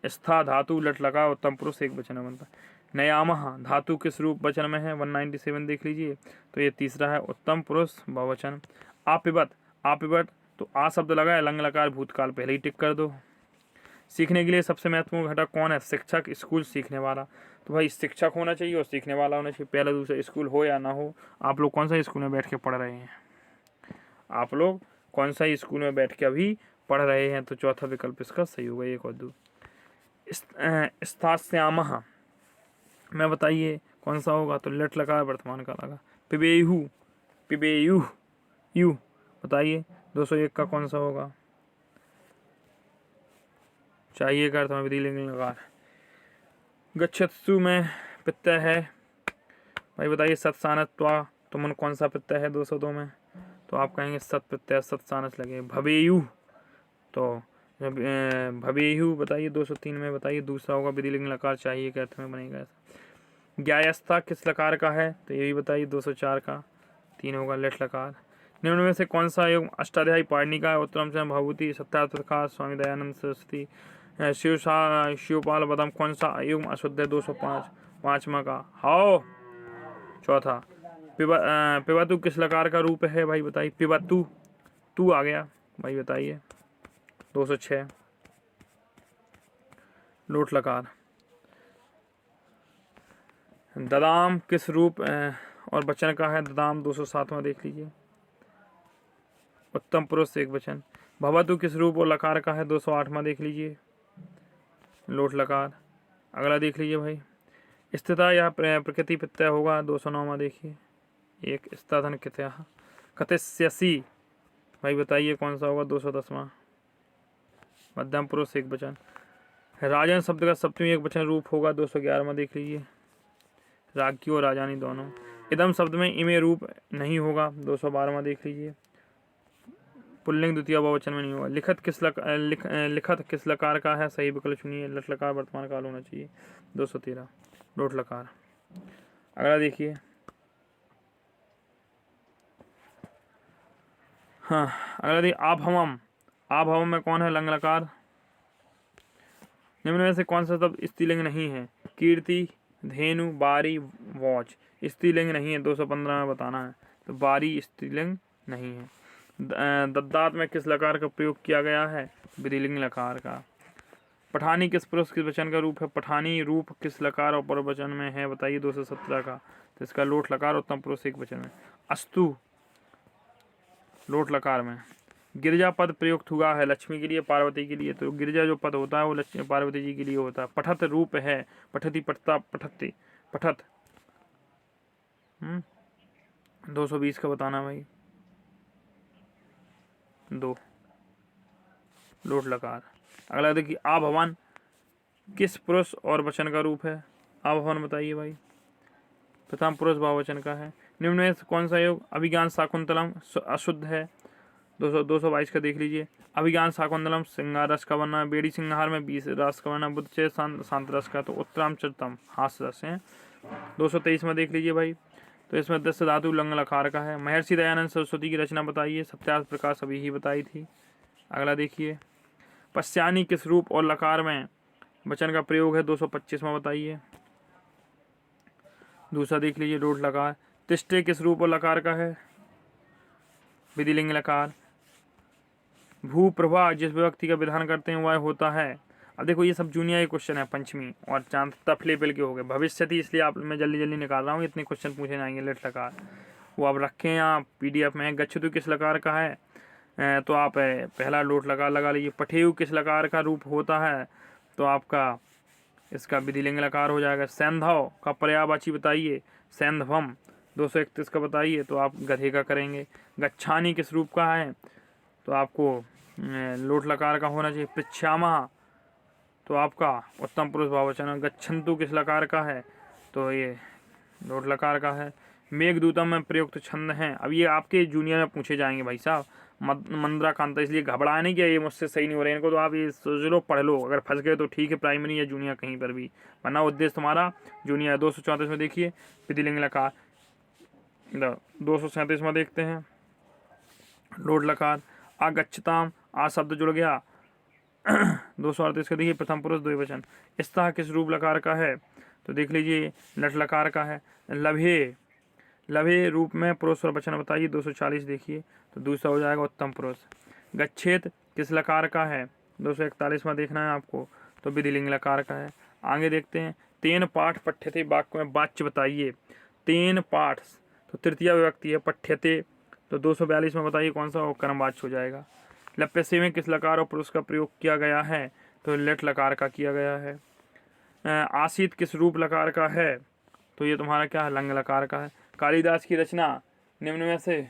स्था धातु लट लकार उत्तम पुरुष एक वचन में बनता है। नयामः धातु किस रूप वचन में है, 197 देख लीजिए, तो ये तीसरा है उत्तम पुरुष बहुवचन। आपिबत, आपिबत तो आ शब्द लगा है, लंग लकार भूतकाल पहले ही टिक कर दो। सीखने के लिए सबसे महत्वपूर्ण घटक कौन है, शिक्षक, स्कूल, सीखने वाला, तो भाई शिक्षक होना चाहिए और सीखने वाला होना चाहिए, पहला दूसरा, स्कूल हो या ना हो। आप लोग कौन सा स्कूल में बैठ के पढ़ रहे हैं, आप लोग कौन सा स्कूल में बैठ के अभी पढ़ रहे हैं, तो चौथा विकल्प इसका सही होगा, 1 और 2। स्थास्यामः मैं बताइए कौन सा होगा, तो लट लगा वर्तमान का लगा। पिबेयु, पिबेयु यू बताइए 201 का कौन सा होगा, चाहिए कर तुम्हें विधि लिंग लगा। गच्छत्सु में पित्त है, भाई बताइए सत्सानत्वा तुमन कौन सा पित्त है 202 में, तो आप कहेंगे सत प्रत्यय सत सानस लगे। भवेयु, तो भवेयु बताइए 203 में बताइए, दूसरा होगा विधिलिंग लकार चाहिए के अर्थ में बनेगा ऐसा। ज्ञायस्था किस लकार का है, तो ये भी बताइए 204 का, 3 होगा लेट लकार। निम्न में से कौन सा युग्म अष्टाध्यायी पाणिनि का है, उत्तरम से भभूति, सत्यार्थ प्रकाश, स्वामी दयानंद सरस्वती, शिवपाल बदम। कौन सा युग्म अशुद्ध है, 205 पांचवा का। हाओ चौथा पिबतु किस लकार का रूप है भाई बताइए, पिबतु, तू आ गया भाई बताइए 206। लोट लकार। ददाम किस रूप और वचन का है, ददाम 207वां देख लीजिए, उत्तम पुरुष एक वचन। भवतु किस रूप और लकार का है, 208वां देख लीजिए, लोट लकार। अगला देख लीजिए भाई, स्थिता या प्रकृति प्रत्यय होगा, 209वां देखिए, एक स्थाधन कित्या कतिस्यसी भाई बताइए कौन सा होगा, 210वां, मध्यम पुरुष एक वचन। राजन शब्द का सप्तमी एक वचन रूप होगा, 211वां देख लीजिए, रागी और राजानी दोनों। इदम शब्द में इमे रूप नहीं होगा, 212वां देख लीजिए, पुल्लिंग द्वितीय बहुवचन में नहीं होगा। लिखत किस लकार का है, सही विकल्प चुनिए, लट लकार वर्तमान काल होना चाहिए, 213 लोट लकार। अगला देखिए, हाँ अगला देखिए, आभवम, आभवम में कौन है, लंग लकार। निम्न में से कौन सा शब्द स्त्रीलिंग नहीं है, कीर्ति, धेनु, बारी, वॉच। स्त्रीलिंग नहीं है, 215 में बताना है, तो बारी स्त्रीलिंग नहीं है। दद्दात में किस लकार का प्रयोग किया गया है, विधिलिंग लकार का। पठानी किस पुरुष किस वचन का रूप है, पठानी रूप किस लकार और परवचन में है बताइए, 217 का, तो इसका लोट लकार उत्तम पुरुष एक वचन में। अस्तु लोट लकार में। गिरजा पद प्रयुक्त हुआ है लक्ष्मी के लिए, पार्वती के लिए, तो गिरजा जो पद होता है वो लक्ष्मी पार्वती जी के लिए होता है। पठत रूप है, पठती पठता पठती पठत। 220 का बताना भाई, 2 लोट लकार। अगला देखिए, आभवन किस पुरुष और वचन का रूप है, आभवन बताइए भाई, प्रथम पुरुष बहुवचन का है। निम्न में कौन सा योग, अभिज्ञान शाकुंतलम अशुद्ध है, 222 का देख लीजिए, अभिज्ञान शाकुंतलम सिंगार रस का बनना, बेड़ी सिंहार में 20 रस का बनना, बुद्ध से शांत रस का, तो उत्तराम चरतम हास्य रस है, 223 में देख लीजिए भाई, तो इसमें 10 धातु लंग लकार का है। महर्षि दयानंद सरस्वती की रचना बताइए, सत्यार्थ प्रकाश अभी ही बताई थी। अगला देखिए, पश्चानी किस रूप और लकार में वचन का प्रयोग है, 225 में बताइए। दूसरा देख लीजिए, लोट लकार। तिष्ठे किस रूप और लकार का है, विधिलिंग लकार। भूप्रभा जिस व्यक्ति का विधान करते हैं वह होता है। अब देखो ये सब जूनियर क्वेश्चन है, पंचमी और चांद टफ लेवल के हो गए, भविष्य थी इसलिए आप मैं जल्दी जल्दी निकाल रहा हूँ, इतने क्वेश्चन पूछे जाएंगे। लेट लकार वो आप रखें यहाँ PDF में। गच्छतु किस लकार का है, तो आप पहला लोट लकार लगा लीजिए। पठेयु किस लकार का रूप होता है, तो आपका इसका विधिलिंग लकार हो जाएगा। सैंधव का पर्यायवाची बताइए, सैंधवम, 231 का बताइए, तो आप गधे का करेंगे। गच्छानी किस रूप का है, तो आपको लोट लकार का होना चाहिए। पृच्छामः तो आपका उत्तम पुरुष बहुवचन। गच्छन्तु किस लकार का है, तो ये लोट लकार का है। मेघदूतम में प्रयुक्त छंद हैं, अब ये आपके जूनियर में पूछे जाएंगे भाई साहब। मंद्राकांता, इसलिए घबराए नहीं कि ये मुझसे सही नहीं हो रहे इनको, तो आप ये सोच लो, पढ़ लो, अगर फंस गए तो ठीक है, प्राइमरी या जूनियर कहीं पर भी, वरना उद्देश्य तुम्हारा जूनियर। 234 में देखिए, विधिलिंग लकार। 237 में देखते हैं, लोट लकार। आगच्छताम, आ शब्द जुड़ गया। 238 का देखिए, प्रथम पुरुष द्विवचन। स्तः किस रूप लकार का है, तो देख लीजिए लट लकार का है। लभे, लभे रूप में पुरुष और वचन बताइए, 240 देखिए, तो दूसरा हो जाएगा उत्तम पुरुष। गच्छेत किस लकार का है, 241 में देखना है आपको, तो विधिलिंग लकार का है। आगे देखते हैं, तेन पाठ पठ्यते वाक्य में वाच्य बताइए। तेन पाठ तो तृतीय विभक्ति है, पठ्यते तो 242 में बताइए कौन सा कर्मवाच्य हो जाएगा। लप्यसे में किस लकार और पुरुष का प्रयोग किया गया है, तो लेट लकार का किया गया है। आसित किस रूप लकार का है, तो ये तुम्हारा क्या है, लंग लकार का है। कालिदास की रचना निम्न में से,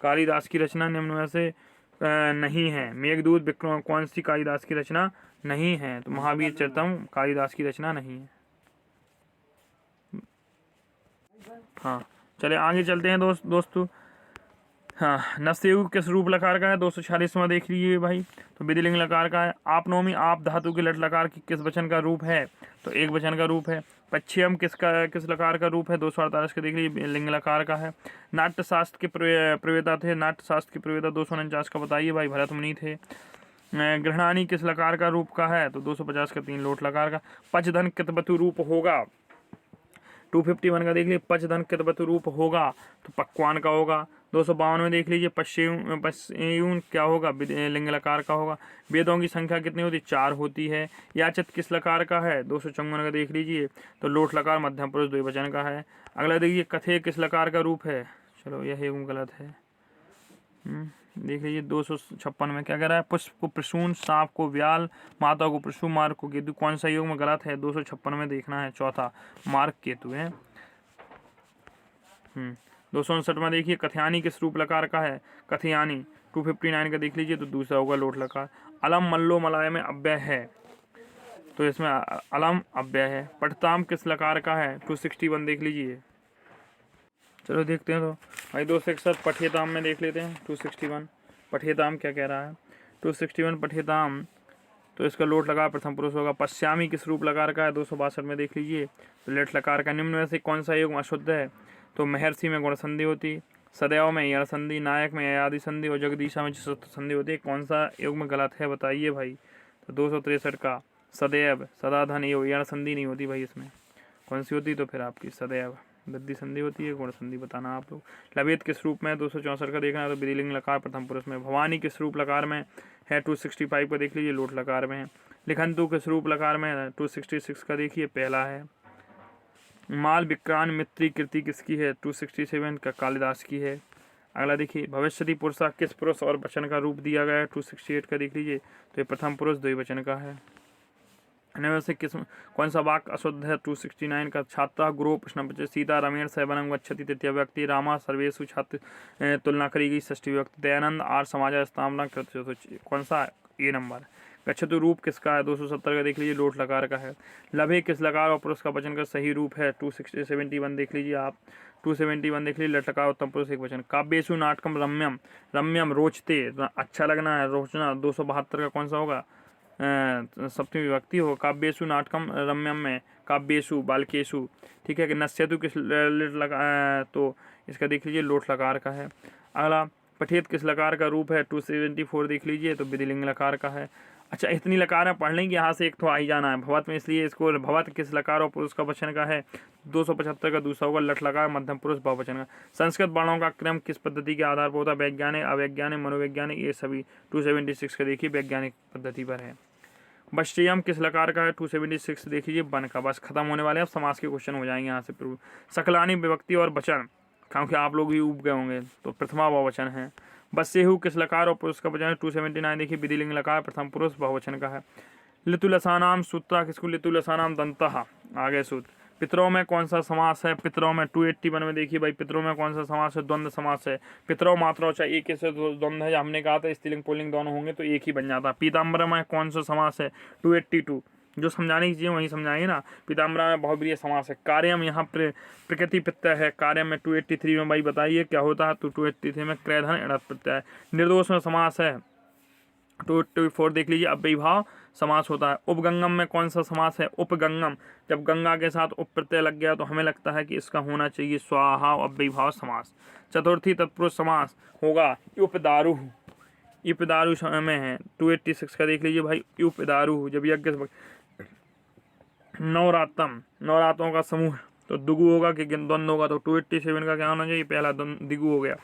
कालिदास की रचना निम्न में से नहीं है। मेघदूत विक्रम कौन सी कालिदास की रचना नहीं है, तो महावीर चरितम कालिदास की रचना नहीं है। हाँ चले आगे चलते हैं दोस्तों। हाँ, नस्यु किस रूप लकार का है? 246वां देख लीजिए भाई, तो विधिलिंग लकार का है। आपनोमी आप धातु के लट लकार की किस वचन का रूप है? तो एक वचन का रूप है। पश्चिम किस लकार का रूप है? 248 का देख लीजिए, लिंग लकार का है। नाट्य शास्त्र के प्रवेता थे, नाट्य शास्त्र के प्रवेता 249 का बताइए भाई, भरत मुनि थे। गृहणानी किस लकार का रूप का है? तो 250 का 3 लोट लकार का। पचधन कितवतु रूप होगा? 251 का देख लीजिए, पचधन कितवतु रूप होगा? तो पक्वान का होगा। 252 में देख लीजिए, पश्यून क्या होगा? लिंग लकार का होगा। वेदों की संख्या कितनी होती? 4 होती है। याचत किस लकार का है? 254 का देख लीजिए, तो लोट लकार मध्यम पुरुष द्विवचन का है। अगला देखिए, कथे किस लकार का रूप है? चलो यह गलत है। देख लीजिए 256 में क्या कह रहा है? पुष्प को प्रसून, सांप को व्याल, माता को प्रसू, मार्ग को केतु। कौन सा योग में गलत है? 256 में देखना है, चौथा मार्ग केतु है। 259 में देखिए, कथयानी किस रूप लकार का है? कथयानी 259 का देख लीजिए, तो दूसरा होगा लोट लकार। अलम मल्लो मलाय में अव्यय है, तो इसमें अलम अव्यय है। पठताम किस लकार का है? 261 देख लीजिए। चलो देखते हैं, तो भाई 261 पठेताम में देख लेते हैं। 261 पठेताम क्या कह रहा है? 261 पठेताम, तो इसका लोट लकार प्रथम पुरुष होगा। पश्यामी किस रूप लकार का है? 262 में देख लीजिए, तो लेट लकार का। निम्न में से कौन सा योग अशुद्ध है? तो महर्षि में गुण संधि होती, सदैव में यण संधि, नायक में आदि संधि और जगदीशा में चतुर्थ संधि होती है। कौन सा योग में गलत है बताइए भाई? तो 263 का सदैव, सदाधन यण संधि नहीं होती भाई इसमें। कौन सी होती? तो फिर आपकी सदैव वृद्धि संधि होती है, गुण संधि बताना आप लोग। लवेद किस रूप में? 264 का देखना है, तो विधिलिंग लकार प्रथम पुरुष में। भवानी किस रूप लकार में है? 265 का देख लीजिए, लोट लकार में है। लिखंतु किस रूप लकार में है? 266 का देखिए, पहला है। माल विक्रांत मित्री कृति किसकी है? 267 का कालिदास की है। अगला देखिए, भविष्यति पुरुषा किस पुरुष और वचन का रूप दिया गया है? 268 का देख लीजिए, तो ये प्रथम पुरुष द्विवचन का है। इनमें से किस कौन सा वाक्य अशुद्ध है? 269 का छात्रा गुरु प्रश्न पूछे, सीता रमेण सैवनम गच्छति तृतीय व्यक्ति, रामा सर्वेशु छात्र तुलना करी गई षष्ठी व्यक्ति, दयानंद आर समाज स्थापना कृत। कौन सा? ए नंबर। गच्छतु रूप किसका है? 270 का देख लीजिए, लोट लकार का है। लभे किस लकार और पुरुष का वचन का सही रूप है? 271 देख लीजिए आप, 271 देख लीजिए, लट लकार उत्तम पुरुष एक वचन। काव्येषु नाटकम रम्यम, रम्यम रोचते, अच्छा लगना है, रोचना। 272 का कौन सा होगा? सप्तमी विभक्ति हो। काव्येषु नाटकम रम्यम में काव्येषु बालकेशु, ठीक है। कि नश्यतु किस लगा, तो इसका देख लीजिए, लोट लकार का है। अगला, पठेत किस लकार का रूप है? 274 देख लीजिए, तो विधिलिंग लकार का है। अच्छा, इतनी लकार है पढ़ लेंगे, यहाँ से एक तो आ ही जाना है भवत में, इसलिए इसको भवत किस लकार और पुरुष का वचन का है? 275 का दूसरा होगा लट लकार मध्यम पुरुष बहुवचन का। संस्कृत वर्णों का क्रम किस पद्धति के आधार पर होता है? वैज्ञानिक, अवैज्ञानिक, मनोवैज्ञानिक, ये सभी। 276 का देखिए, वैज्ञानिक पद्धति पर है। बश्चयम किस लकार का है? 276 देखिए, वन का। बस खत्म होने वाले, अब समास के क्वेश्चन हो जाएंगे यहाँ से। सकलानी विभक्ति और वचन, क्योंकि आप लोग भी उब गए होंगे, तो प्रथमा बहुवचन है। बस्सेहु किस लकार और पुरुष का वचन है? 279 देखिए, विधिलिंग लकार प्रथम पुरुष बहुवचन का है। लितुलसानाम सूत्रा किसको? लितुलसानाम दंतः, आगे सूत्र। पितरों में कौन सा समास है? पितरों में 281 में देखिए भाई, पितरों में कौन सा समास है? द्वंद्व समास है। पितरों मात्रा चाहे एक से द्वंद्व है, हमने कहा था स्त्रीलिंग पुल्लिंग दोनों होंगे तो एक ही बन जाता। पीताम्बर में कौन सा समास है? 282, जो समझाने की चीज़ें वही समझाएंगे ना। पीताम्बरा में बहुब्रीहि समास है। कार्यम यहाँ प्रकृति प्रत्यय है। कार्यम में 283 में भाई बताइए क्या होता है? तो 283 में क्रयधन इणत प्रत्यय है। निर्दोष में समास है 284 देख लीजिए, अव्ययीभाव समास होता है। उपगंगम में कौन सा समास है? उपगंगम, जब गंगा के साथ उप प्रत्यय लग गया तो हमें लगता है कि इसका होना चाहिए स्वाहा अव्ययीभाव समास। चतुर्थी तत्पुरुष समास होगा उपदारु, उपदारु में है 286 का देख लीजिए भाई, उपदारु जब यज्ञ। नवरात्रम, नवरात्रों का समूह, तो दुगु होगा कि द्वंद्व होगा? तो 287 का क्या होना चाहिए? पहला दिगु हो गया।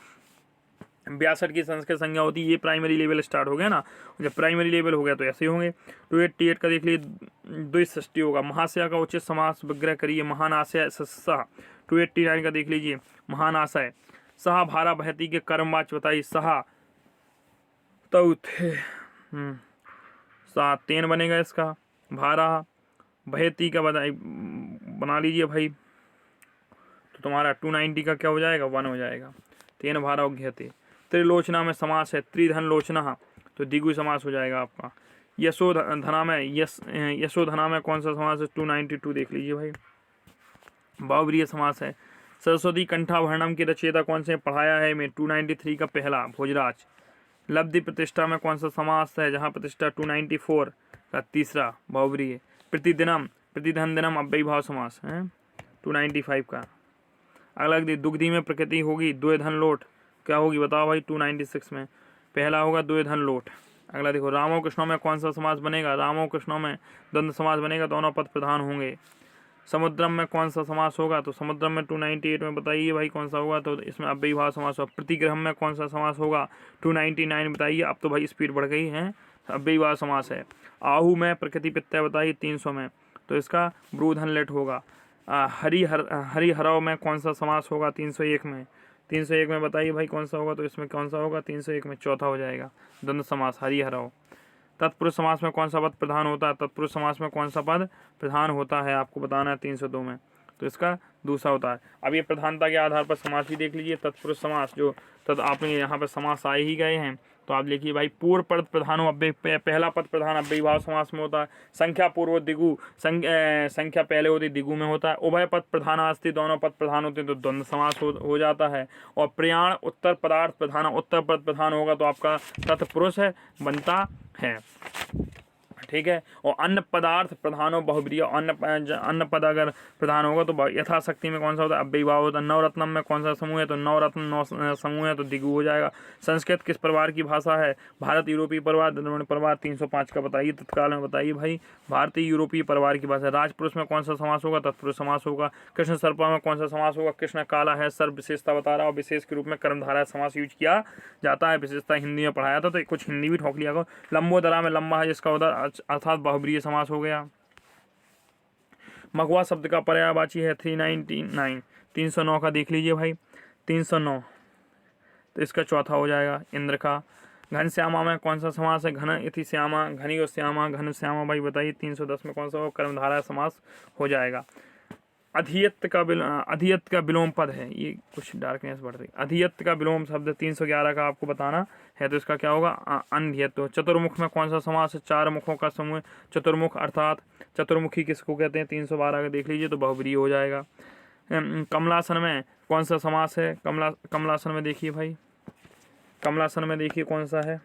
62 की संस्कृत संज्ञा होती है, ये प्राइमरी लेवल स्टार्ट हो गया ना, जब प्राइमरी लेवल हो गया तो ऐसे ही होंगे। 288 का देख लीजिए, द्विष्ठी होगा। महाशय का उचित समास विग्रह करिए, महानाशय सह। 289 का देख लीजिए, महानाशय। सहा भारा बहती के कर्मवाच बताइए। सहा तो थे, तेन बनेगा इसका। भारा बहती का बना लीजिए भाई, तो तुम्हारा 290 का क्या हो जाएगा? 1 हो जाएगा। तेन भारा उघ्यते। त्रिलोचना में समास है त्रिधन लोचना, तो द्विगु समास हो जाएगा आपका। यशोधना में यशोधना में कौन सा समास है? 292 देख लीजिए भाई, बहुब्रीहि समास है। सरस्वती कंठाभरणम के रचयिता कौन से, पढ़ाया है मैं 293 का पहला भोजराज। लब्धि प्रतिष्ठा में कौन सा समास है, जहाँ प्रतिष्ठा 294 का तीसरा बहुब्रीहि। प्रतिदिनम प्रतिधन दिनम अव्ययीभाव समास है 295 का। अगला दुग्धि में प्रकृति होगी द्वे धन लोट, क्या होगी बताओ भाई 296 में पहला होगा द्वे धन लोट। अगला देखो रामो कृष्णों में कौन सा समास बनेगा, रामो कृष्णों में द्वंद्व समास बनेगा, दोनों पद प्रधान होंगे। समुद्रम में कौन सा समास होगा, तो समुद्रम में 298 में बताइए भाई कौन सा होगा, तो इसमें अव्ययीभाव समास होगा। प्रतिग्रह में कौन सा समास होगा 299 बताइए, अब तो भाई स्पीड बढ़ गई है, अव्ययीभाव समास है। आहू में प्रकृति प्रत्यय बताइए 300 में, तो इसका ब्रूधन लेट होगा। हरिहरव में कौन सा समास होगा 301 में, 301 में बताइए भाई कौन सा होगा, तो इसमें कौन सा होगा 301 में चौथा हो जाएगा द्वंद्व समास हरिहरव। तत्पुरुष समास में कौन सा पद प्रधान होता है, तत्पुरुष समास में कौन सा पद प्रधान होता है आपको बताना है 302 में, तो इसका दूसरा होता है। अब ये प्रधानता के आधार पर समास भी देख लीजिए। तत्पुरुष समास जो आपने यहाँ पर समास आए ही गए हैं, तो आप देखिए भाई पूर्व पद प्रधान पहला पद प्रधान अव्ययीभाव समास में होता है। संख्या पूर्व दिगु संख्या पहले होती दिगु में होता है। उभय पद प्रधान आस्ति दोनों पद प्रधान होते हैं तो द्वंद्व समास हो जाता है। और प्रयाण उत्तर पदार्थ प्रधान उत्तर पद प्रधान होगा तो आपका तत्पुरुष बनता है, ठीक है। और अन्य पदार्थ प्रधानो बहुब्रीहि, अन्य पद अगर प्रधान होगा तो यथाशक्ति में कौन सा होता है अव्ययीभाव होता है। नवरत्नम में कौन सा समूह है, तो नवरत्न 9 समूह है तो दिगु हो जाएगा। संस्कृत किस परिवार की भाषा है, भारत यूरोपीय परिवार द्रविड़ परिवार 305 का बताइए तत्काल में बताइए भाई, भारतीय यूरोपीय परिवार की भाषा। राजपुरुष में कौन सा समास होगा, तत्पुरुष समास होगा। कृष्ण सर्पा में कौन सा समास होगा, कृष्ण काला है, सर्प विशेषता बता रहा और विशेष के रूप में कर्मधारय समास यूज किया जाता है। विशेषता हिंदी में पढ़ाया था तो कुछ हिंदी भी ठोक लिया करो। लंबोदरा में लंबा है जिसका उधर अर्थात बहुब्रीहि समास हो गया। मघवा शब्द का पर्यायवाची है 399 309 का देख लीजिए भाई 309, तो इसका चौथा हो जाएगा इंद्र का। घनश्यामा में कौन सा समास है, घन इति श्यामा, घनी और श्यामा, घन श्यामा भाई बताइए 310 में कौन सा हो, कर्मधारय समास हो जाएगा। अधियत का विलोम पद है, ये कुछ डार्कनेस बढ़ रही, अधियत का विलोम शब्द 311 का आपको बताना है, तो इसका क्या होगा अन्धियत। चतुर्मुख में कौन सा समास है, 4 मुखों का समूह चतुर्मुख, अर्थात चतुर्मुखी किसको कहते हैं 312 का देख लीजिए तो बहुब्रीहि हो जाएगा। कमलासन में कौन सा समास है, कमलासन में देखिए भाई, कमलासन में देखिए कौन सा है,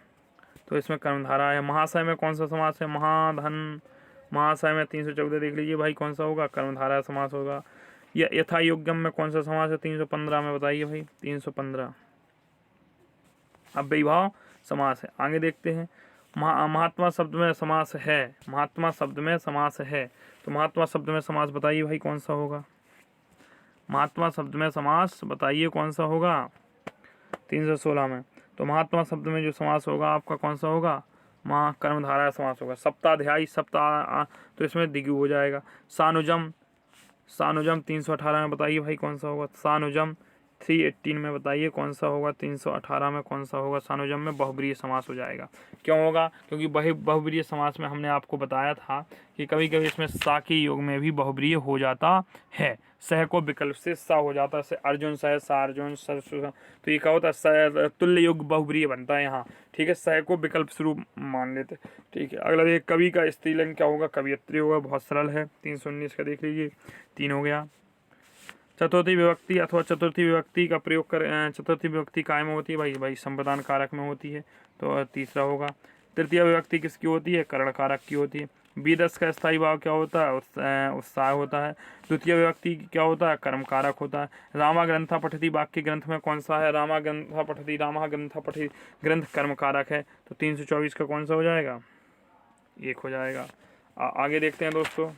तो इसमें कर्मधारा है। महाशय में कौन सा समास है, महाधन, महाशय में 314 देख लीजिए भाई कौन सा होगा, कर्मधारय समास होगा। या यथा योग्यम में कौन सा समास है 315 में बताइए भाई 315 अव्ययीभाव समास है। आगे देखते हैं महात्मा शब्द में समास है, महात्मा शब्द में समास है, तो महात्मा शब्द में समास बताइए भाई कौन सा होगा, महात्मा शब्द में समास बताइए कौन सा होगा 316 में, तो महात्मा शब्द में जो समास होगा आपका कौन सा होगा, माँ कर्मधारय समास होगा। सप्ताध्यायी सप्ताह तो इसमें दिगु हो जाएगा। सानुजम 318 में बताइए भाई कौन सा होगा, सानुजम 318 में बताइए कौन सा होगा, 318 में कौन सा होगा, सानुजम में बहुब्रीहि समास हो जाएगा। क्यों होगा, क्योंकि बहुब्रीहि समास में हमने आपको बताया था कि कभी कभी इसमें साकी योग में भी बहुब्रीहि हो जाता है। सह को विकल्प से सा हो जाता है, अर्जुन सह सा अर्जुन तो ये क्या होता है तुल्य योग बहुब्रीहि बनता है यहाँ, ठीक है। सह को विकल्प स्वरूप मान लेते, ठीक है। अगला देखिए कवि का स्त्रीलिंग क्या होगा, कवियत्री होगा, बहुत सरल है 319 का देख लीजिए 3 हो गया। चतुर्थी विभक्ति अथवा चतुर्थी विभक्ति का प्रयोग कर, चतुर्थी विभक्ति काय में होती है भाई संप्रदान कारक में होती है, तो तीसरा होगा। तृतीय विभक्ति किसकी होती है, करण कारक की होती है। बीदस का स्थायी भाव क्या होता है, उत्साह होता है। द्वितीय विभक्ति क्या होता है, कर्म कारक होता है। रामा ग्रंथा पठति वाक्य ग्रंथ में कौन सा है, रामा ग्रंथा पठति, रामा ग्रंथा पठति ग्रंथ कर्म कारक है, तो 324 का कौन सा हो जाएगा, 1 हो जाएगा। आगे देखते हैं दोस्तों,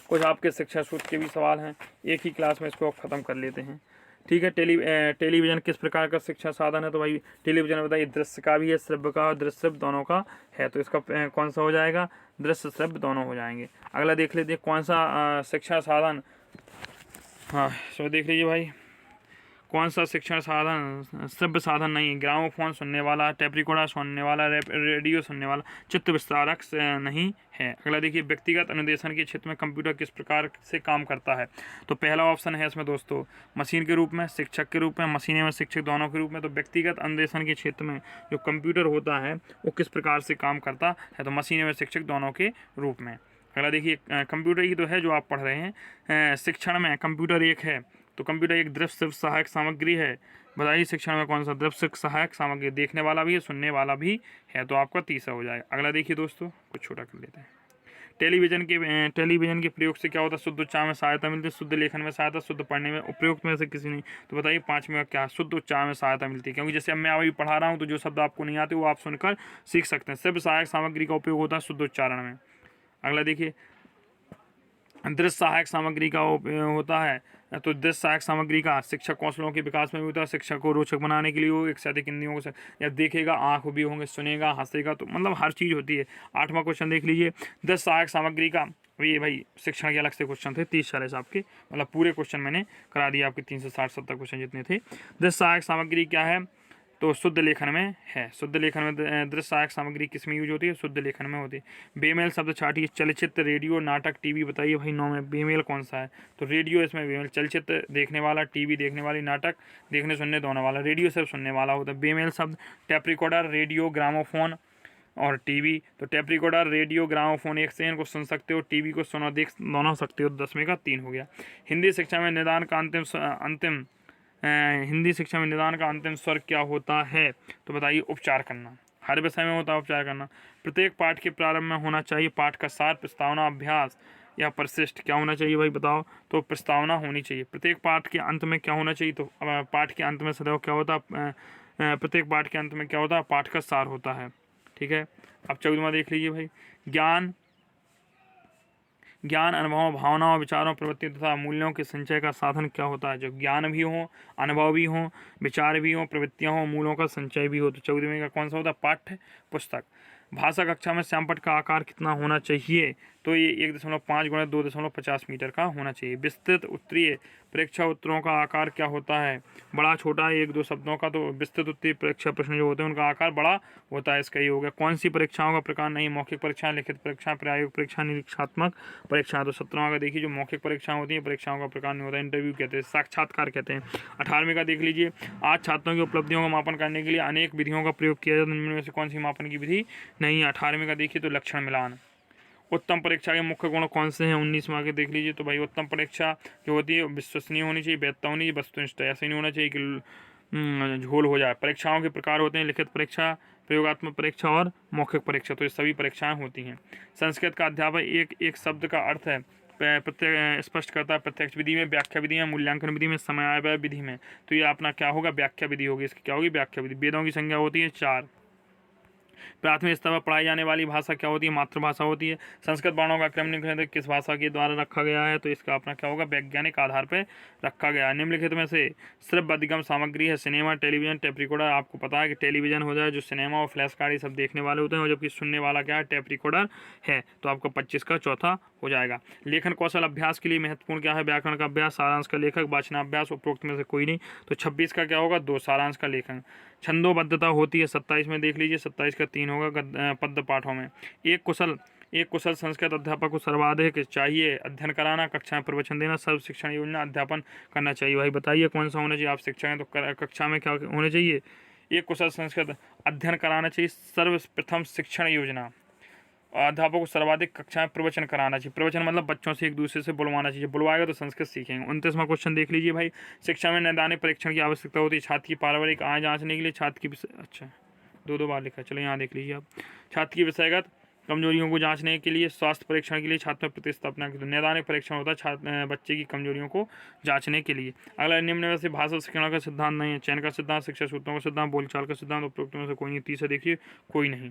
कुछ आपके शिक्षा सूत्र के भी सवाल हैं, एक ही क्लास में इसको ख़त्म कर लेते हैं, ठीक है। टेलीविज़न किस प्रकार का शिक्षा साधन है, तो भाई टेलीविज़न बताइए दृश्य का भी है, श्रव्य का और दृश्य दोनों का है, तो इसका कौन सा हो जाएगा, दृश्य श्रव्य दोनों हो जाएंगे। अगला देख लेते हैं कौन सा शिक्षा साधन, हाँ सो देख लीजिए भाई कौन सा शिक्षण साधन, श्रव्य साधन नहीं, ग्रामोफोन सुनने वाला, टेप रिकॉर्डर सुनने वाला, रेडियो सुनने वाला, चित्त विस्तारक नहीं है। अगला देखिए व्यक्तिगत अनुदेशन के क्षेत्र में कंप्यूटर किस प्रकार से काम करता है, तो पहला ऑप्शन है इसमें दोस्तों मशीन के रूप में, शिक्षक के रूप में, मशीनें में शिक्षक दोनों के रूप में। तो व्यक्तिगत अनुदेशन के क्षेत्र में जो कंप्यूटर होता है वो किस प्रकार से काम करता है, तो मशीनें में शिक्षक दोनों के रूप में। अगला देखिए कंप्यूटर ही तो है जो आप पढ़ रहे हैं। शिक्षण में कंप्यूटर एक है, तो कंप्यूटर एक दृश्य सहायक सामग्री है। बताइए शिक्षण में कौन सा दृश्य सहायक सामग्री, देखने वाला भी है सुनने वाला भी है, तो आपका तीसरा हो जाएगा। अगला देखिए दोस्तों, कुछ छोटा कर लेते हैं। टेलीविजन के प्रयोग से क्या होता है? शुद्ध उच्चारण में सहायता मिलती है, शुद्ध लेखन में सहायता, शुद्ध पढ़ने में। उपयुक्त में से किसी नहीं, तो बताइए पाँचवें का क्या? शुद्ध उच्चारण में सहायता मिलती है, क्योंकि जैसे अब मैं अभी पढ़ा रहा हूँ तो जो शब्द आपको नहीं आते वो आप सुनकर सीख सकते हैं। सिर्फ सहायक सामग्री का उपयोग होता है शुद्ध उच्चारण में। अगला देखिए, दृश्य सहायक सामग्री का उपयोग होता है, तो दृश्य सहायक सामग्री का शिक्षक कौशलों के विकास में भी होता है। शिक्षक को रोचक बनाने के लिए वो एक से अधिक इंद्रियों को जब देखेगा, आँख भी होंगे, सुनेगा, हंसेगा, तो मतलब हर चीज़ होती है। 8वां क्वेश्चन देख लीजिए, दृश्य सहायक सामग्री का, ये भाई शिक्षण के अलग से क्वेश्चन थे 30-40 आपके, मतलब पूरे क्वेश्चन मैंने करा दिया आपके 360-70 क्वेश्चन जितने थे। दृश्य सहायक सामग्री क्या है? तो शुद्ध लेखन में है। शुद्ध लेखन में दृश्य सहायक सामग्री किस में यूज होती है? शुद्ध लेखन में होती है। बेमेल शब्द छाटिए, चलचित्र, रेडियो, नाटक, टीवी। बताइए भाई 9 में बेमेल कौन सा है? तो रेडियो इसमें बेमेल, चलचित्र देखने वाला, टीवी देखने वाली, नाटक देखने सुनने दोनों वाला, रेडियो सिर्फ सुनने वाला होता है। बेमेल शब्द टेप रिकॉर्डर, रेडियो, ग्रामोफोन और टीवी। तो टेप रिकॉर्डर, रेडियो, ग्रामोफोन एक से इनको सुन सकते हो, टीवी को सुनो देख दोनों सकते हो। 10वें का 3 हो गया। हिंदी शिक्षा में निदान का हिंदी शिक्षा में निदान का अंतिम स्वर क्या होता है? तो बताइए उपचार करना। हर विषय में होता है उपचार करना। प्रत्येक पाठ के प्रारंभ में होना चाहिए पाठ का सार, प्रस्तावना, अभ्यास या परिशिष्ट। क्या होना चाहिए भाई बताओ? तो प्रस्तावना होनी चाहिए। प्रत्येक पाठ के अंत में क्या होना चाहिए? तो पाठ के अंत में सदैव क्या होता है? प्रत्येक पाठ के अंत में क्या होता है? पाठ का सार होता है। ठीक है, अब 14वां देख लीजिए भाई, ज्ञान अनुभव, भावनाओं, विचारों, प्रवृत्तियों तथा मूल्यों के संचय का साधन क्या होता है? जो ज्ञान भी हो, अनुभव भी हो, विचार भी हो, प्रवृत्तियां हो, मूलों का संचय भी हो। तो 14वें का कौन सा होता है? पाठ्य पुस्तक। भाषा कक्षा में श्यामपट्ट का आकार कितना होना चाहिए? तो ये 1.5 × 2.50 मीटर का होना चाहिए। विस्तृत उत्तरीय परीक्षा उत्तरों का आकार क्या होता है? बड़ा छोटा, 1-2 शब्दों का। तो विस्तृत उत्तरीय परीक्षा प्रश्न जो होते हैं उनका आकार बड़ा होता है, इसका ये हो गया। कौन सी परीक्षाओं का प्रकार नहीं? मौखिक परीक्षा, लिखित परीक्षा, प्रायोगिक परीक्षा, निरीक्षात्मक परीक्षा। तो 17वां का देखिए, जो मौखिक परीक्षाएं होती हैं परीक्षाओं का प्रकार नहीं होता, इंटरव्यू कहते हैं, साक्षात्कार कहते हैं। 18वें का देख लीजिए, आज छात्रों की उपलब्धियों का मापन करने के लिए अनेक विधियों का प्रयोग किया जाता है, इनमें से कौन सी मापन की विधि नहीं है? 18वें का देखिए, तो लक्षण मिलान। उत्तम परीक्षा के मुख्य गुण कौन से हैं? 19वां के देख लीजिए, तो भाई उत्तम परीक्षा जो होती है विश्वसनीय होनी चाहिए, वैधता होनी चाहिए, वस्तुनिष्ठ। ऐसा नहीं होना चाहिए कि झोल हो जाए। परीक्षाओं के प्रकार होते हैं लिखित परीक्षा, प्रयोगात्मक परीक्षा और मौखिक परीक्षा। तो ये सभी परीक्षाएं होती हैं। संस्कृत का अध्यापक एक शब्द का अर्थ है प्रत्यक्ष स्पष्ट करता है। प्रत्यक्ष विधि में, व्याख्या विधि में, मूल्यांकन विधि में, समयावय विधि में। तो ये अपना क्या होगा? व्याख्या विधि होगी। इसकी क्या होगी? व्याख्या विधि। वेदों की संख्या होती है 4। प्राथमिक स्तर पर पढ़ाई जाने वाली भाषा क्या होती है? मातृभाषा होती है। संस्कृत वर्णों का क्रम निम्नलिखित किस भाषा के द्वारा रखा गया है? तो इसका अपना क्या होगा? वैज्ञानिक आधार पर रखा गया है। निम्नलिखित में से सिर्फ अधिगम सामग्री है? Cinema, television, tape recorder. आपको पता है कि टेलीविजन हो जाए जो सिनेमा और फ्लैश कार्ड ये सब देखने वाले होते हैं, और जबकि सुनने वाला क्या है? टेप रिकॉर्डर है। तो आपका 25 का चौथा हो जाएगा। लेखन कौशल अभ्यास के लिए महत्वपूर्ण क्या है? व्याकरण का अभ्यास, सारांश का लेखक, वाचनाभ्यास। उपरोक्त में से कोई नहीं। तो 26 का क्या होगा? 2 सारांश का लेखन। छंदोबद्धता होती है 27 में, देख लीजिए 27 का 3 होगा पद्य पाठों में। एक कुशल संस्कृत अध्यापक को सर्वाधिक चाहिए अध्ययन कराना, कक्षा में प्रवचन देना, सर्व शिक्षण योजना अध्यापन करना चाहिए। भाई बताइए कौन सा होना चाहिए? आप शिक्षक हैं तो कक्षा में क्या होना चाहिए? एक कुशल संस्कृत अध्ययन कराना चाहिए, सर्वप्रथम शिक्षण योजना। अध्यापक को सर्वाधिक कक्षा में प्रवचन कराना चाहिए। प्रवचन मतलब बच्चों से एक दूसरे से बुलवाना चाहिए, बुलवाएगा तो संस्कृत सीखेंगे। 29वां क्वेश्चन देख लीजिए भाई, शिक्षा में नैदानिक परीक्षण की आवश्यकता होती है छात्र की पारिवारिक आय जांचने के लिए, छात्र की अच्छा 2 बार लिखा है, चलो यहाँ देख लीजिए आप। छात्र की विषयगत कमजोरियों को जांचने के लिए, स्वास्थ्य परीक्षण के लिए, छात्र में प्रतिस्थापना के लिए। नैदानिक परीक्षण होता है छात्र बच्चे की कमजोरियों को जांचने के लिए। अगला निम्न में से भाषा शिक्षण का सिद्धांत नहीं है? चयन का सिद्धांत, शिक्षा सूत्रों का सिद्धांत, बोलचाल का सिद्धांत। उपरोक्त में से कोई नहीं। तीसरा देखिए, कोई नहीं।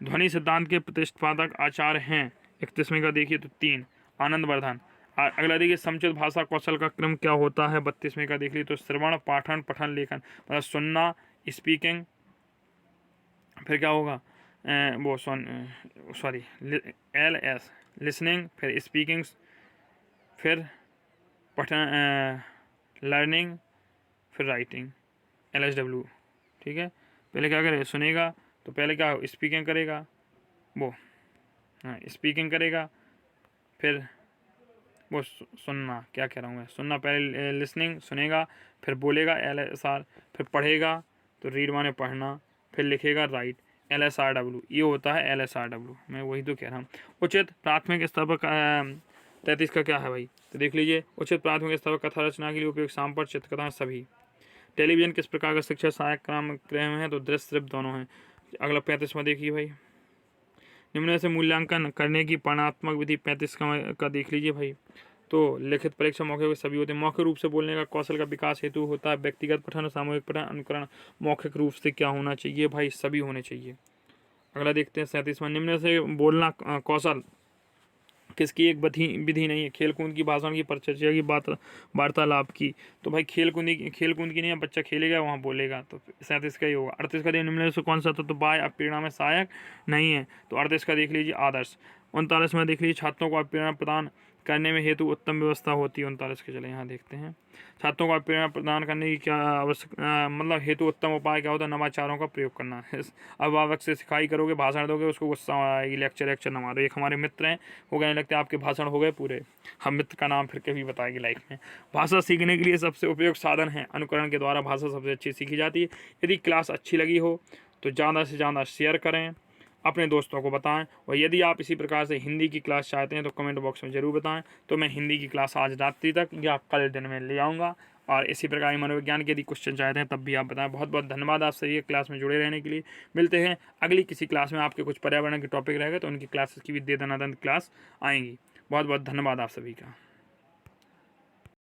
ध्वनि सिद्धांत के प्रतिष्ठापक आचार्य हैं? 31वें का देखिए, तो 3 आनंदवर्धन। अगला देखिए, समुचित भाषा कौशल का क्रम क्या होता है? 32वें का देख लीजिए, तो श्रवण, पाठन, पठन, लेखन। मतलब सुनना, स्पीकिंग, फिर क्या होगा? LS लिसनिंग, फिर स्पीकिंग, फिर पठन, लर्निंग, फिर राइटिंग, LSW। ठीक है, पहले क्या करेगा? सुनेगा, तो पहले क्या स्पीकिंग करेगा, वो हाँ स्पीकिंग करेगा, फिर वो सुनना, क्या कह रहा हूँ मैं, सुनना पहले लिसनिंग, सुनेगा, फिर बोलेगा LSR, फिर पढ़ेगा तो रीड माने पढ़ना, फिर लिखेगा राइट, LSRW, ये होता है LSRW, मैं वही तो कह रहा हूँ। उचित प्राथमिक स्तर पर 33 का क्या है भाई, तो देख लीजिए। उचित प्राथमिक स्तर पर कथा रचना के लिए उपयोग सांपर चित्रकथा सभी। टेलीविजन किस प्रकार का शिक्षा सहायक क्रम है, तो दृश्य सिर्फ दोनों हैं। अगला 35वां देखिए भाई, निम्न से मूल्यांकन करने की परिणात्मक विधि 35 का देख लीजिए भाई। तो लिखित परीक्षा मौखिक सभी होते हैं। मौखिक रूप से बोलने का कौशल का विकास हेतु होता है व्यक्तिगत पठन, सामूहिक पठन, अनुकरण। मौखिक रूप से क्या होना चाहिए भाई, सभी होने चाहिए। अगला देखते हैं 37वां, निम्न से बोलना कौशल किसकी एक विधि नहीं है, खेलकूद की, भाषण की, परिचर्चा की, बात वार्तालाप की। तो भाई खेलकूद की नहीं है, बच्चा खेलेगा वहाँ बोलेगा, तो 37 का ही होगा। 38 का निम्न से कौन सा तो बाह्य प्रेरणा में सहायक नहीं है, तो 38 का देख लीजिए आदर्श। 39 में देख लीजिए छात्रों को प्रेरणा प्रदान करने में हेतु उत्तम व्यवस्था होती है। 39 के चले यहाँ देखते हैं, छात्रों को प्रेरणा प्रदान करने की क्या आवश्यक मतलब हेतु उत्तम उपाय क्या होता है, नवाचारों का प्रयोग करना है। अभिभावक से सिखाई करोगे, भाषण दोगे, उसको गुस्सा आएगी, लेक्चर ना मारो। एक हमारे मित्र हैं, हो गए लगते हैं आपके भाषण हो गए पूरे, हम मित्र का नाम फिर कभी बताएंगे लाइफ में। भाषा सीखने के लिए सबसे उपयुक्त साधन है अनुकरण के द्वारा भाषा सबसे अच्छी सीखी जाती है। यदि क्लास अच्छी लगी हो तो ज़्यादा से ज़्यादा शेयर करें, अपने दोस्तों को बताएं, और यदि आप इसी प्रकार से हिंदी की क्लास चाहते हैं तो कमेंट बॉक्स में ज़रूर बताएं, तो मैं हिंदी की क्लास आज रात्रि तक या कल दिन में ले आऊँगा। और इसी प्रकार की मनोविज्ञान के यदि क्वेश्चन चाहते हैं तब भी आप बताएं। बहुत बहुत धन्यवाद आपसे ये क्लास में जुड़े रहने के लिए। मिलते हैं अगली किसी क्लास में, आपके कुछ पर्यावरण के टॉपिक रहेगा तो उनकी क्लासेस की भी दे दनादन क्लास आएंगी। बहुत बहुत धन्यवाद आप सभी का।